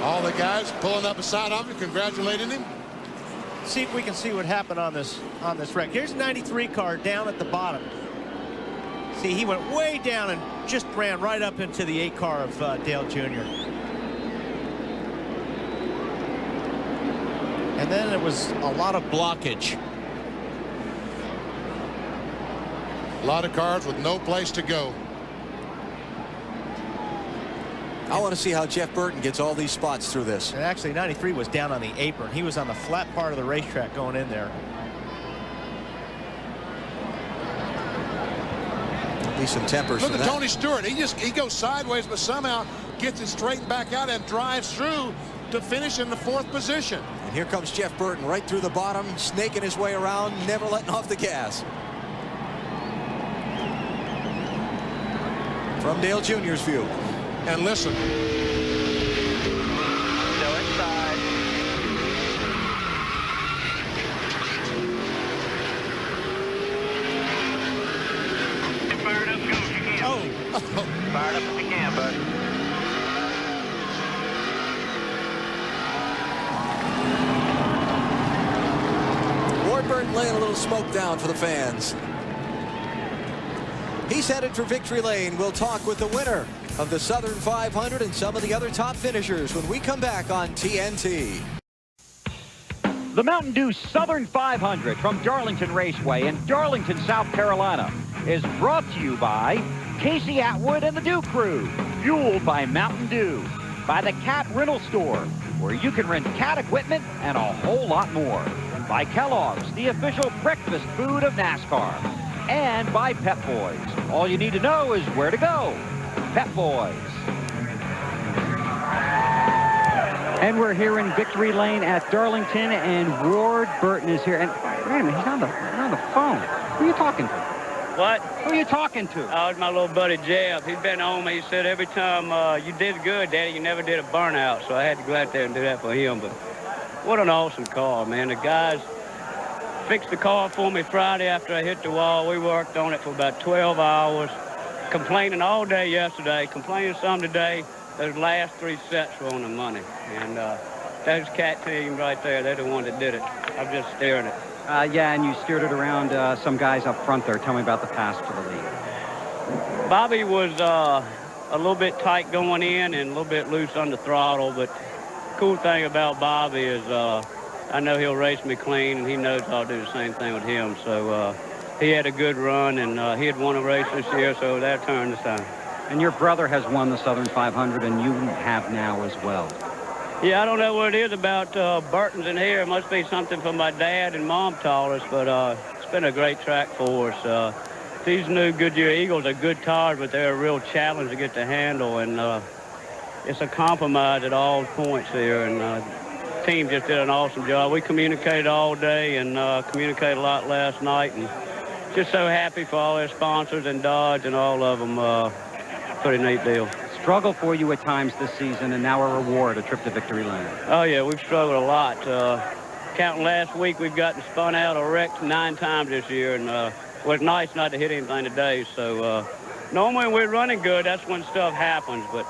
All the guys pulling up beside him, congratulating him. See if we can see what happened on this wreck. Here's a 93 car down at the bottom. See, he went way down and just ran right up into the 8 car of Dale Jr. And then it was a lot of blockage. A lot of cars with no place to go. I want to see how Jeff Burton gets all these spots through this. And actually, 93 was down on the apron. He was on the flat part of the racetrack going in there. Be some tempers. Look at Tony Stewart. He goes sideways, but somehow gets it straightened back out and drives through to finish in the 4th position. And here comes Jeff Burton right through the bottom, snaking his way around, never letting off the gas. From Dale Jr.'s view. And listen. Still inside. Fired up, go if you can. Oh. Fired up if you can, buddy. Ward Burton laying a little smoke down for the fans. He's headed for victory lane. We'll talk with the winner of the Southern 500 and some of the other top finishers when we come back on TNT. The Mountain Dew Southern 500 from Darlington Raceway in Darlington, South Carolina is brought to you by Casey Atwood and the Dew Crew, fueled by Mountain Dew, by the Cat Rental Store, where you can rent cat equipment and a whole lot more, by Kellogg's, the official breakfast food of NASCAR, and by Pep Boys. All you need to know is where to go. Pep Boys. And we're here in Victory Lane at Darlington, and Ward Burton is here. And wait a minute, he's on the phone. Who are you talking to? What? Who are you talking to? Oh, it's my little buddy Jeff. He's been on me. He said every time you did good, Daddy, you never did a burnout. So I had to go out there and do that for him. But what an awesome car, man. The guys fixed the car for me Friday after I hit the wall. We worked on it for about 12 hours, complaining all day yesterday, complaining some today. Those last 3 sets were on the money. And those Cat team right there, they're the one that did it. I'm just steering it. Yeah, and you steered it around some guys up front there. Tell me about the pass for the lead. Bobby was a little bit tight going in and a little bit loose on the throttle, but cool thing about Bobby is I know he'll race me clean, and he knows I'll do the same thing with him. So he had a good run, and he had won a race this year, so their turn this time. And your brother has won the Southern 500, and you have now as well. Yeah, I don't know what it is about Burton's in here. It must be something from my dad and mom taught us, but it's been a great track for us. These new Goodyear Eagles are good cars, but they're a real challenge to get to handle, and it's a compromise at all points here, and the team just did an awesome job. We communicated all day and communicated a lot last night, and just so happy for all their sponsors and Dodge and all of them. Pretty neat deal. Struggle for you at times this season, and now a reward, a trip to Victory Lane. Oh, yeah, we've struggled a lot. Counting last week, we've gotten spun out or wrecked 9 times this year, and it was nice not to hit anything today. So normally when we're running good, that's when stuff happens. But,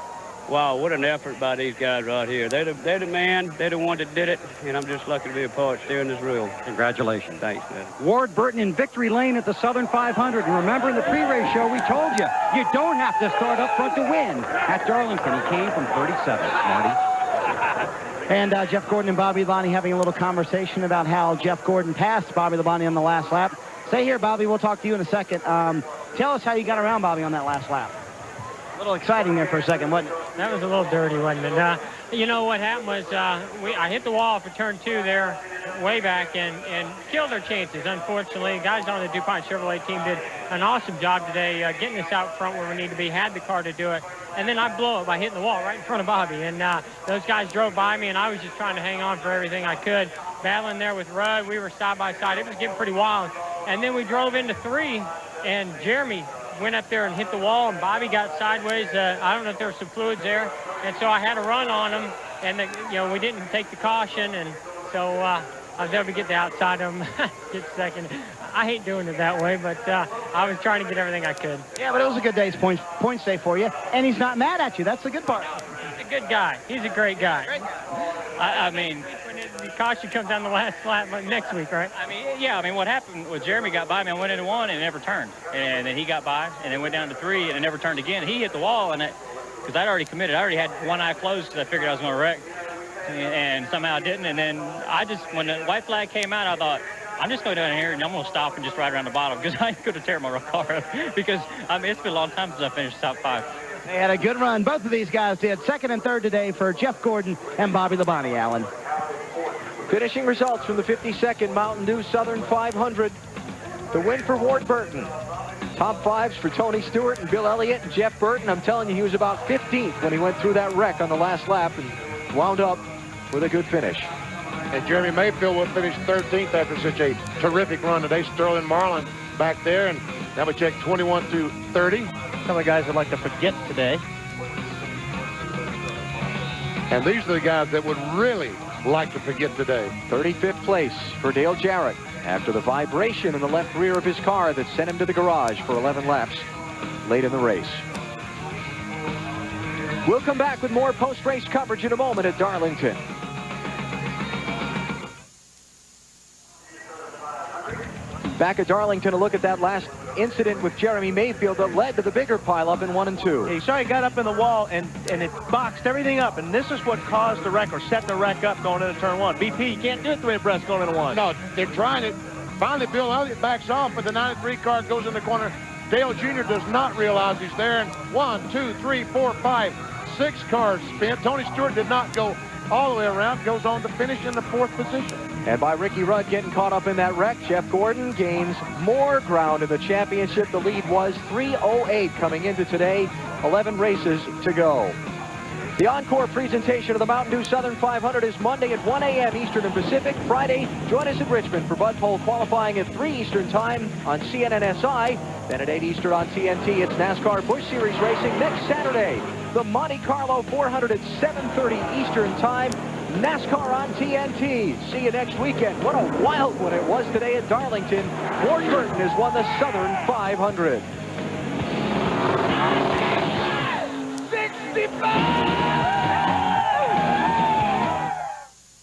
wow, what an effort by these guys right here. They're the man. They're the one that did it, and I'm just lucky to be a part steering this reel. Congratulations. Thanks, man. Ward Burton in Victory Lane at the Southern 500. And remember, in the pre-race show, we told you, you don't have to start up front to win. At Darlington, he came from 37th, Marty. And Jeff Gordon and Bobby Labonte having a little conversation about how Jeff Gordon passed Bobby Labonte on the last lap. Stay here, Bobby. We'll talk to you in a second. Tell us how you got around Bobby on that last lap. A little exciting there for a second, wasn't it? That was a little dirty, wasn't it? You know, what happened was I hit the wall for turn 2 there way back and killed our chances, unfortunately. Guys on the DuPont Chevrolet team did an awesome job today getting us out front where we need to be, had the car to do it. And then I blew it by hitting the wall right in front of Bobby. And those guys drove by me, and I was just trying to hang on for everything I could. Battling there with Rudd. We were side by side. It was getting pretty wild. And then we drove into 3, and Jeremy went up there and hit the wall, and Bobby got sideways. I don't know if there was some fluids there, and so I had to run on him, and we didn't take the caution, and so I was able to get the outside of him, get second. I hate doing it that way, but I was trying to get everything I could. Yeah, but it was a good day's points day for you, and he's not mad at you. That's the good part. He's a good guy. He's a great guy. I mean, the caution comes down the last lap next week, right? I mean, yeah. I mean, what happened was Jeremy got by me. I went into 1 and it never turned, and then he got by and then went down to 3 and it never turned again. He hit the wall, and because I'd already committed, I already had one eye closed because I figured I was going to wreck, and somehow I didn't. And then when the white flag came out, I thought, I'm just going down here and I'm going to stop and just ride around the bottom because I ain't going to tear my car up because I mean it's been a long time since I finished top 5. They had a good run. Both of these guys did. Second and third today for Jeff Gordon and Bobby Labonte, Alan. Finishing results from the 52nd Mountain Dew Southern 500. The win for Ward Burton. Top 5s for Tony Stewart and Bill Elliott and Jeff Burton. I'm telling you, he was about 15th when he went through that wreck on the last lap and wound up with a good finish. And Jeremy Mayfield will finish 13th after such a terrific run today. Sterling Marlin back there, and now we check 21 through 30. Some of the guys would like to forget today. And these are the guys that would really like to forget today. 35th place for Dale Jarrett after the vibration in the left rear of his car that sent him to the garage for 11 laps late in the race. We'll come back with more post-race coverage in a moment at Darlington. Back at Darlington, a look at that last incident with Jeremy Mayfield that led to the bigger pileup in 1 and 2. He saw he got up in the wall and it boxed everything up, and this is what caused the wreck or set the wreck up going into turn 1. BP, you can't do it the way abreast going into 1. No, they're trying it. Finally, Bill Elliott backs off, but the 93 car goes in the corner. Dale Jr. does not realize he's there, and 1, 2, 3, 4, 5, 6 cars spin. Tony Stewart did not go all the way around, goes on to finish in the 4th position. And by Ricky Rudd getting caught up in that wreck, Jeff Gordon gains more ground in the championship. The lead was 3:08 coming into today. 11 races to go. The encore presentation of the Mountain Dew Southern 500 is Monday at 1 a.m. Eastern and Pacific. Friday, join us in Richmond for Bud Pole qualifying at 3 Eastern time on CNNSI. Then at 8 Eastern on TNT, it's NASCAR Busch Series racing next Saturday. The Monte Carlo 400 at 7:30 Eastern time. NASCAR on TNT. See you next weekend. What a wild one it was today at Darlington. Ward Burton has won the Southern 500. 65!